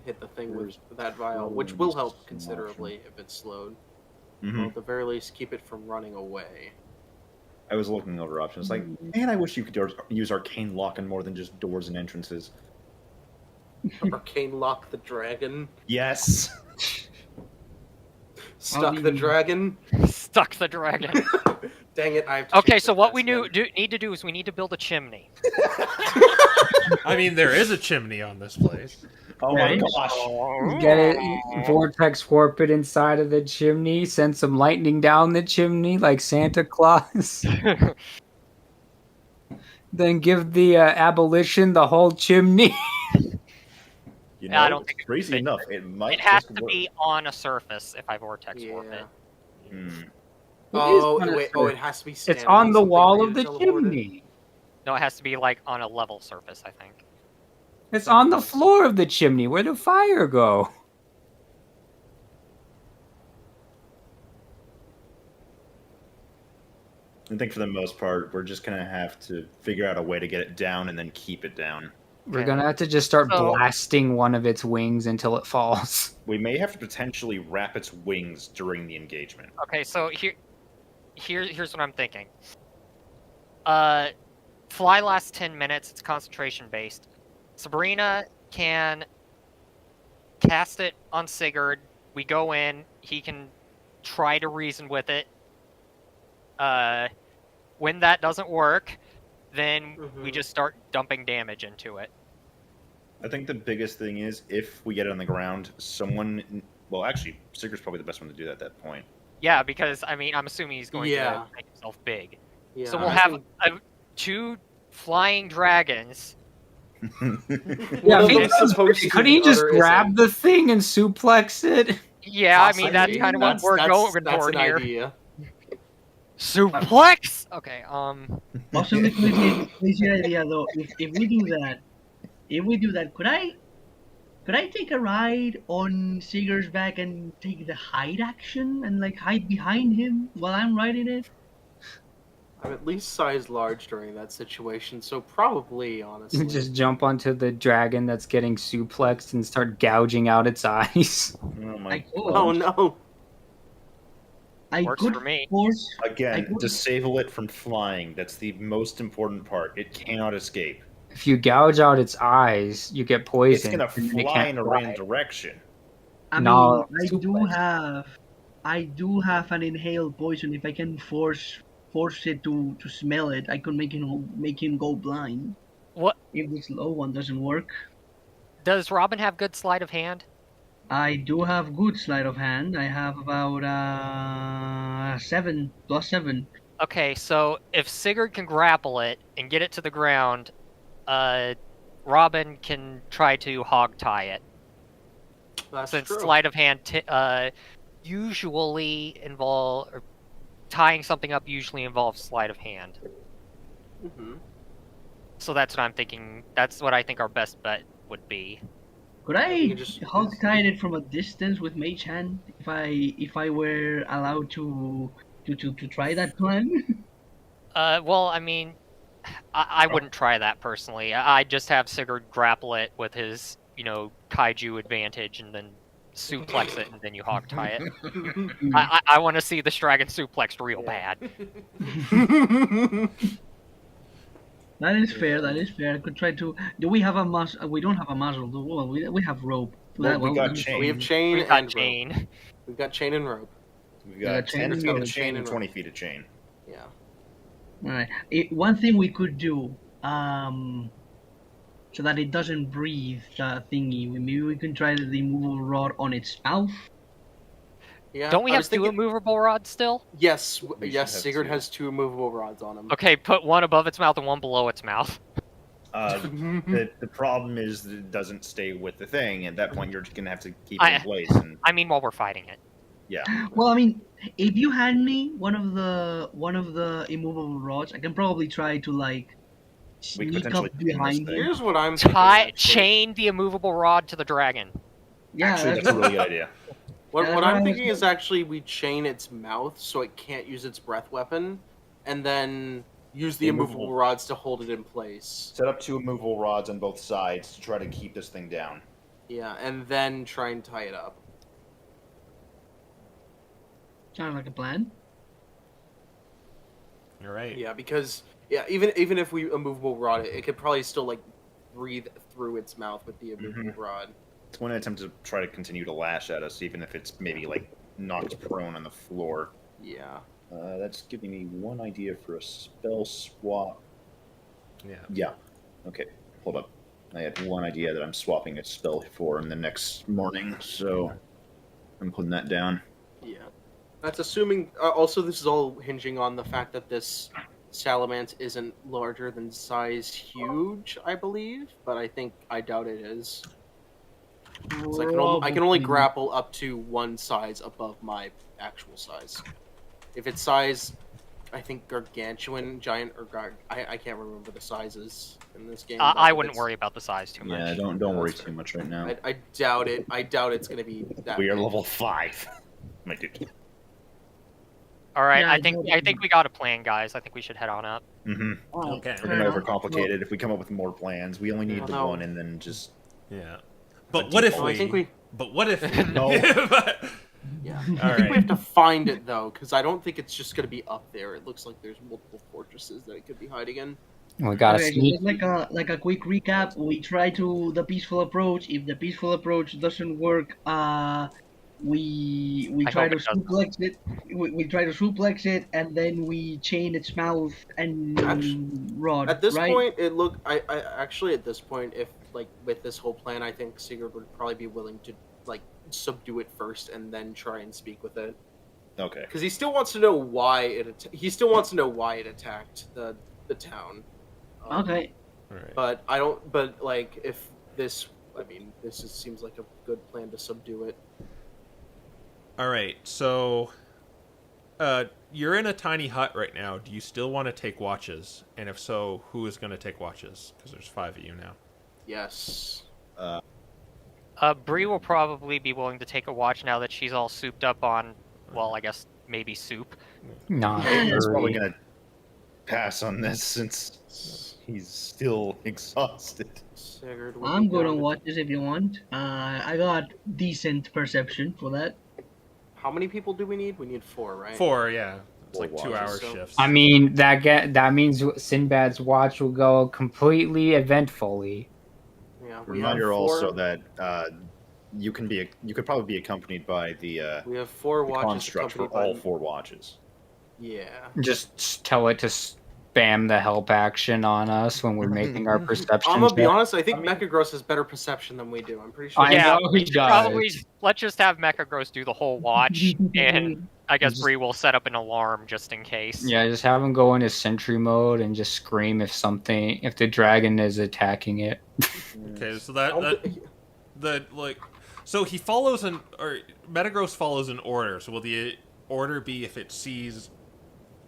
hit the thing with There's that vial, which always will help some considerably if it's slowed. Mhm. Or at the very least, keep it from running away. I was looking over options. Like, man, I wish you could use Arcane Lock on more than just doors and entrances. Arcane lock the dragon. Yes. Stuck the mean- dragon. Stuck the dragon. Dang it! I have to Okay, change so that what we fast again. need to do is we need to build a chimney. I mean, there is a chimney on this place. Oh my gosh. Get it, Vortex Warp it inside of the chimney, send some lightning down the chimney like Santa Claus. Then give the abolition the whole chimney. You I don't think it crazy would fit. enough, it might It has just to work. be on a surface if I Vortex Warp Yeah. it. Hmm. Oh, on a wait. Oh, it has to be. It's Standing on the something wall for of you the to teleport it? chimney. No, it has to be like on a level surface, I think. It's on the floor of the chimney. Where the fire go? I think for the most part, we're just gonna have to figure out a way to get it down and then keep it down. We're Okay. gonna have to just start So- blasting one of its wings until it falls. We may have to potentially wrap its wings during the engagement. Okay, so here's what I'm thinking. Fly lasts 10 minutes. It's concentration based. Sabrina can cast it on Sigurd. We go in. He can try to reason with it. When that doesn't work, then we Mhm. just start dumping damage into it. I think the biggest thing is if we get it on the ground, someone. Well, actually, Sigurd's probably the best one to do that at that point. Yeah, because I mean, I'm assuming he's going Yeah. to make himself big. Yeah, So we'll I have think- 2 flying dragons. Yeah, One if of he them's does- supposed to, could the he just other grab isn't. the thing and suplex it? Yeah, I mean that's Possibly. kind of what we're going that's toward an here. idea. Suplex. Okay. Possibly crazy idea though. If we do that, could I take a ride on Sigurd's back and take the hide action and like hide behind him while I'm riding it? I'm at least size large during that situation, so probably, honestly. Just jump onto the dragon that's getting suplexed and start gouging out its eyes. Oh I my! could. Oh no! I Works could for me. force. Again, I could- disable it from flying. That's the most important part. It cannot escape. If you gouge out its eyes, you get It's poisoned. gonna and then it fly can't in a fly. random direction. I mean, No, I do have an inhaled poison. If I can force it to smell it, I could make him go blind. What if the slow one doesn't work. does Robin have good sleight of hand? I do have good sleight of hand. I have about 7 plus 7. Okay, so if Sigurd can grapple it and get it to the ground, Robin can try to hog tie it. That's Since true. sleight of hand usually involve or tying something up usually involves sleight of hand. Hmm. So that's what I'm thinking. That's what I think our best bet would be. Could we I can just- hog tie it from a distance with mage hand if I were allowed to try that plan? Well, I mean, I wouldn't try that personally. I'd just have Sigurd grapple it with his, kaiju advantage, and then suplex it, and then you hog tie it. I want to see this dragon suplexed real Yeah. bad. That is fair. That is fair. I could try to. Do we have a muzzle? We don't have a muzzle. Well, we have rope. Well, we got then- chain. We have chain We've got and rope. chain. We've got chain and rope. We've Yeah, got chain 10 and feet of rope. chain and Chain 20 and feet of chain. Yeah. All right. One thing we could do, so that it doesn't breathe, thingy. Maybe we can try the removal rod on its mouth. Yeah. Don't we I have was two thinking- immovable rods still? Yes. We should Yes. have Sigurd 2. has 2 immovable rods on him. Okay, put one above its mouth and one below its mouth. The problem is that it doesn't stay with the thing. At that point, you're just gonna have to keep it I- in place. And I mean, while we're fighting it. yeah, Well, I mean, if you hand me one of the immovable rods, I can probably try to like We could sneak potentially up pin this behind thing. him. Here's what I'm thinking. actually. Chain the immovable rod to the dragon. Yeah, actually, that's a really good idea. What, Yeah, what that's what I I'm was thinking is actually we chain its mouth so it can't use its breath weapon, and then use the immovable Immovable. rods to hold it in place. Set up 2 immovable rods on both sides to try to keep this thing down. Yeah, and then try and tie it up. sounds like a plan. All right. Yeah, because even if we immovable rod it, it could probably still like breathe through its mouth with the immovable rod. It's going to attempt to try to continue to lash at us, even if it's maybe like knocked prone on the floor. Yeah. That's giving me one idea for a spell swap. Yeah. Yeah. Okay. Hold up. I had one idea that I'm swapping a spell for in the next morning, so I'm putting that down. Yeah. That's assuming. Also, this is all hinging on the fact that this salamence isn't larger than size huge, I believe, but I doubt it is. So I can only Probably. grapple up to one size above my actual size. If it's size, I think gargantuan, giant, or I can't remember the sizes in this game. but I if wouldn't it's- worry about the size too much. Yeah, don't worry too much right now. I doubt it. I doubt it's gonna be that. We are big. level 5. My dude. All right, Yeah, I I think don't- we got a plan, guys. I think we should head on up. Mm-hmm. Oh, Okay. We're fair gonna enough. overcomplicate it. If we come up with more plans, we only need Yeah, the no. one, and then just Yeah. But what if No, I think we. But what if? No. Yeah. All I think we right. have to find it though, because I don't think it's just gonna be up there. It looks like there's multiple fortresses that it could be hiding in. We got to Okay, sneak. just like a quick recap. We try to the peaceful approach. If the peaceful approach doesn't work, we I try hope to it doesn't. suplex it. We try to suplex it, and then we chain its mouth and rod. At this right? point, it look. I actually at this point, if like with this whole plan, I think Sigurd would probably be willing to like subdue it first and then try and speak with it, okay. because he still wants to know why it. He still wants to know why it attacked the town. Okay. All right. But I don't. But like, if this, I mean, seems like a good plan to subdue it. All right. So, you're in a tiny hut right now. Do you still want to take watches? And if so, who is going to take watches? Because there's 5 of you now. Yes. Bree will probably be willing to take a watch now that she's all souped up on, well, I guess maybe soup. Not He's probably hurry. gonna pass on this since he's still exhausted. Sigurd would I'm be good down on to- watches if you want. I got decent perception for that. How many people do we need? We need 4, right? 4, yeah. It's 4 like 2-hour watches, so- shifts. I mean, that means Sinbad's watch will go completely eventfully. Yeah. We have Reminder 4, also that you could probably be accompanied by the we have 4 watches construct for accompanied all by. 4 watches. Yeah. Just tell it to spam the help action on us when we're making our perception I'm gonna be check? honest. I think Mechagross has better perception than we do. I'm pretty sure. I Yeah, know he does. Probably let's just have Mechagross do the whole watch, and I guess Just- Bree will set up an alarm just in case. Yeah, just have him go into sentry mode and just scream if the dragon is attacking it. Okay, so I don't that thi- the like, so he follows or Metagross follows an order. So will the order be if it sees?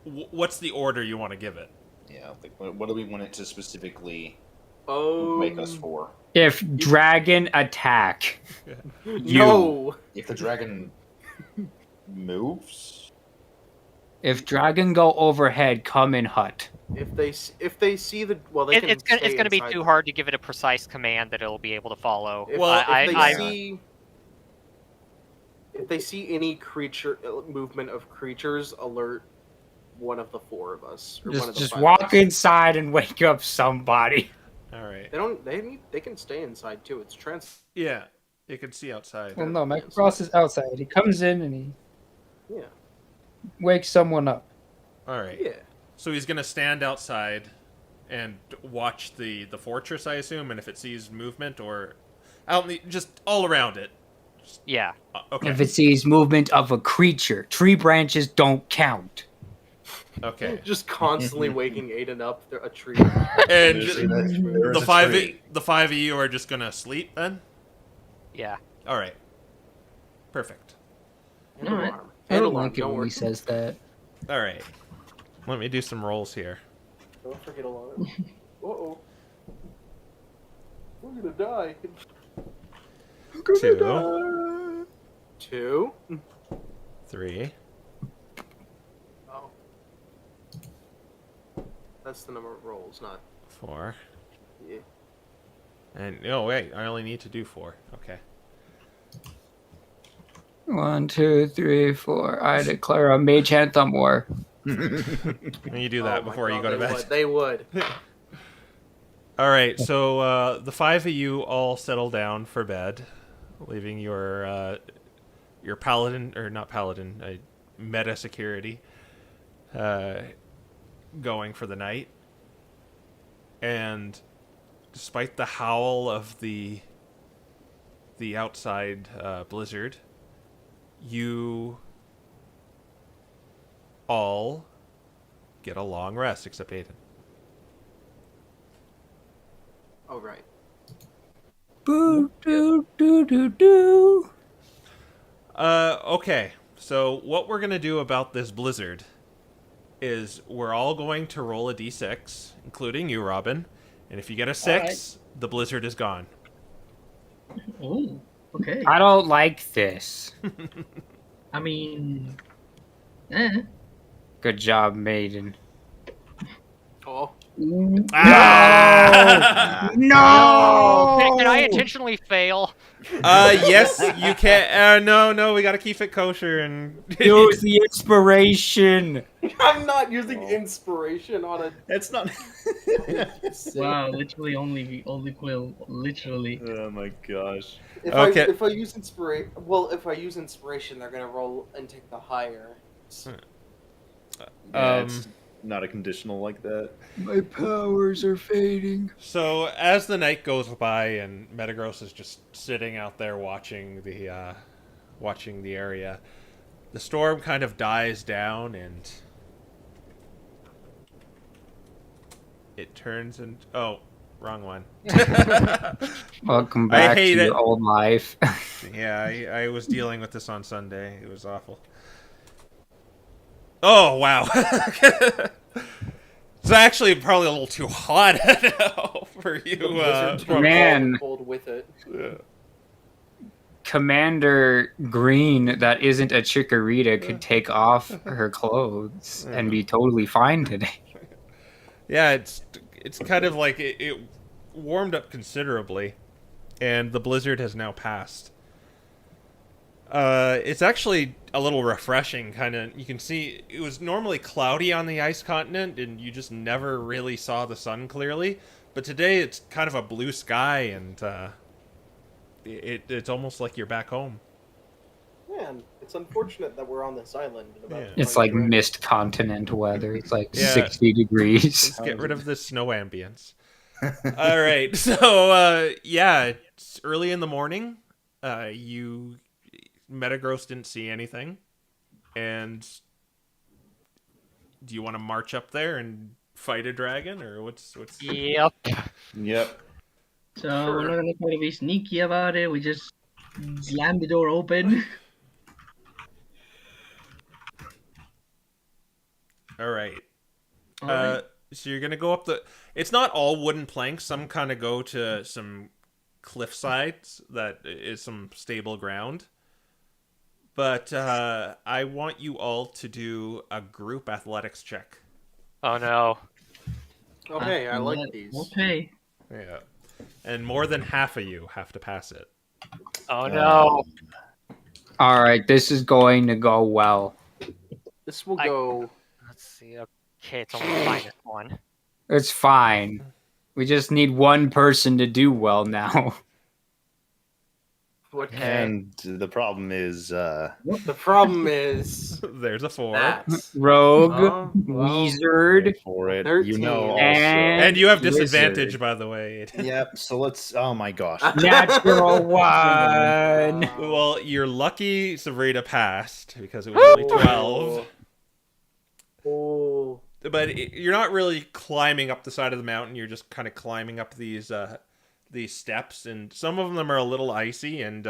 What's the order you want to give it? Yeah, like, what do we want it to specifically Oh, make us for? If dragon attack, no. If the dragon moves, if dragon go overhead, come in hut. If they see the they can It's stay gonna be inside too the- hard to give it a precise command that it'll be able to follow. If, Well, if they see any creature movement of creatures, alert one of the four of us. Or one of the Just five walk of us. inside and wake up somebody. All right. They don't. They can stay inside too. It's Yeah, you can see outside. Well, no, Macross is outside. He comes in and he Yeah. wakes someone up. All right. Yeah. So he's gonna stand outside and watch the fortress, I assume, and if it sees movement or out just all around it. Yeah. Okay. If it sees movement of a creature, tree branches don't count. Okay. Just constantly waking Aiden up. They're a tree. And there is the five of you are just gonna sleep then. Yeah. All right. Perfect. And Alright. alarm. I And don't alarm. like it Don't when worry. he says that. All right. Let me do some rolls here. Don't forget alarm. Uh-oh. We're gonna die. 2, 2. 3. Oh. That's the number of rolls, not. 4. Yeah. And no, wait, I only need to do 4. Okay. 1, 2, 3, 4. I declare a mage anthem war. And you do that Oh my before you God, go to they bed. would, They would. All right, so the 5 of you all settle down for bed, leaving your paladin or not paladin, meta security going for the night. And despite the howl of the outside blizzard, you all get a long rest except Aiden. Oh, right. Boo doo doo doo doo. Okay. So what we're gonna do about this blizzard is we're all going to roll a d6, including you, Robin. And if you get a 6, the blizzard is gone. Oh, okay. I don't like this. I mean, Good job, maiden. Oh. Ah! No! Can I intentionally fail? Yes, you can. No, we gotta keep it kosher and. Use the inspiration. I'm not using inspiration on a. That's not. wow, literally only quill, literally. Oh my gosh. Okay. If I use inspiration, if I use inspiration, they're gonna roll and take the higher. It's not a conditional like that. My powers are fading. So as the night goes by and Metagross is just sitting out there watching the area, the storm kind of dies down and it turns into wrong one. Welcome I back to hate it. your old life. Yeah, I was dealing with this on Sunday. It was awful. Oh wow. It's actually probably a little too hot now for you. The blizzard took all man. the cold with it. Commander Green, that isn't a chikorita, could take off her clothes and be totally fine today. Yeah, it's kind of like it warmed up considerably, and the blizzard has now passed. It's actually a little refreshing, kind of. You can see it was normally cloudy on the ice continent, and you just never really saw the sun clearly. But today it's kind of a blue sky, and it's almost like you're back home. Man, it's unfortunate that we're on this island. And about Yeah. to It's fight like dragon. mist continent weather. It's like Yeah. 60 degrees. Let's get rid of the snow ambience. All right. So, it's early in the morning. You Metagross didn't see anything. And do you want to march up there and fight a dragon, or what's? Yep. Yep. So Sure. we're not gonna try to be sneaky about it. We just slam the door open. All right. Alright. So you're gonna go up the. It's not all wooden planks. Some kind of go to some cliff sides that is some stable ground. But I want you all to do a group athletics check. Oh no. Oh, hey, I like these. Okay. Yeah. And more than half of you have to pass it. Oh no. All right, this is going to go well. This will I- go. Let's see. Okay, it's only -1. It's fine. We just need one person to do well now. What And the problem is, The problem is There's a 4. that. Rogue, Oh, well, Wizard, for it, 13. you know, also. And you have Wizard. disadvantage, by the way. Yep. So let's. Oh my gosh. Natural one. Well, you're lucky Sabrina passed because it was only 12. Oh. But you're not really climbing up the side of the mountain. You're just kind of climbing up these steps, and some of them are a little icy, and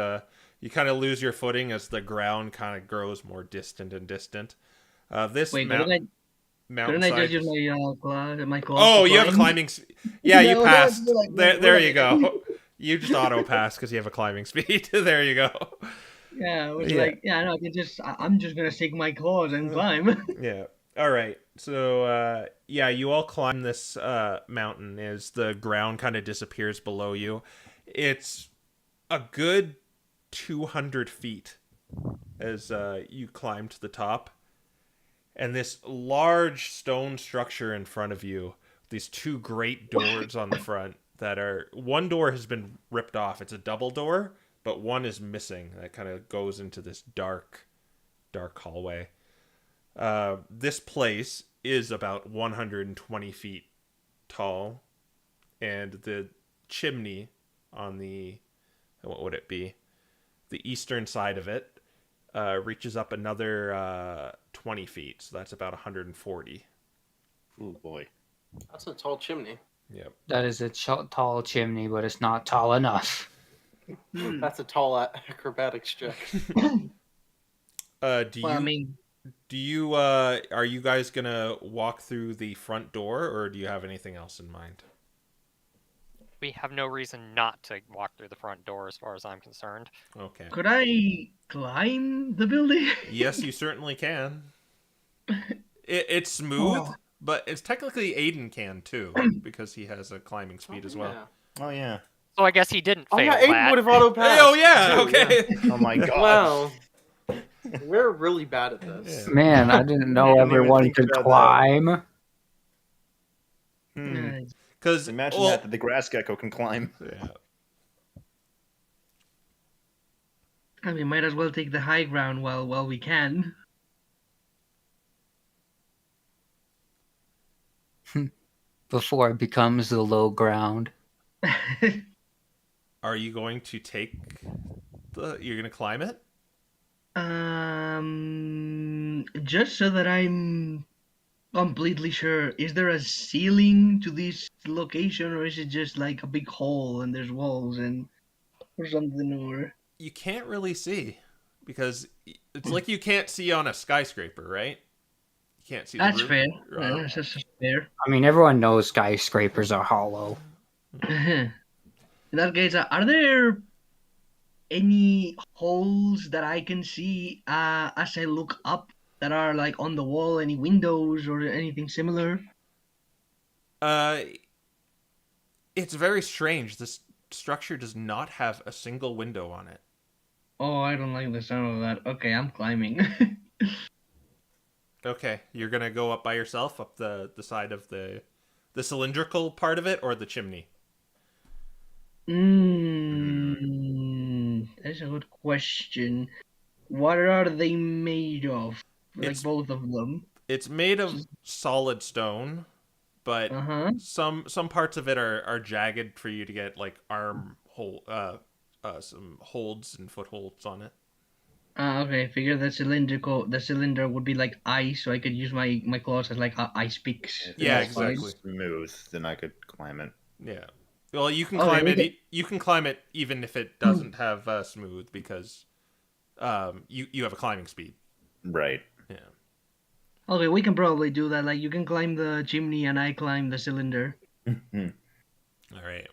you kind of lose your footing as the ground kind of grows more distant and distant. This Wait, mountain. couldn't I just use my claws? Oh, to you have a climb? climbing. Yeah, you No, passed. that's like- There you go. You just auto pass because you have a climbing speed. There you go. Yeah, it was Yeah. like, yeah, no, I can just, I'm just gonna stick my claws and climb. Yeah. All right. So, you all climb this mountain as the ground kind of disappears below you. It's a good 200 feet as you climb to the top. And this large stone structure in front of you, these 2 great doors on the front that are... One door has been ripped off. It's a double door, but one is missing. That kind of goes into this dark hallway. This place is about 120 feet tall, and the chimney on the, what would it be? The eastern side of it reaches up another 20 feet, so that's about 140. Oh boy. That's a tall chimney. Yep. That is a tall chimney, but it's not tall enough. That's a tall acrobatics check. Do Well, I you mean, are you guys gonna walk through the front door, or do you have anything else in mind? We have no reason not to walk through the front door, as far as I'm concerned. Okay. could I climb the building? Yes, you certainly can. It's smooth, Oh. but it's technically Aiden can too, because he has a climbing speed as well. Yeah. Oh yeah. So I guess he didn't Oh fail yeah, Aiden that. would have auto Hey, passed. oh yeah, okay. Oh my god. Wow. We're really bad at this. Yeah. Man, I didn't know didn't even everyone think could about that. climb. Because Imagine that the grass gecko can climb. Yeah. I mean, might as well take the high ground while we can. Before it becomes the low ground. Are you going to take you're gonna climb it? Just so that I'm completely sure, is there a ceiling to this location, or is it just like a big hole and there's walls and or something, or? You can't really see because it's like you can't see on a skyscraper, right? You can't see. That's the fair. roof. Yeah, that's just fair. I mean, everyone knows skyscrapers are hollow. In that case, are there any holes that I can see as I look up that are like on the wall? Any windows or anything similar? It's very strange. This structure does not have a single window on it. Oh, I don't like the sound of that. Okay, I'm climbing. Okay, you're gonna go up by yourself up the side of the cylindrical part of it, or the chimney? That's a good question. What are they made of? Like It's both of them. it's made of solid stone, but Uh huh. some parts of it are jagged for you to get like some holds and footholds on it. Okay. Figure the cylinder would be like ice, so I could use my claws as like ice picks. If Yeah, it's That's fine. exactly. smooth, then I could climb it. Yeah. Well, you can Okay, climb we it. can- You can climb it even if it doesn't have smooth because you have a climbing speed. Right. Yeah. Okay, we can probably do that. Like you can climb the chimney and I climb the cylinder. Hmm. All right.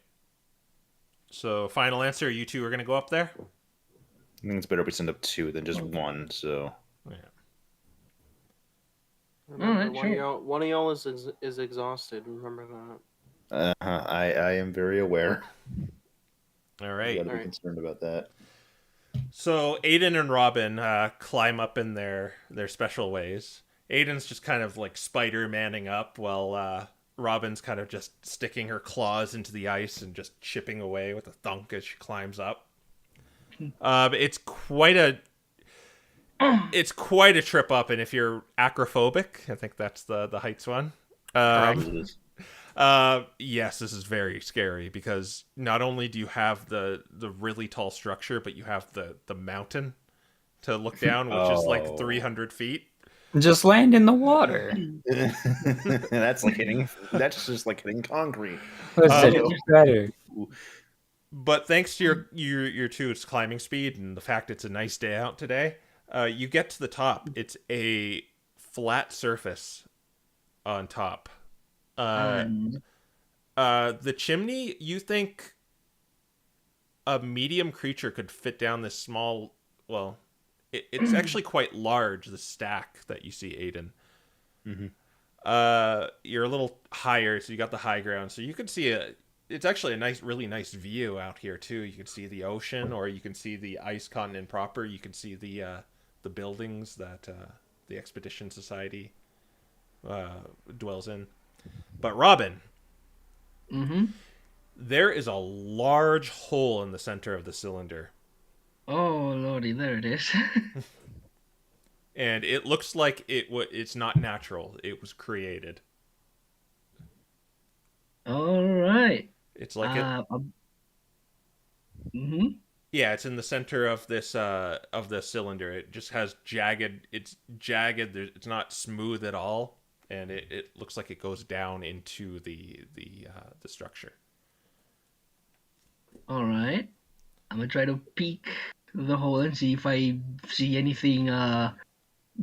So, final answer: you two are gonna go up there. I think it's better if we send up 2 than just 1. So Yeah. Remember, Alright, one of sure. y'all is exhausted. Remember that. I am very aware. All You right. got to be Alright. concerned about that. So Aiden and Robin climb up in their special ways. Aiden's just kind of like Spider-Manning up, while Robin's kind of just sticking her claws into the ice and just chipping away with a thunk as she climbs up. It's quite a trip up, and if you're acrophobic, I think that's the heights one. Yes, this is very scary because not only do you have the really tall structure, but you have the mountain to look down, which is like Oh. 300 feet. Just land in the water. That's like hitting. That's just like hitting concrete. Listen, Um, it's better. But thanks to your two's climbing speed and the fact it's a nice day out today, you get to the top. It's a flat surface on top. And The chimney, you think a medium creature could fit down this small. Well, it's actually quite large. The stack that you see, Aiden. Mhm. You're a little higher, so you got the high ground, so you can see it's actually a really nice view out here too. You can see the ocean, or you can see the ice continent proper. You can see the buildings that the Expedition Society dwells in. But Robin, there is a large hole in the center of the cylinder, oh lordy, there it is. and it looks like it's not natural. It was created. All right. It's like it. Yeah, it's in the center of the cylinder. It just has jagged. It's jagged. It's not smooth at all, and it looks like it goes down into the structure. All right. I'm gonna try to peek through the hole and see if I see anything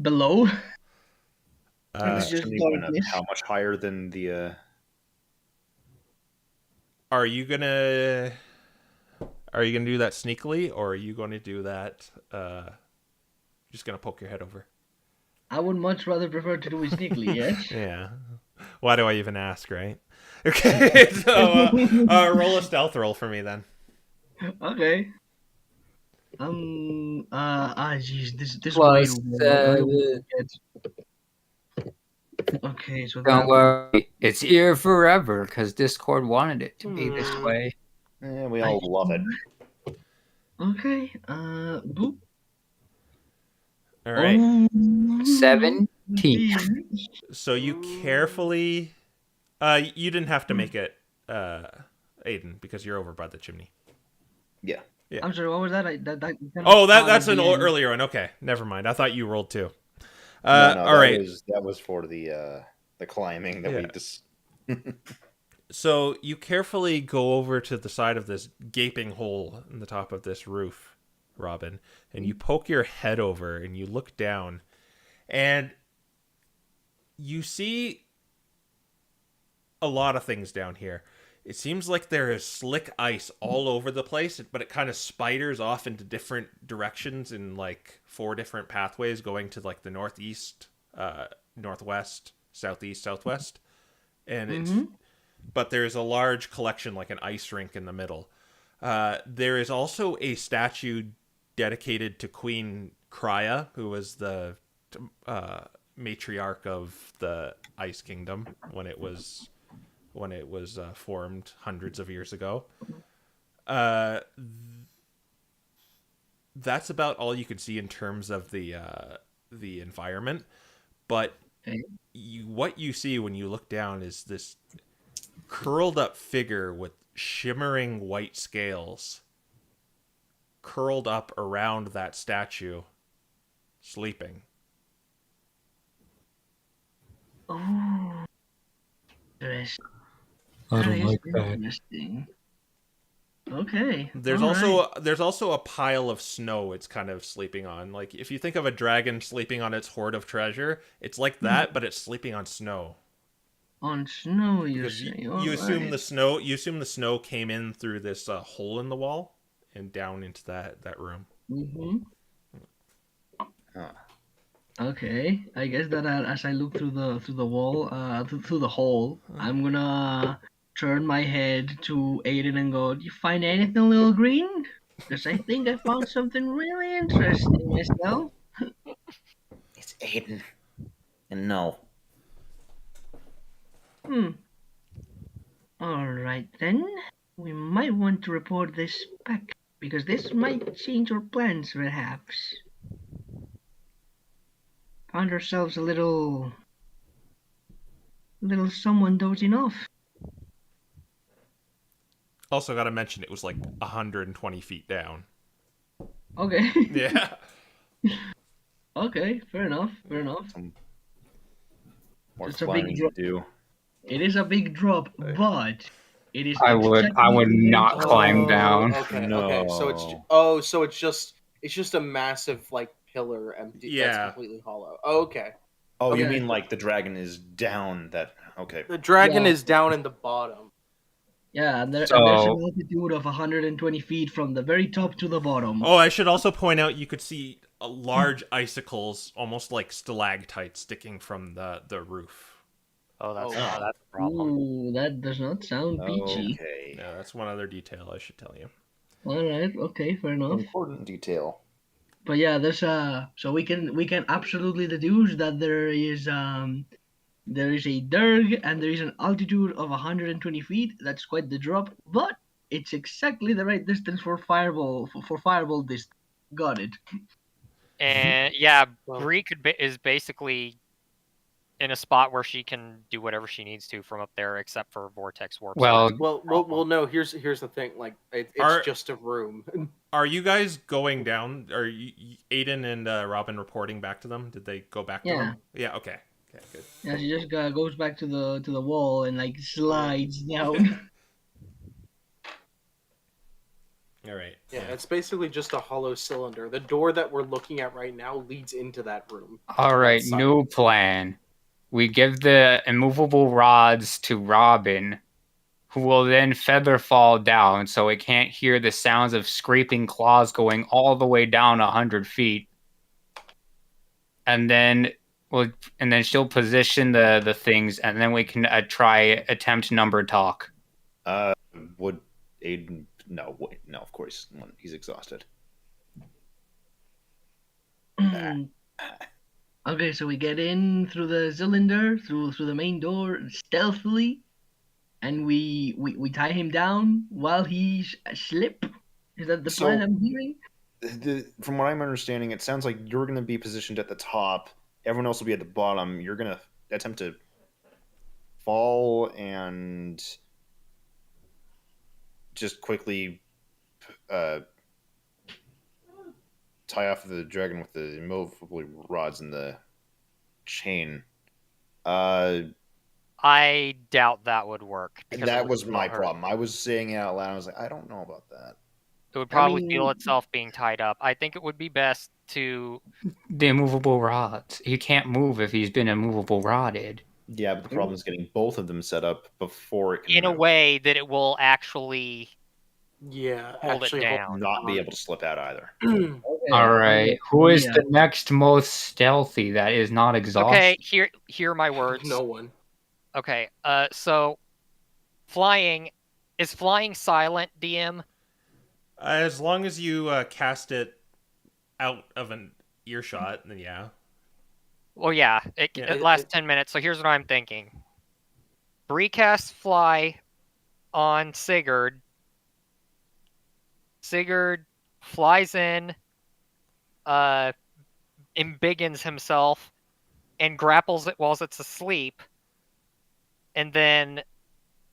below. It's just Chimney went up darkness. how much higher than the? Are you gonna do that sneakily, or are you going to do that? Just gonna poke your head over. I would much rather prefer to do it sneakily. Yes. Yeah. Why do I even ask, right? Okay. So roll a stealth roll for me then. Okay. Jeez, this Plus weight roll, I will 7. get- Okay, so Don't that worry, it's here forever because Discord wanted it to be this way. We all love it. Okay. Boop. All right. Oh, 17. So you carefully. You didn't have to make it, Aiden, because you're over by the chimney. Yeah. Yeah. I'm sorry. What was that? Oh, that's an earlier one. Okay, never mind. I thought you rolled two. No, All right. That was for the climbing that we Yeah. just. So you carefully go over to the side of this gaping hole in the top of this roof, Robin, and you poke your head over and you look down, and you see a lot of things down here. It seems like there is slick ice all over the place, but it kind of spiders off into different directions in like 4 different pathways going to like the northeast, northwest, southeast, southwest. And it's but there's a large collection like an ice rink in the middle. There is also a statue dedicated to Queen Krya, who was the matriarch of the Ice Kingdom when it was formed hundreds of years ago. that's about all you can see in terms of the environment. But Okay. what you see when you look down is this curled up figure with shimmering white scales curled up around that statue, sleeping. Oh, interesting. I That don't is like that. interesting. Okay. There's all right. also a pile of snow it's kind of sleeping on. Like if you think of a dragon sleeping on its hoard of treasure, it's like that, but it's sleeping on snow. On snow, you Because say. you assume Alright. the snow came in through this hole in the wall and down into that room. Mm-hmm. Huh. Okay. I guess that as I look through the wall, through the hole, I'm gonna turn my head to Aiden and go, "Do you find anything a little green? Because I think I found something really interesting myself." It's Aiden. And no. Hmm. All right then. We might want to report this back because this might change our plans, perhaps. Found ourselves a little someone dozing off. Also, got to mention it was like 120 feet down. Okay. Yeah. Okay. Fair enough. Fair enough. Some more It's a big climbing drop. to do. It is a big drop, but it is. I would exactly the very not top. climb down. Okay, No. okay. So it's just a massive like pillar empty that's Yeah. completely hollow. Okay. Oh, you Okay. mean like the dragon is down that... Okay. The dragon Yeah. is down in the bottom. Yeah, and there's So- an altitude of 120 feet from the very top to the bottom. Oh, I should also point out you could see large icicles, almost like stalactites, sticking from the roof. Oh, that's Oh. that's a problem. Ooh, that does not sound peachy. Okay. Yeah, that's one other detail I should tell you. All right. Okay. Fair enough. Important detail. But yeah, there's so we can absolutely deduce that there is a derg and there is an altitude of 120 feet. That's quite the drop, but it's exactly the right distance for fireball distance. Got it. And yeah, Well- Bree is basically in a spot where she can do whatever she needs to from up there, except for vortex warp. Well, Well, no. Here's the thing. Like, it's Are- just a room. Are you guys going down? Are Aiden and Robin reporting back to them? Did they go back to Yeah. them? Yeah. Okay. Okay. Good. Yeah, she just goes back to the wall and like slides down. All right. Yeah, it's basically just a hollow cylinder. The door that we're looking at right now leads into that room. all right, Outside. new plan. We give the immovable rods to Robin, who will then feather fall down so it can't hear the sounds of scraping claws going all the way down 100 feet. And then she'll position the things, and then we can attempt number talk. Would Aiden... No, wait, no, of course. He's exhausted. Okay, so we get in through the cylinder, through the main door, stealthily, and we tie him down while he slip. Is that the plan So- I'm hearing? From what I'm understanding, it sounds like you're going to be positioned at the top. Everyone else will be at the bottom. You're going to attempt to fall and just quickly tie off the dragon with the immovable rods and the chain. I doubt that would work. because it That would was feel my hurt. problem. I was saying it out loud. I was like, I don't know about that. It would probably mean- feel itself being tied up. I think it would be best to. The immovable rods. He can't move if he's been immovable rodded. Yeah, but the problem is getting both of them set up before it can In a move. way that it will actually Yeah, hold it actually down. Not be able to slip out either. Okay, All right, who is yeah. the next most stealthy that is not exhausted? Okay, hear my words. No one. Okay, so flying is flying silent, DM? As long as you cast it out of an earshot, then yeah. Well, yeah, it Yeah, lasts 10 minutes. So here's what I'm thinking. Bree casts fly on Sigurd. Sigurd flies in, embiggens himself and grapples it while it's asleep, and then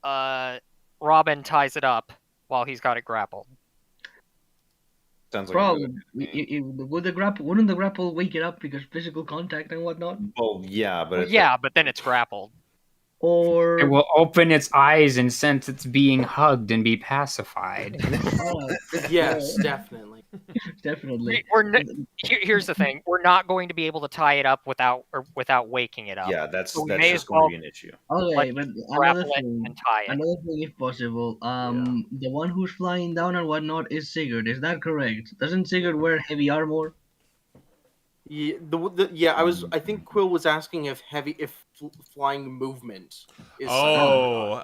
Robin ties it up while he's got it grappled. Sounds like Problem. Wouldn't the grapple wake it up because physical contact and whatnot? well, yeah, but Well, it's yeah, but then it's grappled. Or It will open its eyes and sense it's being hugged and be pacified. oh, Yes, definitely. definitely. Here's the thing: we're not going to be able to tie it up without waking it up. yeah, that's So we that's may just as going well to be an issue. Okay, Let's but grapple it and tie it. another thing, if possible. The one who's flying down and whatnot is Sigurd. Is that correct? Doesn't Sigurd wear heavy armor? Yeah, I think Quill was asking if flying movement is. Oh,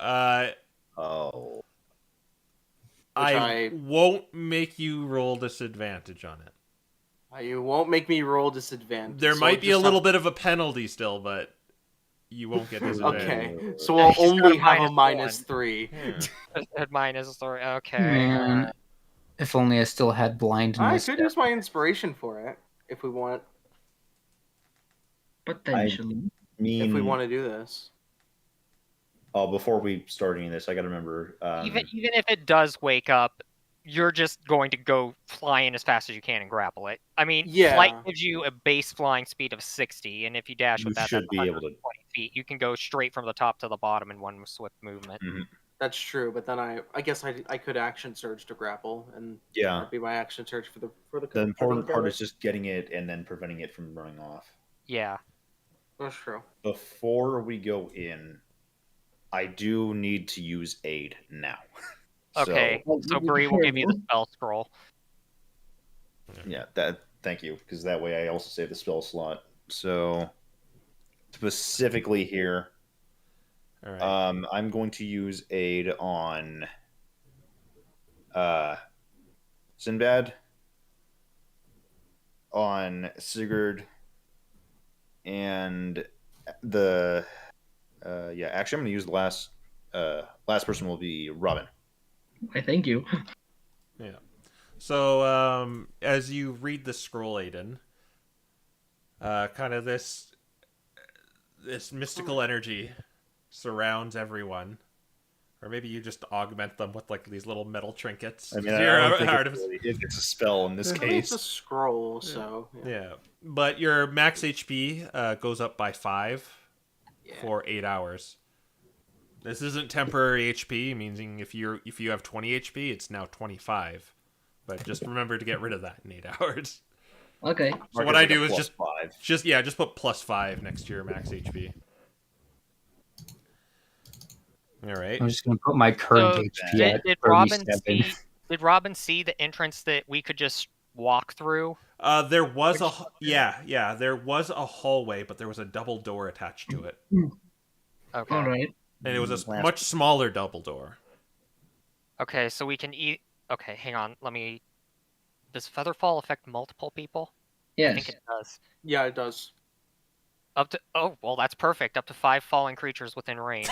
I won't make you roll disadvantage on it. You won't make me roll disadvantage. There so might I'll be a just little bit of a penalty still, but you won't get disadvantage. Okay, so I'll He's got only a have a -1. -3. Yeah. -3. Okay. Man, if only I still had I blindness. could use my inspiration for it if we want. Potentially. If we want to do this. Oh, before we start any of this, I got to remember. Even if it does wake up, you're just going to go flying as fast as you can and grapple it. I mean, Yeah. flight gives you a base flying speed of 60, and if you dash You with that, should that's be able to- 120 feet. You can go straight from the top to the bottom in one swift movement. That's true, but then I guess I could action surge to grapple, and Yeah. that'd be my action surge for the. The important part is just getting it and then preventing it from running off. Yeah. That's true. Before we go in, I do need to use aid now. Okay. So Bree will give you the spell scroll. Yeah, thank you, because that way I also save the spell slot. So specifically here, All right. I'm going to use aid on Sinbad, on Sigurd, and the actually I'm going to use the last person will be Robin. I thank you. Yeah. So as you read the scroll, Aiden, kind of this mystical energy surrounds everyone, or maybe you just augment them with like these little metal trinkets. I mean, I don't think it's a spell in this I think case. it's a scroll, so Yeah, but your max HP goes up by 5 Yeah. for 8 hours. This isn't temporary HP, meaning if you have 20 HP, it's now 25. But just remember to get rid of that in 8 hours. Okay. So what I do is just 5. just put +5 next to your max HP. All right. I'm just gonna put my current So, HP did, at did Robin 37. see? Did Robin see the entrance that we could just walk through? There was there was a hallway, but there was a double door attached to it, Okay. All right. and it was a much smaller double door. Okay, so we can eat. Okay, hang on. Let me. Does Featherfall affect multiple people? I Yes. think it does. Yeah, it does. Up to well, that's perfect. Up to 5 falling creatures within range.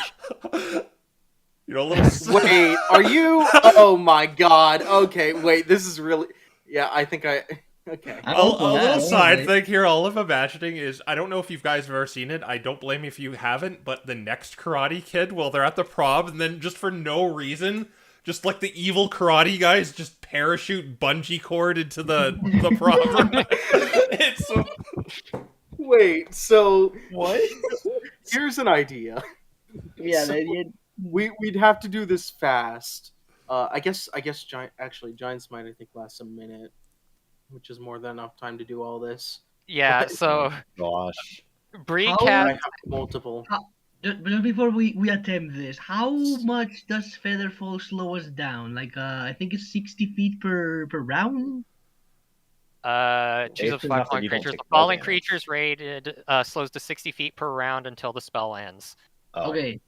You know, a little. Wait, are you? Oh my god. Okay, wait. This is really. Yeah, I think I. Okay. A little side thing here, all I'm imagining is, I don't know if you guys have ever seen it, I don't blame you if you haven't, but the next Karate Kid, while they're at the prom, and then just for no reason, just like the evil karate guys just parachute bungee cord into the prom. It's so... Wait, so What? here's an idea. Yeah. So- We'd have to do this fast. I guess Giant's Might I think lasts a minute, which is more than enough time to do all this. Yeah. So Gosh. Bree How- I cast. have multiple. But before we attempt this, how much does Featherfall slow us down? Like, I think it's 60 feet per round. Choose a It's 5 enough that falling you don't creatures. take The falling damage. creatures rated slows to 60 feet per round until the spell ends. Oh. Okay,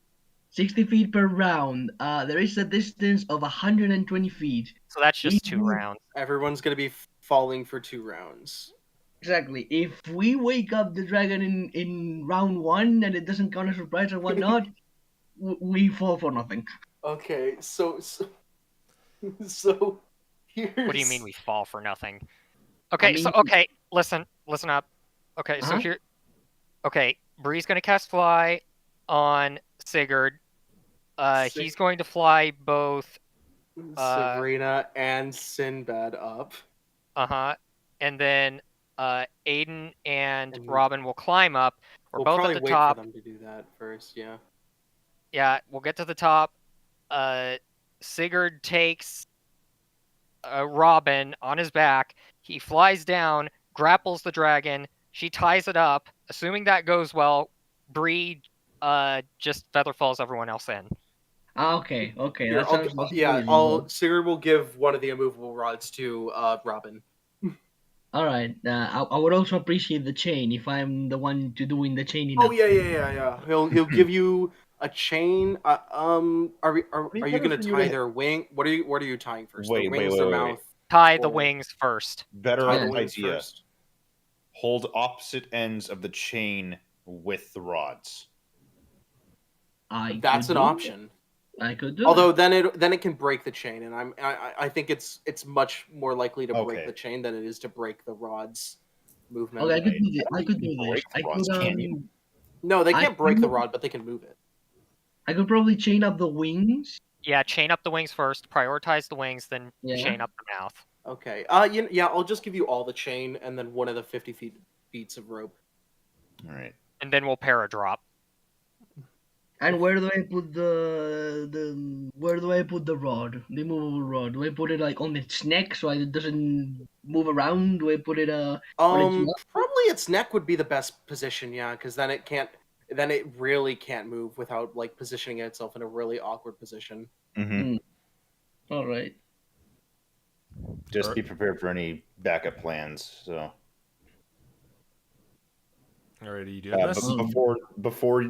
60 feet per round. There is a distance of 120 feet. So that's just 2 Mhm. rounds. Everyone's gonna be falling for 2 rounds. Exactly. If we wake up the dragon in round 1 and it doesn't count as surprise or whatnot, we fall for nothing. Okay, so here's. What do you mean we fall for nothing? Okay, I so mean- okay, listen up. Okay, so Uh-huh. here. Okay, Bree's gonna cast fly on Sigurd. He's going to fly both. Sabrina and Sinbad up. And then Aiden and And Robin will climb up. We're We'll both probably at the wait top. for them to do that first. Yeah. Yeah, we'll get to the top. Sigurd takes Robin on his back. He flies down, grapples the dragon. She ties it up. Assuming that goes well, Bree just feather falls everyone else in. Okay. Here, That sounds yeah. reasonable. Sigurd will give one of the immovable rods to Robin. All right. I would also appreciate the chain if I'm the one to doing the chaining. Oh up. yeah. He'll give you a chain. Are you gonna tie their wing? What are you tying first? Wait, their wings, wait, their wait, mouth. Tie the Or- wings first. Better Tie the Yeah. wings idea. first. Hold opposite ends of the chain with the rods. That's could an do option. it. I could do. Although it. then it can break the chain, and I think it's much more likely to break Okay. the chain than it is to break the rod's movement. Okay, I could Right. do this. I could do this. Break the I rods, could can you? No, they I- can't break the I'm- rod, but they can move it. I could probably chain up the wings. Yeah, chain up the wings first. Prioritize the wings, then Yeah. chain up the mouth. Okay. Yeah. I'll just give you all the chain and then one of the 50 feet of rope. All right. And then we'll paradrop. And where do I put where do I put the rod, the movable rod? Do I put it like on its neck so it doesn't move around? Do I put it on its mouth? Probably its neck would be the best position, yeah, because then it really can't move without like positioning itself in a really awkward position. Mm-hmm. All right. Just be prepared for any backup plans. So. Alrighty, you doing But this? before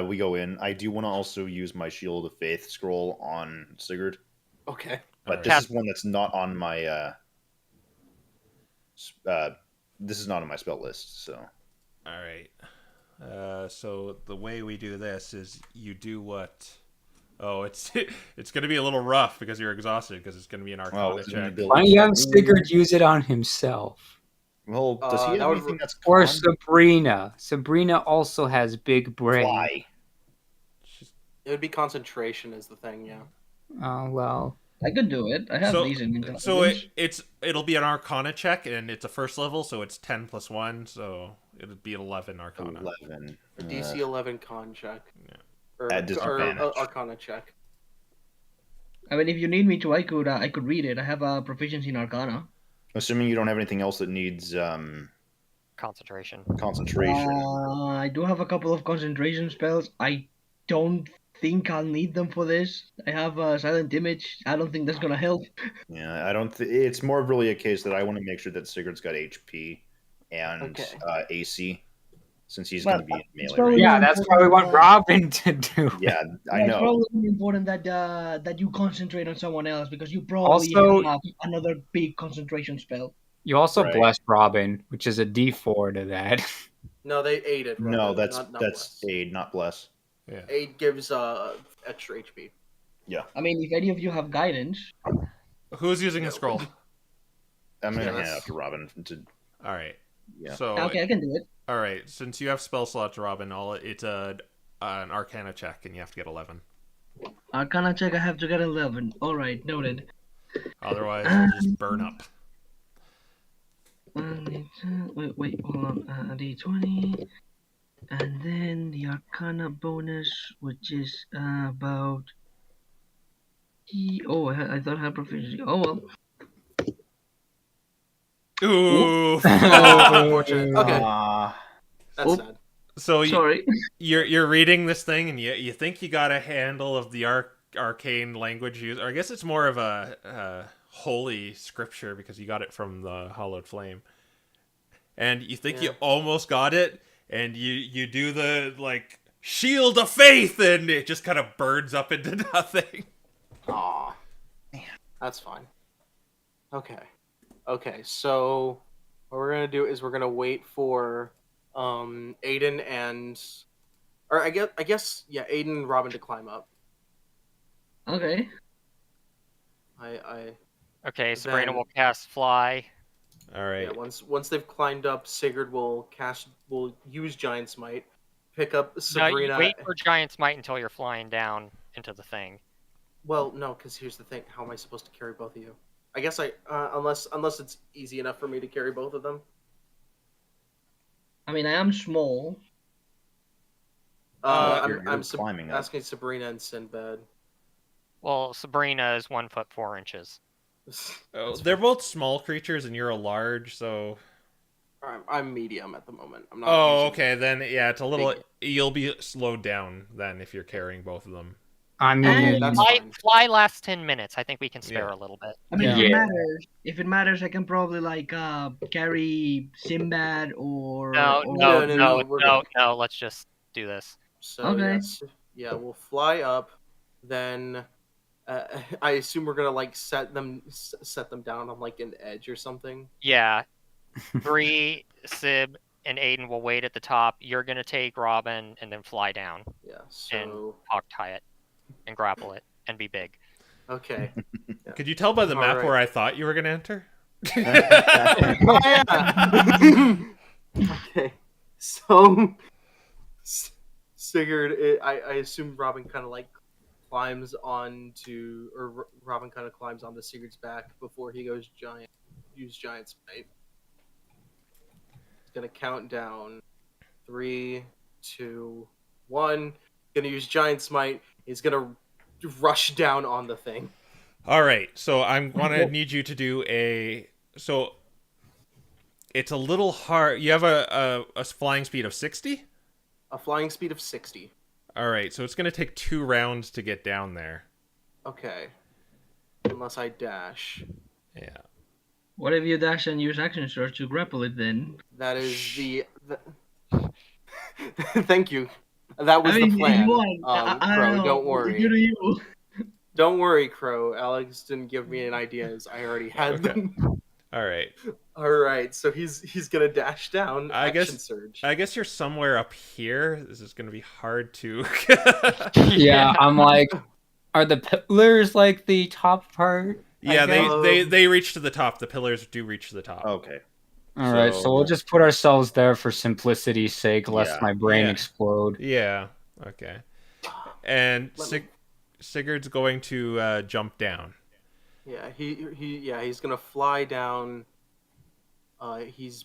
we go in, I do want to also use my Shield of Faith scroll on Sigurd, Okay. but Alright. this is one that's not on my this is not on my spell list. So All right. So the way we do this is you do what? Oh, it's going to be a little rough because you're exhausted because it's going to be an Arcana this is an check. ability Why don't you have check. Sigurd use it on himself? Well, does he that have would anything that's Or con? Sabrina. Sabrina also has big brain. Fly? It would be concentration is the thing, yeah. Oh, well. I could do it. I have So- these in intelligence. So it'll be an Arcana check and it's a first level, so it's 10 plus 1, so it'll be 11 Arcana. 11. A DC 11 con check. Yeah. Or, At disadvantage. Arcana check. I mean, if you need me to, I could read it. I have a proficiency in Arcana. Assuming you don't have anything else that needs Concentration. concentration. I do have a couple of concentration spells. I don't think I'll need them for this. I have a silent image. I don't think that's gonna help. Yeah, I don't. It's more of really a case that I want to make sure that Sigurd's got HP and Okay. AC, since he's Well, going to be in it's melee. probably- range. Yeah, that's why we want Robin to do it. Yeah, I It's know. probably important that you concentrate on someone else because you probably Also- have another big concentration spell. You also Right. bless Robin, which is a D4 to that. No, they aided. No, Robin, that's not that's bless. aid, not bless. Yeah. Aid gives extra HP. I mean, if any of you have guidance, Who's using a scroll? I'm going to Yeah, hand it that's- off to Robin to. All right. Yeah. So okay, I can do it. all right, since you have spell slots, Robin, it's an Arcana check, and you have to get 11. Arcana check. I have to get 11. All right, noted. Otherwise, you'll just burn up. Wait, hold on. A D20, and then the Arcana bonus, which is about. I thought I had proficiency. Oh well. Ooh. Unfortunate. Okay, that's Oop. sad. So Sorry. you're reading this thing, and you think you got a handle of the arcane language use, or I guess it's more of a holy scripture because you got it from the Hallowed Flame, and you think you almost got it, and you do the like shield of faith, and it just kind of burns up into nothing. Aw. Man. That's fine. Okay, so what we're gonna do is we're gonna wait for Aiden and I guess Aiden and Robin to climb up. Okay. I Okay, Sabrina Then- will cast fly. All right. Yeah, once they've climbed up, Sigurd will use Giant Smite, pick up No, Sabrina. you wait for Giant Smite until you're flying down into the thing. Well, no, because here's the thing: how am I supposed to carry both of you? I guess unless it's easy enough for me to carry both of them. I mean, I am small. You're I'm climbing up. asking Sabrina and Sinbad. Well, Sabrina is 1 foot 4 inches. Oh, they're both small creatures, and you're a large, so. I'm medium at the moment. I'm not. Oh, using okay. Then yeah, it's a little. big- You'll be slowed down then if you're carrying both of them. I mean, Hey, that's Fly, fine. fly lasts 10 minutes. I think we can spare Yeah. a little bit. I mean, Yeah. if it matters, I can probably like carry Sinbad or. No, or- no, no, no, we're no, good. no. Let's just do this. So Okay. yes, yeah, we'll fly up. Then I assume we're gonna like set them down on like an edge or something. Yeah. Bree, Sib, and Aiden will wait at the top. You're gonna take Robin and then fly down, Yeah. So hawk tie it, and grapple it, and be big. okay. Could you tell by the All map right. where I thought you were gonna enter? Oh, yeah. Okay. So Sigurd, I assume Robin kind of like climbs onto, or Robin kind of climbs onto Sigurd's back before he goes use giant smite. He's gonna count down 3, 2, 1. Gonna use giant smite. He's gonna rush down on the thing. All right, so I'm gonna need you to do a. So it's a little hard. You have a flying speed of 60. A flying speed of 60. All right, so it's gonna take 2 rounds to get down there. Okay. Unless I dash. Yeah. What if you dash and use action surge to grapple it then? That is the... Thank you. That was I mean, the plan. you won. I Crow, don't know. don't worry. You do you. Don't worry, Crow. Alex didn't give me an ideas. I already had Okay. them. All right. All right, so he's gonna dash down. I action guess- surge. I guess you're somewhere up here. This is gonna be hard to. yeah, I'm like, are the pillars like the top part? Yeah, guess. they reach to the top. The pillars do reach to the top. Okay. All right, so we'll just put ourselves there for simplicity's sake, lest Yeah. my brain Yeah. explode. Yeah. Okay. And Let me- Sigurd's going to jump down. Yeah, he's gonna fly down. He's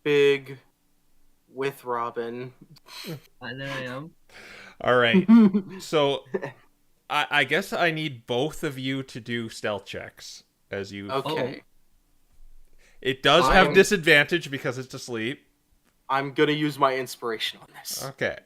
big with Robin. And there I am. All right. So I guess I need both of you to do stealth checks as you. Okay. It does have I'm- disadvantage because it's asleep. I'm gonna use my inspiration on this. Okay.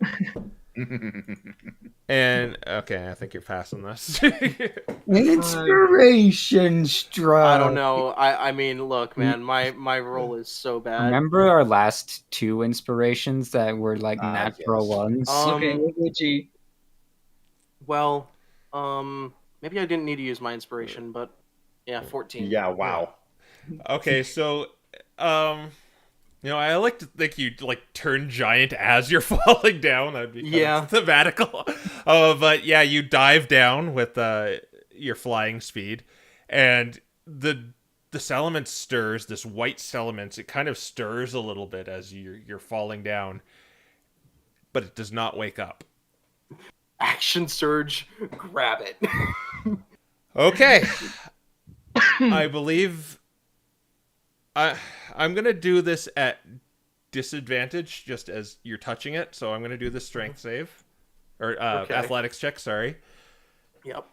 And okay, I think you're passing this. An inspiration strike. I don't know. I mean, look, man, my roll is so bad. Remember our last 2 inspirations that were like natural yes. ones? Okay, Gucci. Well, maybe I didn't need to use my inspiration, but yeah, 14. Yeah, wow. Okay, so I like to think you like turn giant as you're falling down. That'd be kind of thematical. But yeah, you dive down with your flying speed, and the salamence stirs. This white salamence, it kind of stirs a little bit as you're falling down, but it does not wake up. Action surge, grab it. Okay, I believe. I'm gonna do this at disadvantage, just as you're touching it. So I'm gonna do the strength save, or Okay. athletics check. Sorry. Yep. All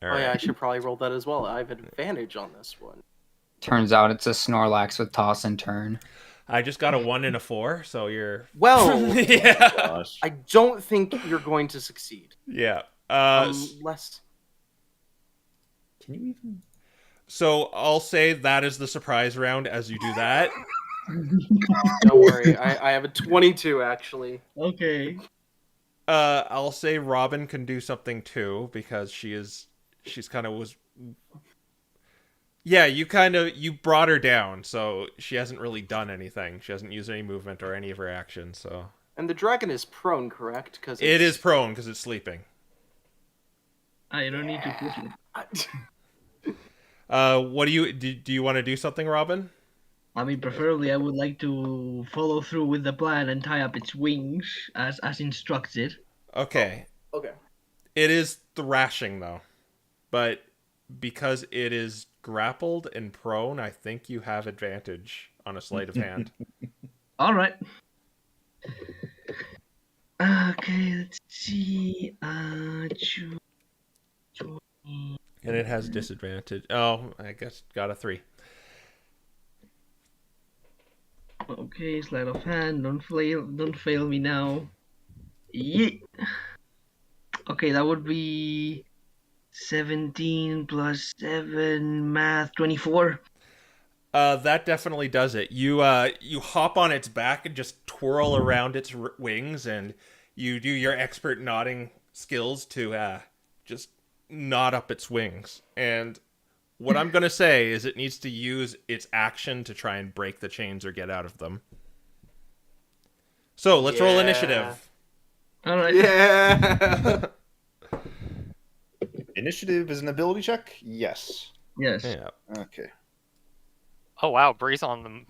Oh right. yeah, I should probably roll that as well. I have advantage on this one. Turns out it's a Snorlax with toss and turn. I just got a 1 and a 4, so you're. Well, yeah. Gosh. I don't think you're going to succeed Yeah. unless. Can you even? So I'll say that is the surprise round as you do that. Don't worry, I have a 22 actually. Okay. I'll say Robin can do something too because she's kind of was. Yeah, you brought her down, so she hasn't really done anything. She hasn't used any movement or any of her actions, so. And the dragon is prone, correct? Because It is prone because it's sleeping. I don't need to push it. What do you want to do something, Robin? I mean, preferably, I would like to follow through with the plan and tie up its wings as instructed. Okay. Okay. It is thrashing though, but because it is grappled and prone, I think you have advantage on a sleight of hand. All right. Okay, let's see. Choose. And it has disadvantage. Oh, I guess got a 3. Okay, sleight of hand. Don't fail me now. Yeah. Okay, that would be 17 plus 7 math 24. That definitely does it. You hop on its back and just twirl around its wings, and you do your expert nodding skills to just knot up its wings. And what I'm gonna say is it needs to use its action to try and break the chains or get out of them. So let's roll initiative. All right. Yeah. Initiative is an ability check? Yes. Yes. Yeah. Okay. Oh wow, Bree's on the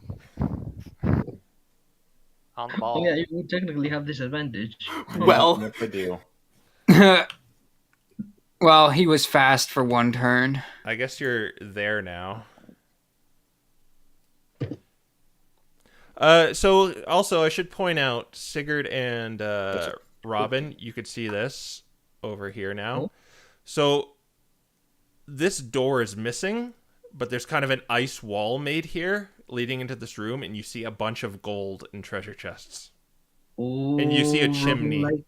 Oh ball. yeah, you would technically have disadvantage. Well, Yes, I do. Well, he was fast for one turn. I guess you're there now. So also I should point out Sigurd and Robin, you could see this over here now. Oh. So this door is missing, but there's kind of an ice wall made here leading into this room, and you see a bunch of gold and treasure chests. And you see a chimney.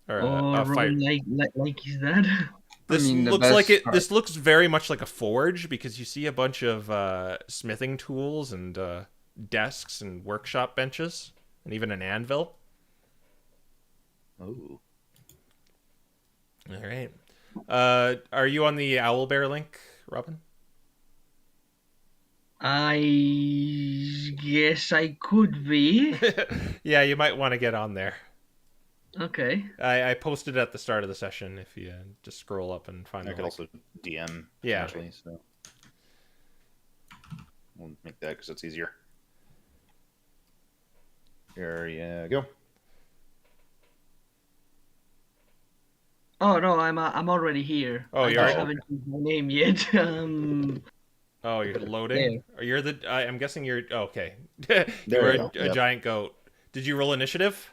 Or a fire. Like is that? This I mean, the looks best like it. part- This looks very much like a forge because you see a bunch of smithing tools and desks and workshop benches and even an anvil. Oh. All right. Are you on the Owlbear link, Robin? I guess I could be. Yeah, you might want to get on there. Okay. I posted it at the start of the session if you just scroll up and find I the could link. also DM. Yeah. Actually, so we'll make that because it's easier. Here you go. Oh no, I'm already here. Oh, I you just are? haven't changed my name yet. Oh, you're loading? Or you're the... I'm guessing you're... Oh, okay. You There were you go. a Yep. giant goat. Did you roll initiative?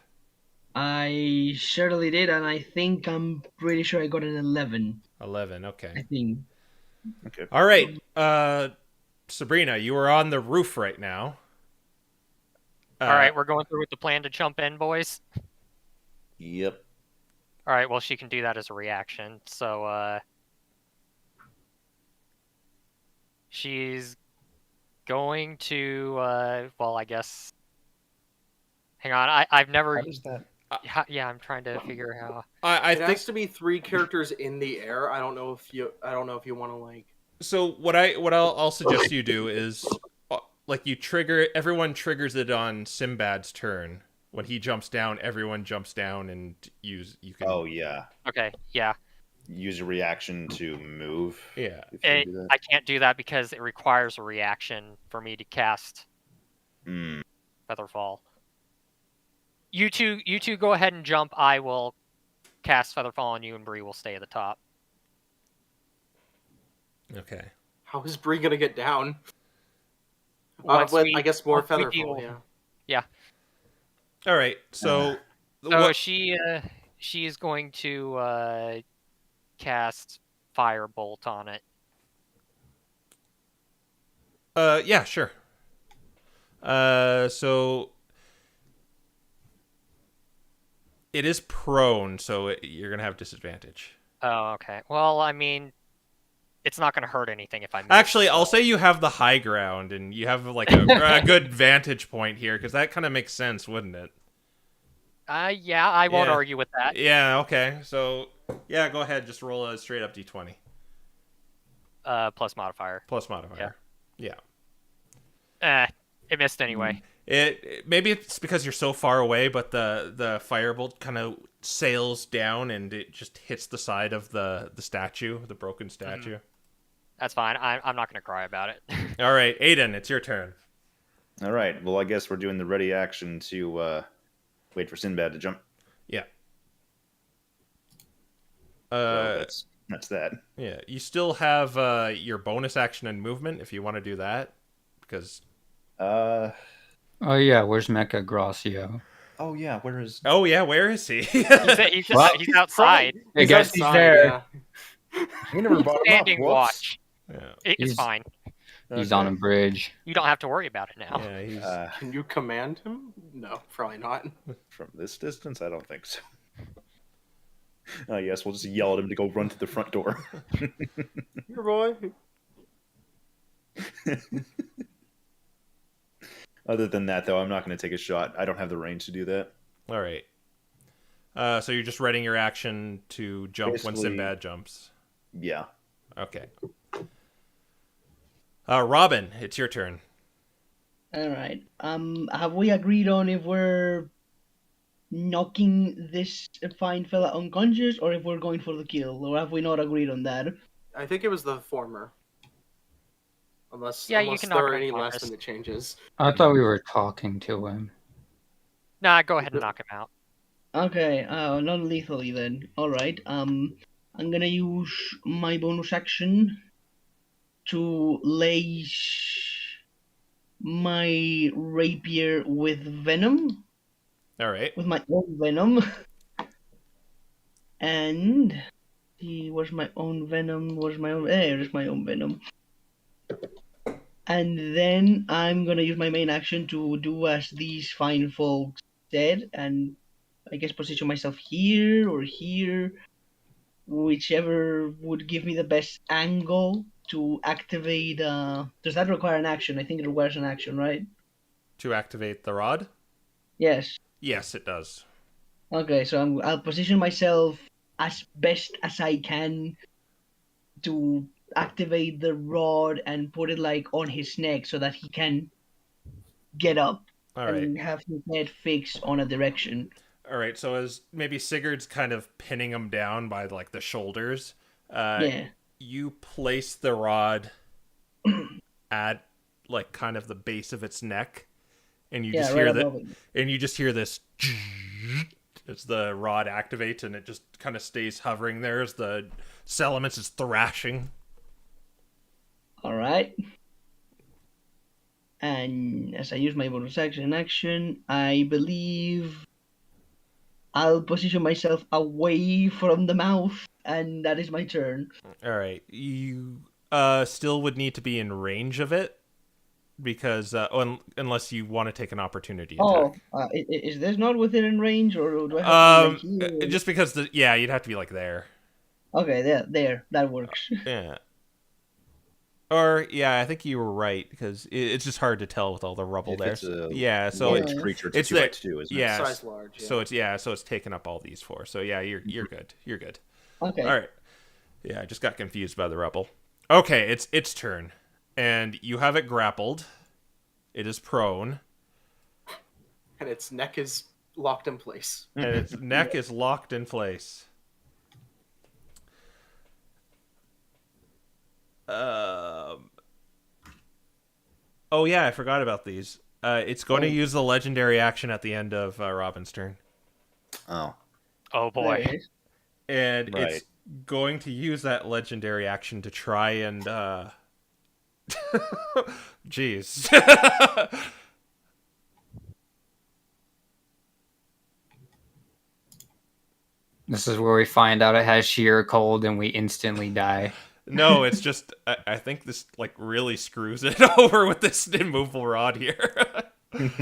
I surely did, and I think I'm pretty sure I got an 11. 11, I okay. think. Okay. All right. Sabrina, you are on the roof right now. All right, we're going through with the plan to jump in, boys. Yep. All right, well, she can do that as a reaction. So, she's going to, well, I guess. Hang on, I've never. How does that? Yeah, I'm trying to figure how. I it think... has to be 3 characters in the air. I don't know if you want to like. So what I'll suggest you do is like you trigger, everyone triggers it on Simbad's turn. When he jumps down, everyone jumps down and you can. Oh yeah. Okay, yeah. Use a reaction to move. Yeah. If you do that. I can't do that because it requires a reaction for me to cast Hmm. Featherfall. You two go ahead and jump. I will cast Featherfall on you, and Bree will stay at the top. Okay. How is Bree gonna get down? Once But we- I guess more once we Featherfall. deal- Yeah. All right. So. So what- she is going to cast Firebolt on it. Yeah, sure. So it is prone, so you're gonna have disadvantage. Oh, okay. Well, I mean, it's not going to hurt anything if I miss. Actually, I'll so- say you have the high ground and you have like a good vantage point here because that kind of makes sense, wouldn't it? Yeah, I won't Yeah. argue with that. Yeah. Okay. So yeah, go ahead. Just roll a straight up d20 Plus modifier. plus modifier. Yeah. It missed anyway. Maybe it's because you're so far away, but the firebolt kind of sails down and it just hits the side of the statue, the broken statue. That's fine. I'm not going to cry about it. All right, Aiden, it's your turn. All right. Well, I guess we're doing the ready action to wait for Sinbad to jump. Yeah. So that's that. Yeah, you still have your bonus action and movement if you want to do that, because. Oh yeah, where's Mecha Gracio? yeah, where is? Oh yeah, where is he? He's outside. I guess he's outside, there. yeah. We never He's brought him up. standing Whoops. watch. Yeah. It's He's- fine. He's on a bridge. You don't have to worry about it now. Yeah, he's. Can you command him? No, probably not. From this distance, I don't think so. Yes, we'll just yell at him to go run to the front door. Here, boy. Other than that, though, I'm not going to take a shot. I don't have the range to do that. All right. So you're just readying your action to jump when Basically- Sinbad jumps. Yeah. Okay. Robin, it's your turn. All right. Have we agreed on if we're knocking this fine fella unconscious or if we're going for the kill, or have we not agreed on that? I think it was the former. Unless, Yeah, you unless can there knock are him any unconscious. last minute changes. I thought we were talking to him. Nah, go ahead and knock him out. Okay, non-lethally then. All right. I'm gonna use my bonus action to lace my rapier with venom, All right. with my own venom. And see, where's my own venom? There's my own venom. And then I'm gonna use my main action to do as these fine folks said, and I guess position myself here or here, whichever would give me the best angle to activate. Does that require an action? I think it requires an action, right? To activate the rod? Yes. Yes, it does. Okay, so I'll position myself as best as I can to activate the rod and put it like on his neck so that he can get up All right. and have his head fixed on a direction. All right. So as maybe Sigurd's kind of pinning him down by like the shoulders, Yeah. you place the rod at like kind of the base of its neck, and you Yeah, just right hear above that, it. and you just hear this as the rod activates, and it just kind of stays hovering there as the Salamence is thrashing. All right. And as I use my bonus action, I believe I'll position myself away from the mouth, and that is my turn. All right. You still would need to be in range of it because unless you want to take an opportunity attack. Is this not within range, or do I have to be like here? Just because you'd have to be like there. Okay, there, that works. Yeah. Or I think you were right because it's just hard to tell with all the rubble If there. it's a So large creature, it's there. 2x2, isn't it? Yeah. Size large. Yeah. So it's taken up all these four. So you're good. You're good. Okay. All right. Yeah, I just got confused by the rubble. Okay, it's its turn, and you have it grappled. It is prone, And its neck is locked in place. and its neck is locked in place. Oh yeah, I forgot about these. It's going to use the legendary action at the end of Robin's turn, Oh. Oh There boy. it is. and Right. it's going to use that legendary action to try and. Jeez. This is where we find out it has sheer cold and we instantly die. No, it's just I think this like really screws it over with this immovable rod here. It's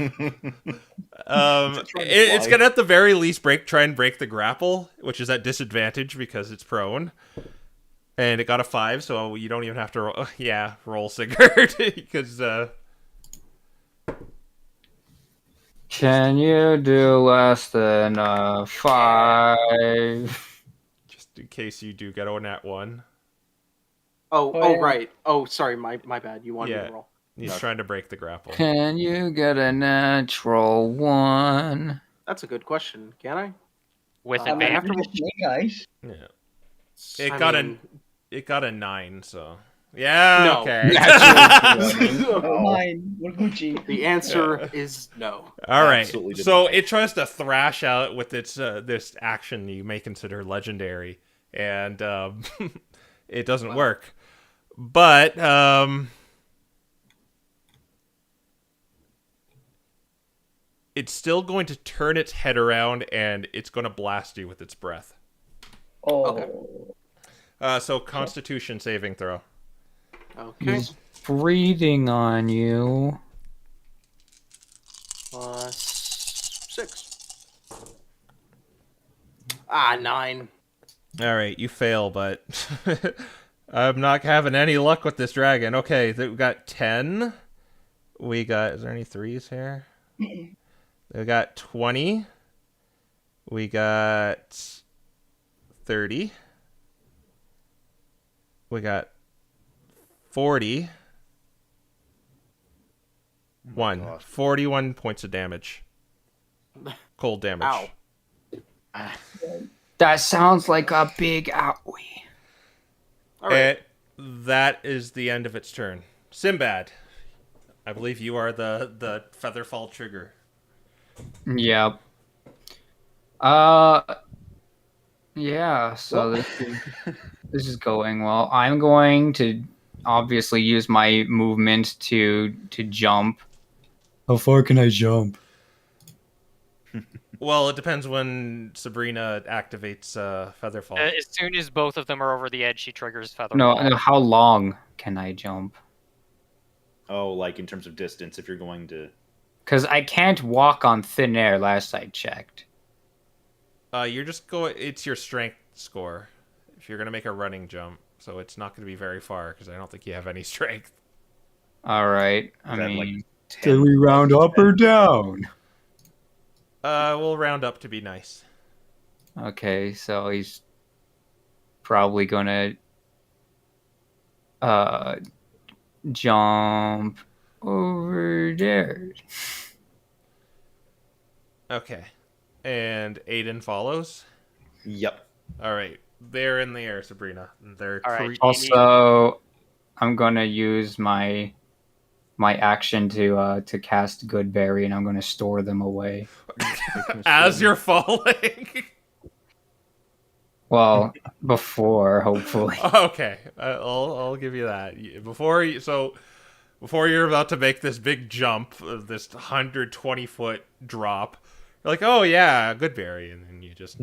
gonna at the very least try and break the grapple, which is at disadvantage because it's prone. And it got a 5, so you don't even have to roll Sigurd because Can you do less than 5? just in case you do get a nat 1. Oh, right. Oh, sorry, my bad. You wanted me Yeah. to roll. He's trying to break the grapple. Can you get a natural 1? That's a good question. Can I? With I have advantage. to roll- Hey guys. Yeah. I It got mean, it got a 9, so Yeah, No. okay. Fine, we're Gucci. The answer is no. All right. Absolutely did So not. it tries to thrash out with its this action you may consider legendary, and it doesn't work. But it's still going to turn its head around, and it's going to blast you with its breath. Oh. So Constitution saving throw. Okay. He's breathing on you. Plus 6. 9. All right, you fail, but I'm not having any luck with this dragon. Okay, we got 10. We got. Is there any 3s here? We got 20. We got 30. We got 40. gosh. 41 points of damage. Cold damage. Ow. That sounds like a big owie. All right. That is the end of its turn. Sinbad, I believe you are the Featherfall trigger. Yep. Yeah, so this is going well. I'm going to obviously use my movement to jump. How far can I jump? Well, it depends when Sabrina activates Featherfall. As soon as both of them are over the edge, she triggers feather. No, how long can I jump? Oh, like in terms of distance, if you're going to. Because I can't walk on thin air last I checked. You're just going. It's your strength score. If you're gonna make a running jump, so it's not gonna be very far because I don't think you have any strength. All right. I that, mean, like, can we round up or down? We'll round up to be nice. Okay, so he's probably gonna jump over there. Okay, and Aiden follows. Yep. All right, they're in the air, Sabrina. They're All right. Also, I'm gonna use my action to cast Goodberry, and I'm gonna store them away. as you're falling. Well, before hopefully. Okay, I'll give you that. Before you're about to make this big jump, this 120-foot drop, you're like, oh yeah, Goodberry, and then you just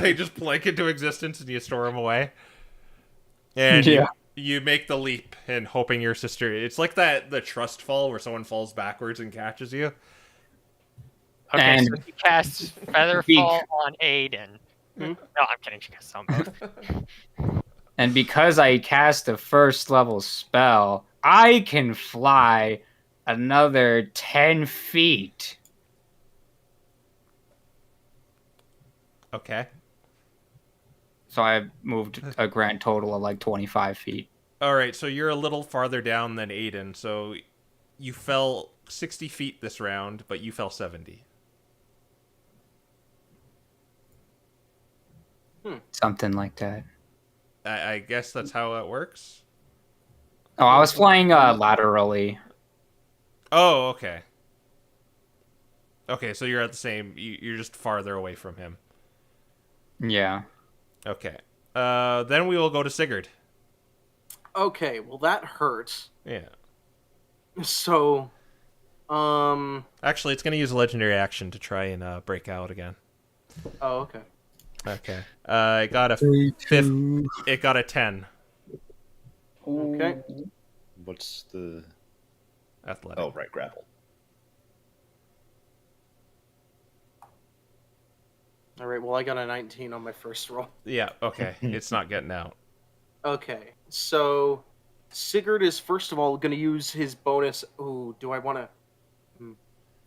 they just blink into existence, and you store them away. And Yeah. you make the leap, and hoping your sister. It's like the trust fall where someone falls backwards and catches you. Okay, And- so she casts Featherfall on Aiden. No, I'm kidding. She casts on both. And because I cast a first level spell, I can fly another 10 feet. Okay. So I've moved a grand total of like 25 feet. All right, so you're a little farther down than Aiden. So you fell 60 feet this round, but you fell 70. Something like that. I guess that's how it works. Oh, I was flying laterally. Oh, okay. Okay, so you're at the same. You're just farther away from him. Yeah. Okay. Then we will go to Sigurd. Okay, well that hurts. Yeah. So, Actually, it's going to use a legendary action to try and break out again. oh, okay. Okay. It got a 5. It got a 10 Okay. What's the. athletic. Oh, right, grapple. All right, well I got a 19 on my first roll. Yeah. Okay. It's not getting out. Okay, so Sigurd is first of all going to use his bonus. Ooh, do I want to?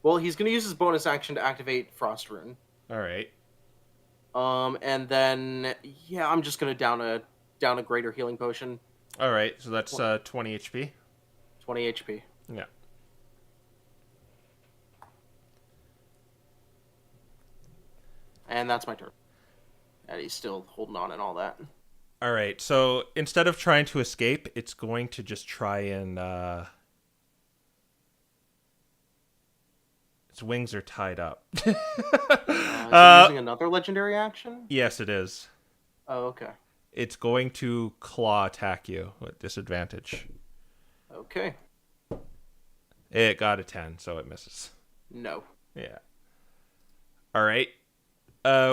Well, he's going to use his bonus action to activate Frost Rune. All right. And then yeah, I'm just going to down a greater healing potion, All right. So that's 20 HP. 20 HP. Yeah. And that's my turn. And he's still holding on and all that. All right. So instead of trying to escape, it's going to just try and its wings are tied up. Is it using another legendary action? Yes, it is. Oh, okay. It's going to claw attack you with disadvantage. Okay. It got a 10, so it misses. No. Yeah. All right.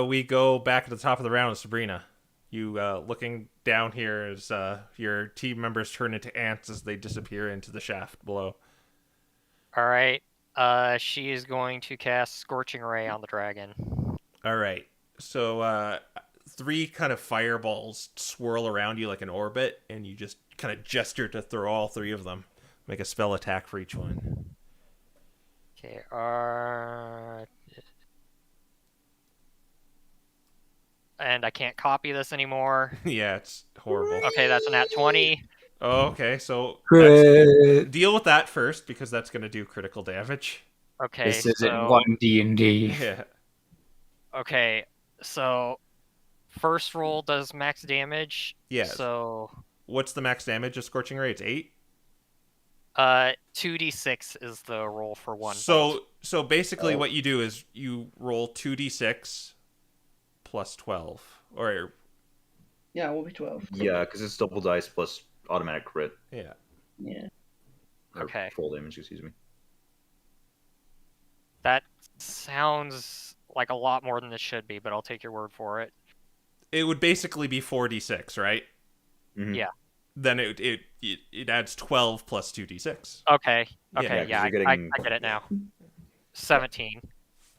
We go back at the top of the round with Sabrina. You looking down here as your team members turn into ants as they disappear into the shaft below. All right. She is going to cast Scorching Ray on the dragon. All right. So 3 kind of fireballs swirl around you like an orbit, and you just kind of gesture to throw all 3 of them. Make a spell attack for each one. Okay. And I can't copy this anymore. Yeah, it's horrible. Okay, that's an at 20. Oh, okay, so Crit. deal with that first, because that's going to do critical damage. Okay, This isn't so one D&D. Yeah. okay, so first roll does max damage. Yes. So What's the max damage of Scorching Ray? It's 8? 2d6 is the roll for one. So basically Oh. what you do is you roll 2d6 plus 12. Or, Yeah, it will be 12. Yeah, because it's double dice plus automatic crit. yeah. Yeah. Or Okay. full damage, excuse me. That sounds like a lot more than it should be, but I'll take your word for it. It would basically be 4d6, right? Mhm. Yeah. Then it adds 12 plus 2d6. Okay. Yeah, Okay. 'cause Yeah, you're I getting- get it now. 17.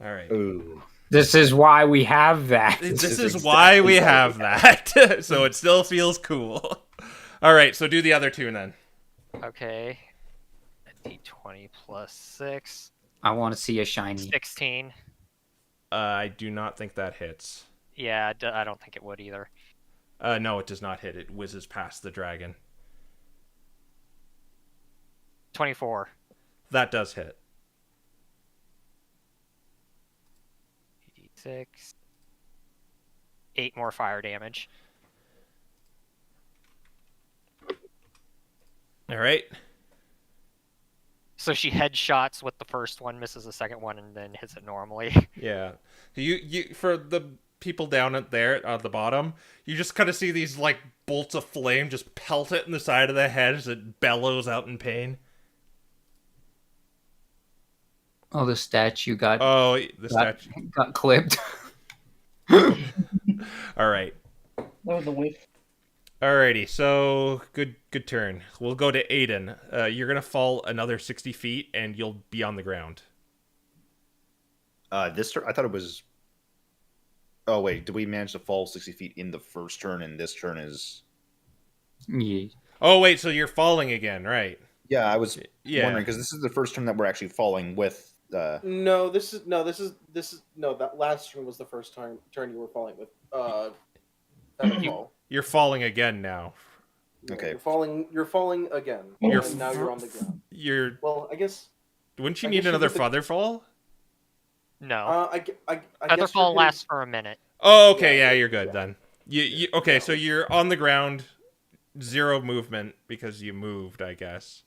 All right. Ooh. This is why we have that. This is is why we exactly have that. So it still feels cool. All right, so do the other 2 then. Okay. A d20 plus 6. I want to see a shiny. 16. I do not think that hits. Yeah, I don't think it would either. No, it does not hit. It whizzes past the dragon. 24. That does hit. 6. 8 more fire damage. All right. So she headshots with the first one, misses the second one, and then hits it normally. Yeah. You for the people down at there at the bottom, you just kind of see these like bolts of flame just pelt it in the side of the head as it bellows out in pain. Oh, the statue got Oh, the got, statue. got clipped. All right. That was the whiff. Alrighty, so good turn. We'll go to Aiden. You're gonna fall another 60 feet, and you'll be on the ground. This turn, I thought it was. Oh wait, did we manage to fall 60 feet in the first turn, and this turn is? Yeah. Oh wait, so you're falling again, right? Yeah, I was Yeah. wondering because this is the first turn that we're actually falling with. No, this is that last turn was the first turn you were falling with. Featherfall. You're falling again now. Yeah, Okay. You're falling again. You're and now you're on the ground. You're. Well, I guess. Wouldn't you I need guess you another get the- feather fall? No. I guess Featherfall you're hitting- lasts for a minute. Oh, okay, Yeah, yeah, you're good yeah. then. You okay? Yeah. So you're on the ground, 0 movement because you moved, I guess.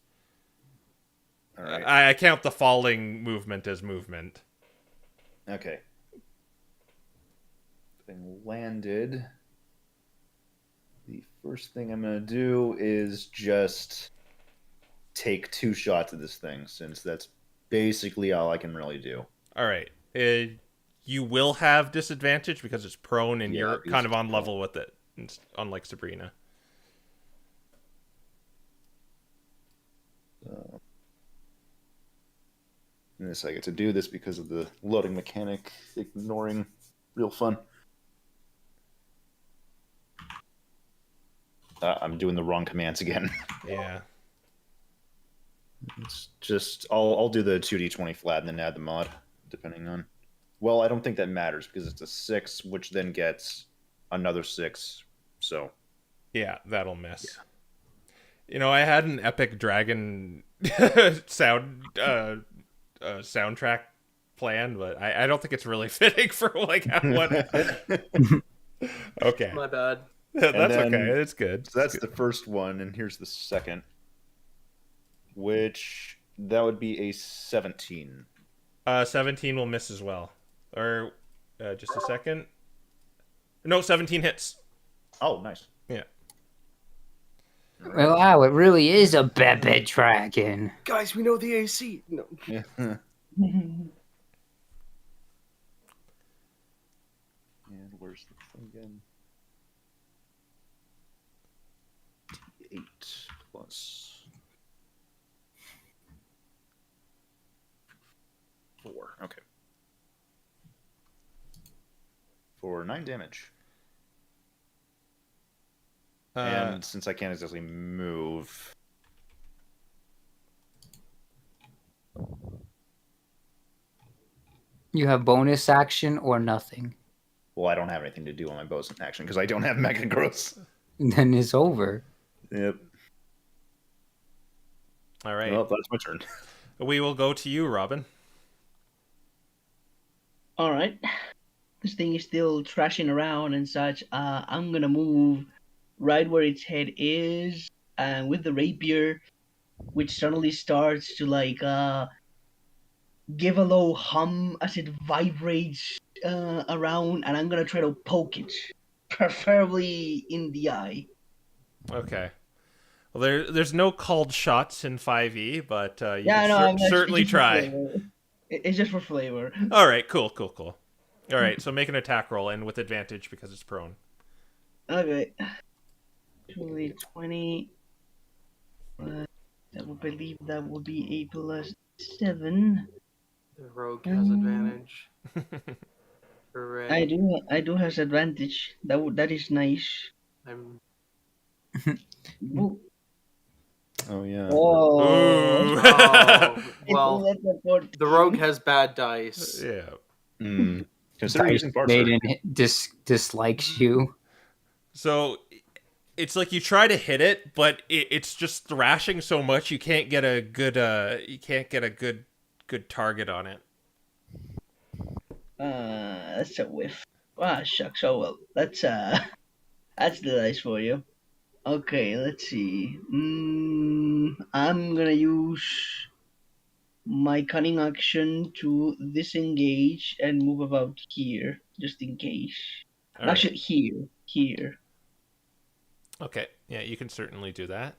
All right. I count the falling movement as movement. Okay. Thing landed. The first thing I'm gonna do is just take 2 shots at this thing, since that's basically all I can really do. All right. You will have disadvantage because it's prone and Yeah, you're because kind of it's on prone. level with it, unlike Sabrina. And this I get to do this because of the loading mechanic, ignoring real fun. I'm doing the wrong commands again. Yeah. It's just I'll do the 2d20 flat and then add the mod, depending on. Well, I don't think that matters because it's a 6, which then gets another 6. So Yeah, that'll miss. You know, I had an epic dragon soundtrack planned, but I don't think it's really fitting for like what. Okay. My bad. That's then- okay. It's good. So that's the first one, and here's the second, which that would be a 17. 17 will miss as well. Or just a second. No, 17 hits. Oh, nice. Yeah. Well, wow, it really is a Bebe dragon. Guys, we know the AC. No. Yeah. Mhm. And where's the thing again? 8 plus 4. Okay. For 9 damage. And since I can't exactly move, You have bonus action or nothing. well, I don't have anything to do on my bonus action because I don't have Mega Growth. Then it's over. Yep. All right. Well, that's my turn. We will go to you, Robin. All right. This thing is still trashing around and such. I'm gonna move right where its head is, and with the rapier, which suddenly starts to give a low hum as it vibrates around, and I'm gonna try to poke it, preferably in the eye. Okay. Well, there's no called shots in 5e, but you Yeah, can no, I'm certainly it's just for try. flavor. It's just for flavor. All right, cool. All right, so make an attack roll, and with advantage because it's prone. Okay. Actually, 20. I would believe that would be a plus 7. The rogue has advantage. Hooray. I do has advantage. That is nice. I'm Ooh. Oh, yeah. Oh. Ooh. Oh, well, That's a 14. the rogue has bad dice. Yeah. Consider Dice using Maiden Barter. dislikes you. So it's like you try to hit it, but it's just thrashing so much you can't get a good good target on it. That's a whiff. Ah, shucks. Oh well. That's the dice for you. Okay, let's see. I'm gonna use my cunning action to disengage and move about here, just in case. All right. Actually, here. Okay. Yeah, you can certainly do that.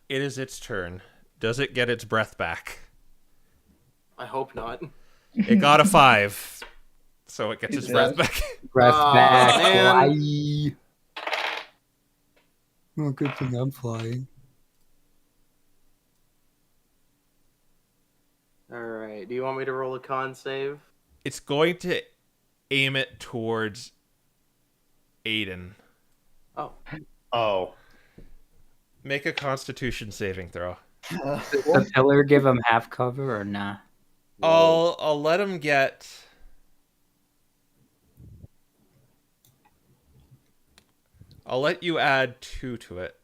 It is its turn. Does it get its breath back? I hope not. It got a 5, so it gets its It breath does. back. Breath back. man. Why? Well, good thing I'm flying. Alright, do you want me to roll a con save? It's going to aim it towards Aiden. Oh. Oh. Make a Constitution saving throw. Does the pillar give him half cover or nah? I'll let him get. I'll let you add 2 to it.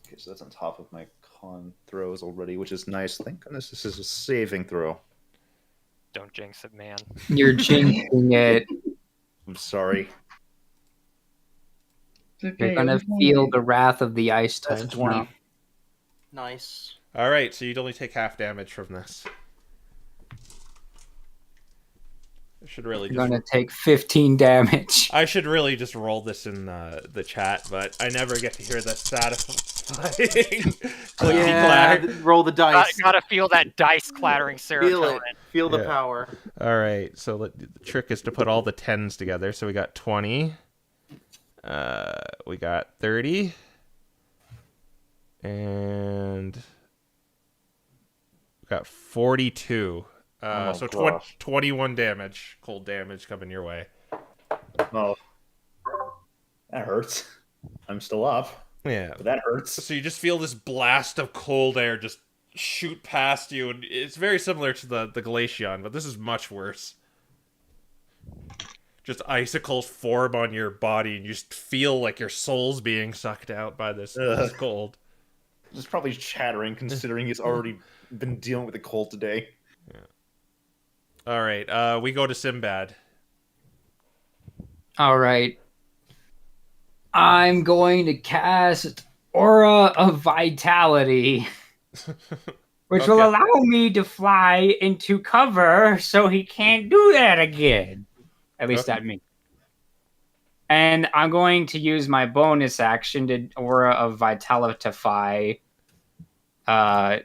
Okay, so that's on top of my con throws already, which is nice. Thank goodness this is a saving throw. Don't jinx it, man. You're jinxing it. I'm sorry. It's okay. You're gonna I'm fine. feel the wrath of the ice That's a type. 20. now. Nice. All right, so you'd only take half damage from this. I should really You're just. gonna take 15 damage. I should really just roll this in the chat, but I never get to hear the satisfying clicky Yeah, clack. roll the dice. Gotta feel that dice clattering Feel serotonin. it. Feel the Yeah. power. All right, so the trick is to put all the 10s together. So we got 20. We got 30. And we got 42. Oh, So gosh. 21 damage, cold damage coming your way. Oh. That hurts. I'm still up, Yeah. but that hurts. So you just feel this blast of cold air just shoot past you, and it's very similar to the Glaceon, but this is much worse. Just icicles form on your body, and you just feel like your soul's being sucked out by this cold. It's probably chattering considering he's already been dealing with the cold today. All right, we go to Sinbad. All right. I'm going to cast Aura of Vitality, which will Okay. allow me to fly into cover so he can't do that again. At least Okay. that me. And I'm going to use my bonus action to Aura of Vitalitify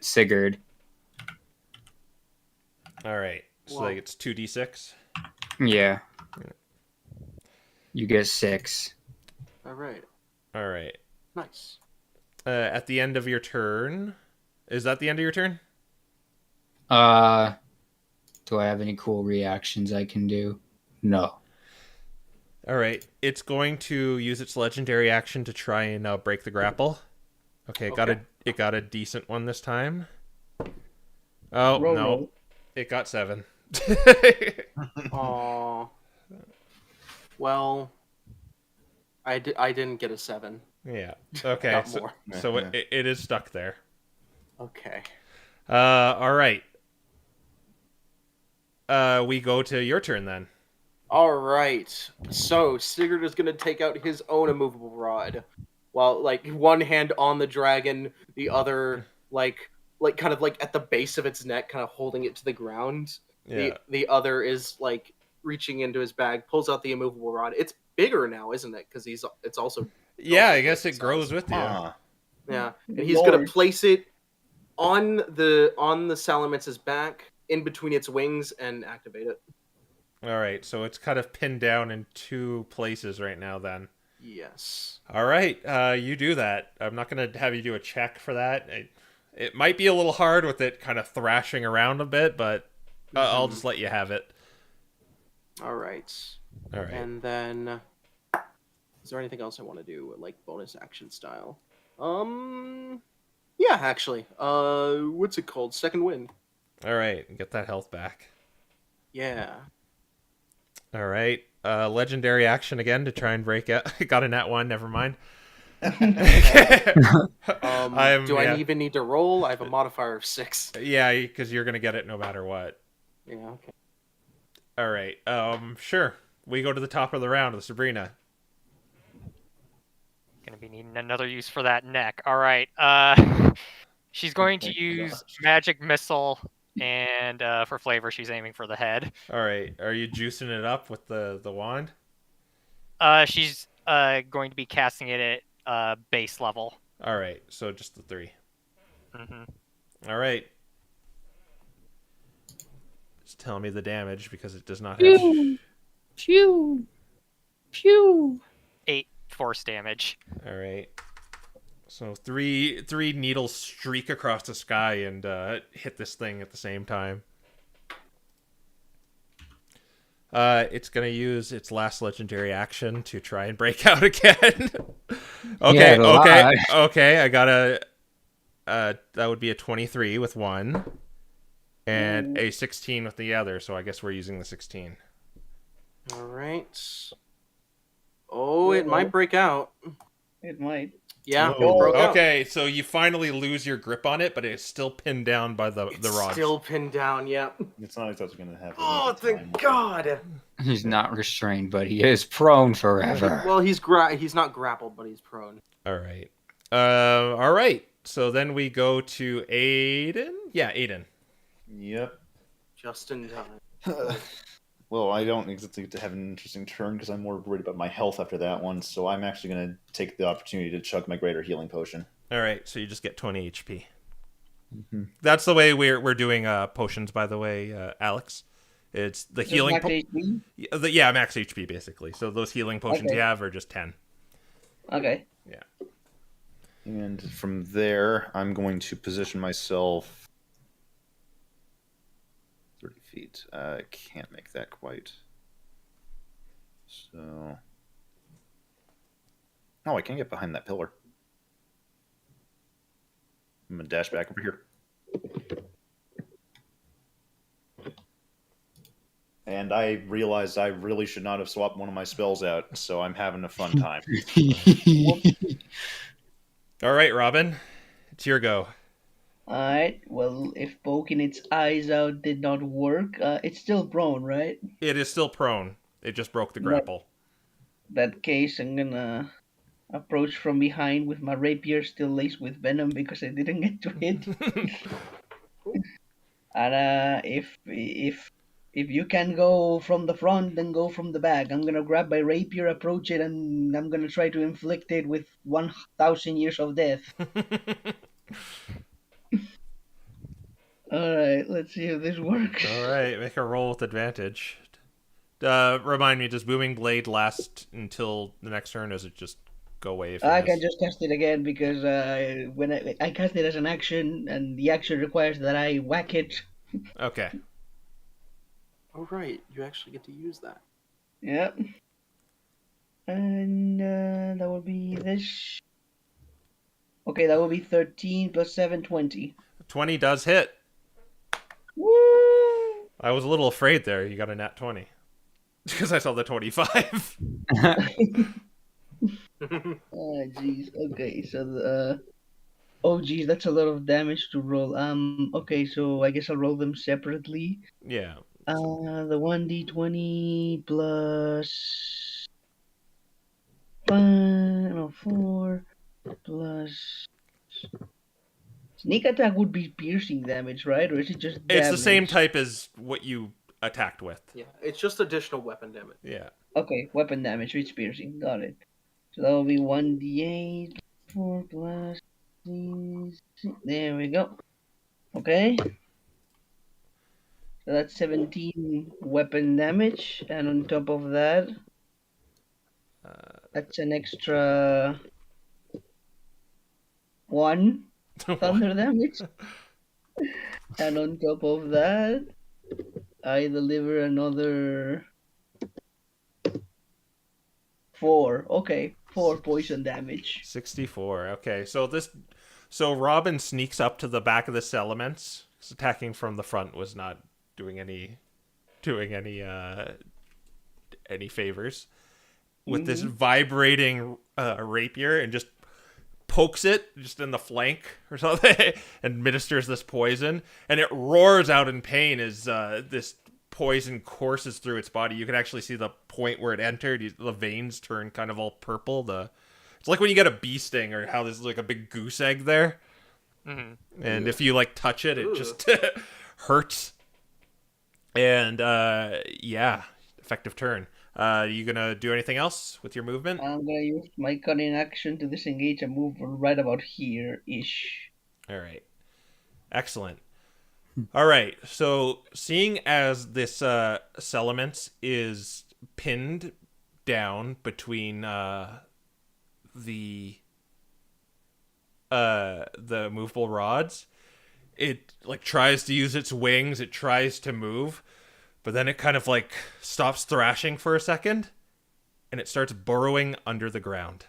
Sigurd. All right. So Whoa. like it's 2d6. Yeah. You get 6. All right. All right. Nice. At the end of your turn, is that the end of your turn? Do I have any cool reactions I can do? No. All right. It's going to use its legendary action to try and break the grapple. Okay, it got a decent one this time. Oh, Roll, no. roll. It got 7. Aw. Well, I didn't get a 7. Yeah. Okay. Got So, more. so it is stuck there. Okay. All right. We go to your turn then. All right. So Sigurd is going to take out his own immovable rod, while like one hand on the dragon, the other like kind of like at the base of its neck, kind of holding it to the ground. Yeah. The other is like reaching into his bag, pulls out the immovable rod. It's bigger now, isn't it? Because it's also Yeah, also I guess big it grows size. with you. Yeah, and he's gonna Lord. place it on the Salamance's back, in between its wings, and activate it. All right, so it's kind of pinned down in 2 places right now then. Yes. All right, you do that. I'm not going to have you do a check for that. It might be a little hard with it kind of thrashing around a bit, but I'll just let you have it. All right. All right. And then, is there anything else I want to do, like bonus action style? Yeah, actually. What's it called? Second wind. All right, get that health back. Yeah. All right, legendary action again to try and break out. Got a nat 1, never mind. Do I even need to roll? I have a modifier of 6. Yeah, because you're going to get it no matter what. Yeah, okay. All right, sure. We go to the top of the round with Sabrina. Gonna be needing another use for that neck. All right. She's going to use magic missile, and for flavor, she's aiming for the head. All right, are you juicing it up with the wand? She's going to be casting it at base level. All right, so just the 3. Mm-hmm. All right. Just tell me the damage because it does not have. Pew! Pew! 8 force damage. All right. So three needles streak across the sky and hit this thing at the same time. It's gonna use its last legendary action to try and break out again. Okay. I got a. That would be a 23 with one, and a 16 with the other. So I guess we're using the 16. All right. Oh, it might break out. It might. Yeah, it Whoa. broke out. Okay, so you finally lose your grip on it, but it's still pinned down by the It's rods. still pinned down, yeah. It's not like that's going to happen. Oh, thank God. He's not restrained, but he is prone forever. Well, he's not grappled, but he's prone. All right. All right. So then we go to Aiden. Yeah, Aiden. Yep. Just in time. Well, I don't exactly get to have an interesting turn because I'm more worried about my health after that one. So I'm actually going to take the opportunity to chug my greater healing potion. All right. So you just get 20 HP. Mm-hmm. That's the way we're doing potions, by the way, Alex. It's the healing. Max HP? Yeah, max HP basically. So those healing potions Okay. you have are just 10. Okay. Yeah. And from there, I'm going to position myself 30 feet. I can't make that quite. So. Oh, I can get behind that pillar. I'm going to dash back over here. And I realized I really should not have swapped one of my spells out, so I'm having a fun time. All right, Robin. It's your go. Alright, well, if poking its eyes out did not work, it's still prone, right? It is still prone. It just broke the Right. grapple. that case, I'm gonna approach from behind with my rapier still laced with venom because I didn't get to hit. And if you can go from the front, then go from the back. I'm gonna grab my rapier, approach it, and I'm gonna try to inflict it with 1,000 years of death. All right, let's see if this works. All right, make a roll with advantage. Remind me, does Booming Blade last until the next turn, or does it just go away? If you I miss? can just cast it again because when I cast it as an action, and the action requires that I whack it. Okay. Oh right, you actually get to use that. Yep. And that will be this. Okay, that will be 13 plus 7, 20. 20 does hit. Woo! I was a little afraid there. You got a nat 20. Because I saw the 25. Oh, jeez. Okay, so the. Oh, jeez, that's a lot of damage to roll. Okay, so I guess I'll roll them separately. Yeah. The 1d20 plus 4 plus sneak attack would be piercing damage, right? Or is it just damage? It's the same type as what you attacked with. Yeah, it's just additional weapon damage. Yeah. Okay, weapon damage with piercing. Got it. So that will be 1d8 4 plus 6. There we go. Okay. So that's 17 weapon damage, and on top of that, that's an extra 1 thunder damage. And on top of that, I deliver another 4. Okay, 4 poison damage. 64. Okay, so Robin sneaks up to the back of the Settlements. Attacking from the front was not doing any favors. With this vibrating rapier, and just pokes it just in the flank or something, and administers this poison, and it roars out in pain as this poison courses through its body. You can actually see the point where it entered. The veins turn kind of all purple. It's like when you get a bee sting, or how there's like a big goose egg there. Mhm. And if you like touch it, it just hurts. And yeah, effective turn. You gonna do anything else with your movement? I'm gonna use my cunning action to disengage and move right about here-ish. All right. Excellent. All right. So, seeing as this Settlements is pinned down between the movable rods, it like tries to use its wings, it tries to move, but then it kind of like stops thrashing for a second, and it starts burrowing under the ground.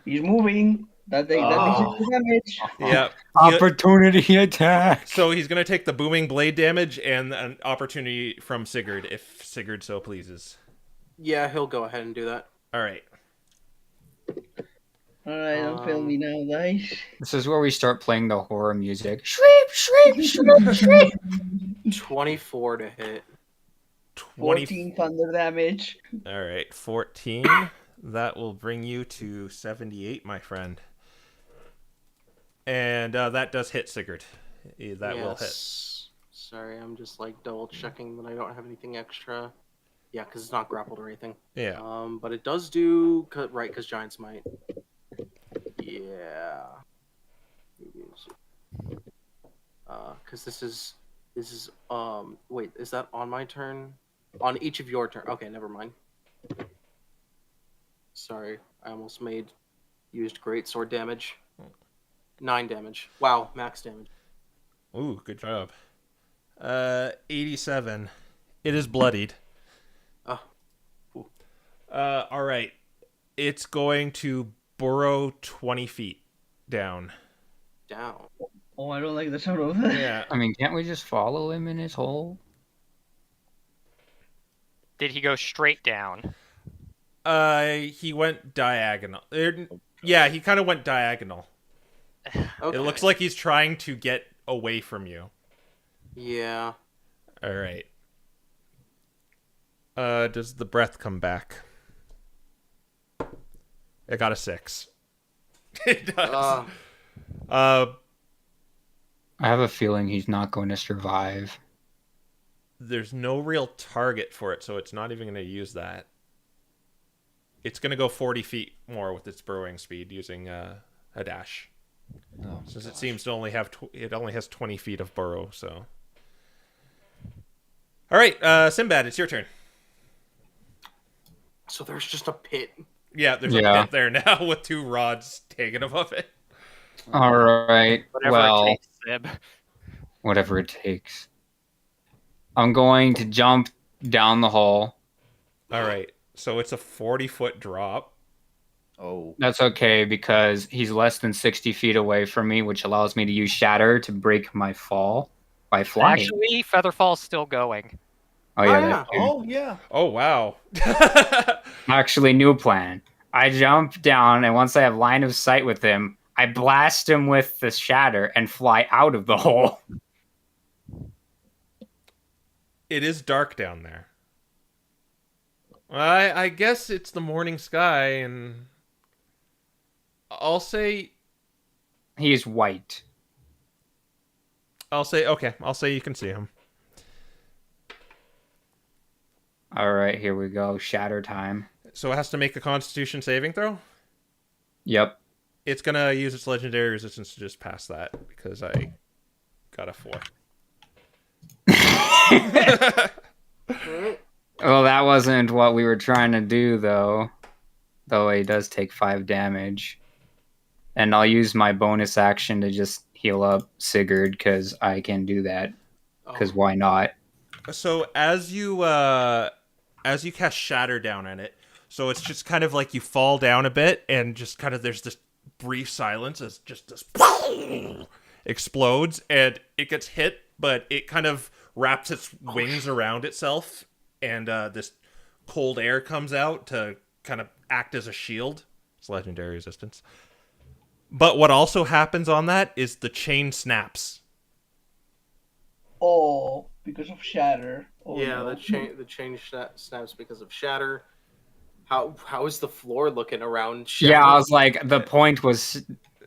He's moving. That makes it damage. Yeah. Opportunity attack. So he's going to take the booming blade damage and an opportunity from Sigurd, if Sigurd so pleases. Yeah, he'll go ahead and do that. All right. Alright, don't fail me now, dice. This is where we start playing the horror music. Shriek, shriek, shriek, shriek. 24 to hit. 14 thunder damage. All right, 14. That will bring you to 78, my friend. And that does hit Sigurd. That will hit. Sorry, I'm just like double checking that I don't have anything extra. Yeah, because it's not grappled or anything. Yeah. But it does do right because Giant's Might. Yeah. Because this is wait, is that on my turn? On each of your turn? Okay, never mind. Sorry, I almost used great sword damage. 9 damage. Wow, max damage. Ooh, good job. 87. It is bloodied. Oh. Cool. All right. It's going to burrow 20 feet down. Down. Oh, I don't like the sound of that. Yeah. I mean, can't we just follow him in his hole? Did he go straight down? He went diagonal. Yeah, he kind of went diagonal. Okay. It looks like he's trying to get away from you. Yeah. All right. Does the breath come back? It got a 6. It does. I have a feeling he's not going to survive. There's no real target for it, so it's not even going to use that. It's going to go 40 feet more with its burrowing speed using a dash. Oh, Since it seems to only have it only has 20 feet of burrow, so. All right, Sinbad, it's your turn. So there's just a pit. Yeah, there's a pit there now with 2 rods hanging above it. All right. Whatever well, it takes, Sib. whatever it takes. I'm going to jump down the hole. All right, so it's a 40-foot drop. Oh. That's okay because he's less than 60 feet away from me, which allows me to use Shatter to break my fall by flying. Actually, Featherfall's still going. Oh yeah, yeah. that's true. Oh, yeah. Oh, wow. Actually, new plan. I jump down, and once I have line of sight with him, I blast him with the Shatter and fly out of the hole. It is dark down there. I guess it's the morning sky, and I'll say He is white. okay. I'll say you can see him. All right, here we go. Shatter time. So it has to make a Constitution saving throw. Yep. It's gonna use its legendary resistance to just pass that because I got a 4. Well, that wasn't what we were trying to do, though. Though he does take 5 damage. And I'll use my bonus action to just heal up Sigurd, because I can do that. Because why not? So as you cast Shatter down on it, so it's just kind of like you fall down a bit, and just kind of there's this brief silence as just this explodes, and it gets hit, but it kind of wraps its wings around itself, and this cold air comes out to kind of act as a shield. It's legendary resistance. But what also happens on that is the chain snaps. Oh, because of Shatter. Oh, Yeah, no. the chain snaps because of Shatter. How is the floor looking around Shatter? Yeah, I was like, the point was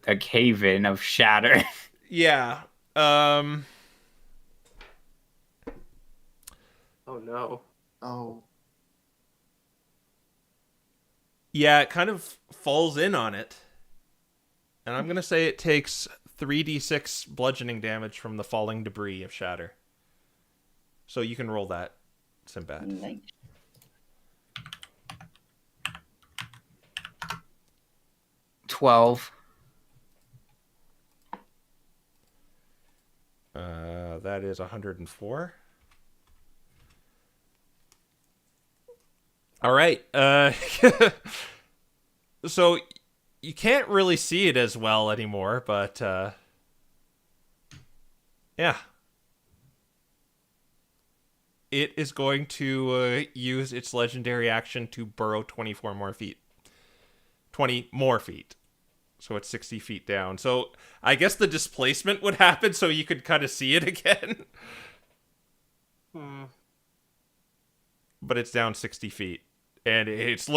a cave-in of Shatter. Yeah. Oh no. Oh. Yeah, it kind of falls in on it. And I'm going to say it takes 3d6 bludgeoning damage from the falling debris of Shatter. So you can roll that, Sinbad. Nice. $12. That is 104. All right. So you can't really see it as well anymore, but yeah. It is going to use its legendary action to burrow 24 more feet. 20 more feet. So it's 60 feet down. So I guess the displacement would happen so you could kind of see it again. But it's down 60 feet. And it's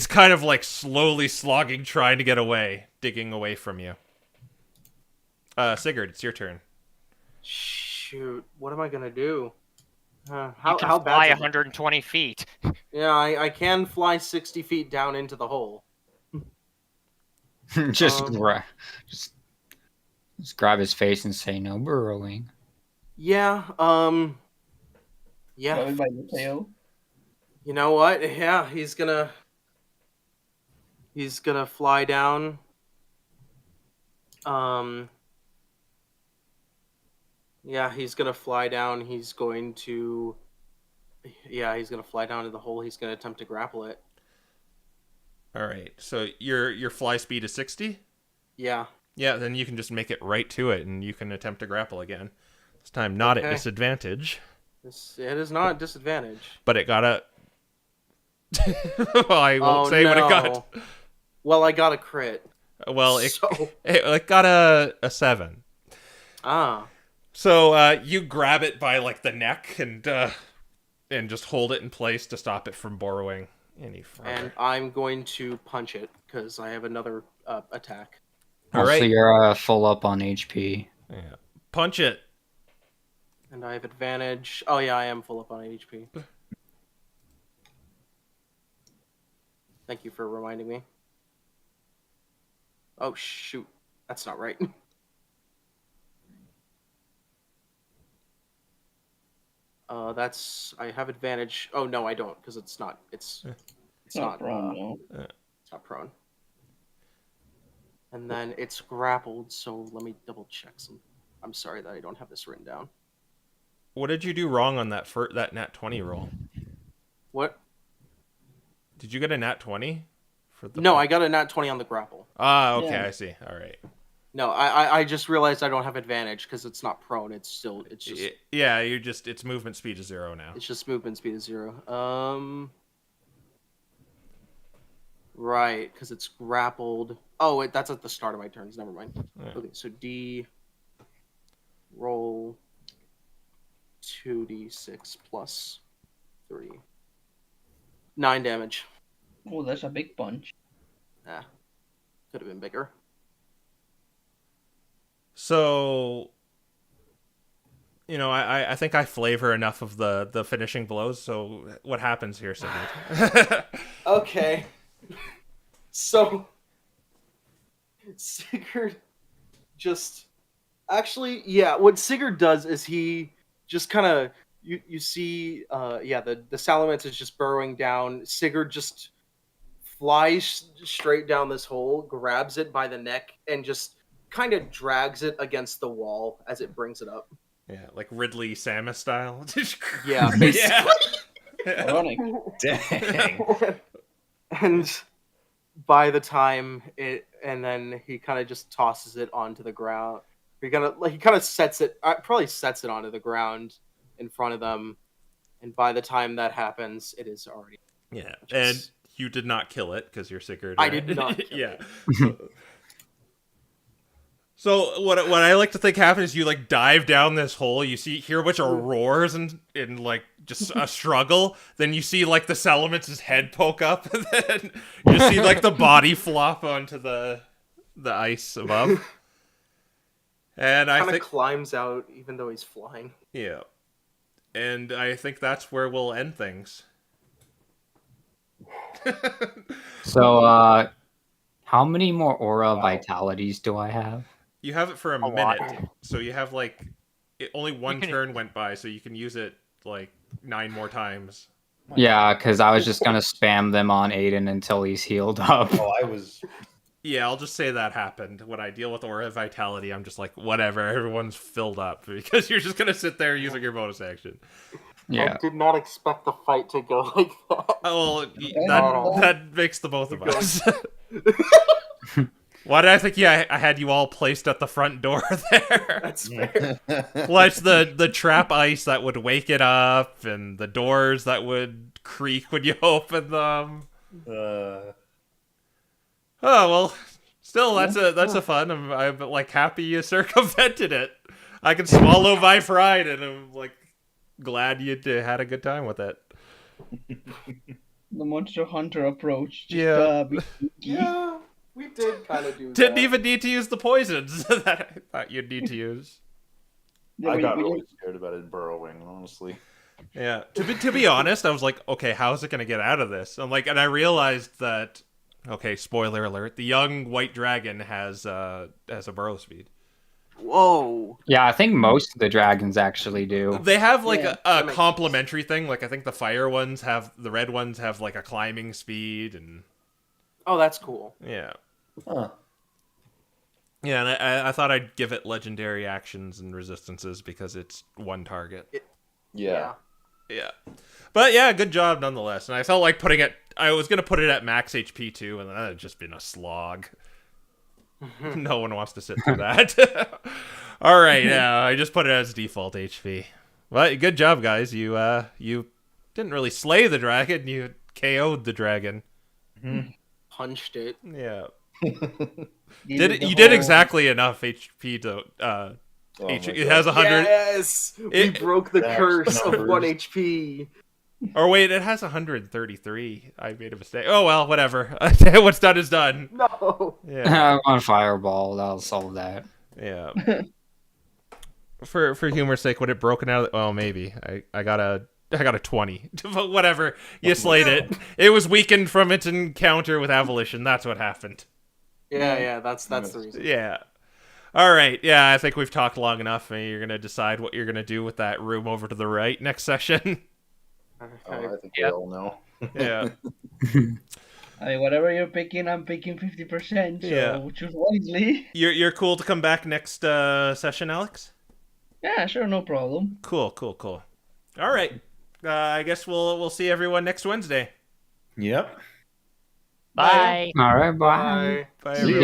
kind of like slowly slogging, trying to get away, digging away from you. Sigurd, it's your turn. Shoot, what am I gonna do? You How can how fly bad? 120 feet. Yeah, I can fly 60 feet down into the hole. just, Um, just grab his face and say no burrowing. Yeah. Yeah. Grab it by the tail. You know what? Yeah, he's gonna fly down. Yeah, he's gonna fly down. He's going to fly down to the hole. He's gonna attempt to grapple it. All right. So your fly speed is 60? Yeah. Yeah, then you can just make it right to it, and you can attempt to grapple again. This time not at Okay. disadvantage, It is not a disadvantage. but it got a... well, I won't say what it got. Well, I got a crit. Well, it, So- it got a 7. Ah. So you grab it by like the neck and just hold it in place to stop it from burrowing any further. And I'm going to punch it because I have another attack. All Also, right. you're full up on HP. Yeah. Punch it. And I have advantage. Oh yeah, I am full up on HP. Thank you for reminding me. Oh shoot, that's not right. I have advantage. Oh no, I don't because it's not. It's not prone, no. It's not prone. And then it's grappled. So let me double check some. I'm sorry that I don't have this written down. What did you do wrong on that that nat 20 roll? What? Did you get a nat 20? No, I got a nat 20 on the grapple. Ah, okay, Yeah. I see. All right. No, I just realized I don't have advantage because it's not prone. It's just Yeah, its movement speed is 0 now. it's just movement speed is 0. Right, because it's grappled. Oh wait, that's at the start of my turns. Never mind. Yeah. Okay, so D roll 2d6 plus 3. 9 damage. Oh, that's a big punch. Ah, could have been bigger. So, I think I flavor enough of the finishing blows. So, what happens here, Sigurd? Okay. So Sigurd just actually, yeah, what Sigurd does is he just kind of you see the salamence is just burrowing down. Sigurd just flies straight down this hole, grabs it by the neck, and just kind of drags it against the wall as it brings it up. Yeah, like Ridley Samus style. Yeah, basically. Ironic. Dang. And by the time and then he kind of just tosses it onto the ground. He kind of sets it onto the ground in front of them. And by the time that happens, it is already. Yeah, and you did not kill it because you're Sigurd. I Right? did not kill Yeah. So what I like to think happens is you like dive down this hole, you hear a bunch of roars and like just a struggle, then you see like the Salamance's head poke up, and then you see like the body flop onto the ice above. And I Kind of think climbs out even though he's flying. yeah. And I think that's where we'll end things. So, how many more aura vitalities do I have? You have it for a lot. minute, so you have like only one turn went by, so you can use it like 9 more times. Yeah, because I was just gonna spam them on Aiden until he's healed up. Oh, I was. Yeah, I'll just say that happened. When I deal with Aura Vitality, I'm just like, whatever, everyone's filled up, because you're just gonna sit there using your bonus action. Yeah. I did not expect the fight to go like that. Oh, No. that makes the both of us. Why did I think I had you all placed at the front door there? That's fair. Like the trap ice that would wake it up, and the doors that would creak when you open them. Oh well, still that's a fun. I'm like happy you circumvented it. I can swallow my pride, and I'm like glad you had a good time with it. The Monster Hunter approach. Just, Yeah. be sneaky. Yeah, we did kind of do Didn't that. even need to use the poisons that I thought you'd need to use. Yeah, I when got you- really scared about it burrowing, honestly. Yeah. To be honest, I was like, okay, how is it gonna get out of this? And I realized that. Okay, spoiler alert: the young white dragon has a burrow speed. Whoa. Yeah, I think most of the dragons actually do. They have Yeah, a that makes complementary thing. Like I think the red ones have like a climbing speed, and Oh, that's cool. yeah, Huh. yeah. And I thought I'd give it legendary actions and resistances because it's one target. Yeah. Yeah, but yeah, good job nonetheless. And I felt like I was gonna put it at max HP too, and that had just been a slog. No one wants to sit through that. All right, I just put it as default HP. But good job, guys. You didn't really slay the dragon. You KO'd the dragon. Punched it. Yeah. Give it the You did whole- exactly enough HP to Oh my it God. has 100. Yes, we It- broke the That's curse of numbers. 1 HP. Or wait, it has 133. I made a mistake. Oh well, whatever. What's done is done. No. Yeah, On Fireball, that'll solve that. yeah. For humor's sake, would it broken out? Oh, maybe. I got a 20. But whatever. You slayed it. It was weakened from its encounter with Avolition. That's what happened. Yeah, that's the reason. Yeah. All right. Yeah, I think we've talked long enough. And you're gonna decide what you're gonna do with that room over to the right next session. I think we Yep. all know. Yeah. I mean, whatever you're picking, I'm picking 50%. So Yeah. choose wisely. You're cool to come back next session, Alex? Yeah, sure, no problem. Cool. All right. I guess we'll see everyone next Wednesday. Yep. Bye. All right, bye. Bye. Bye, See you. everyone.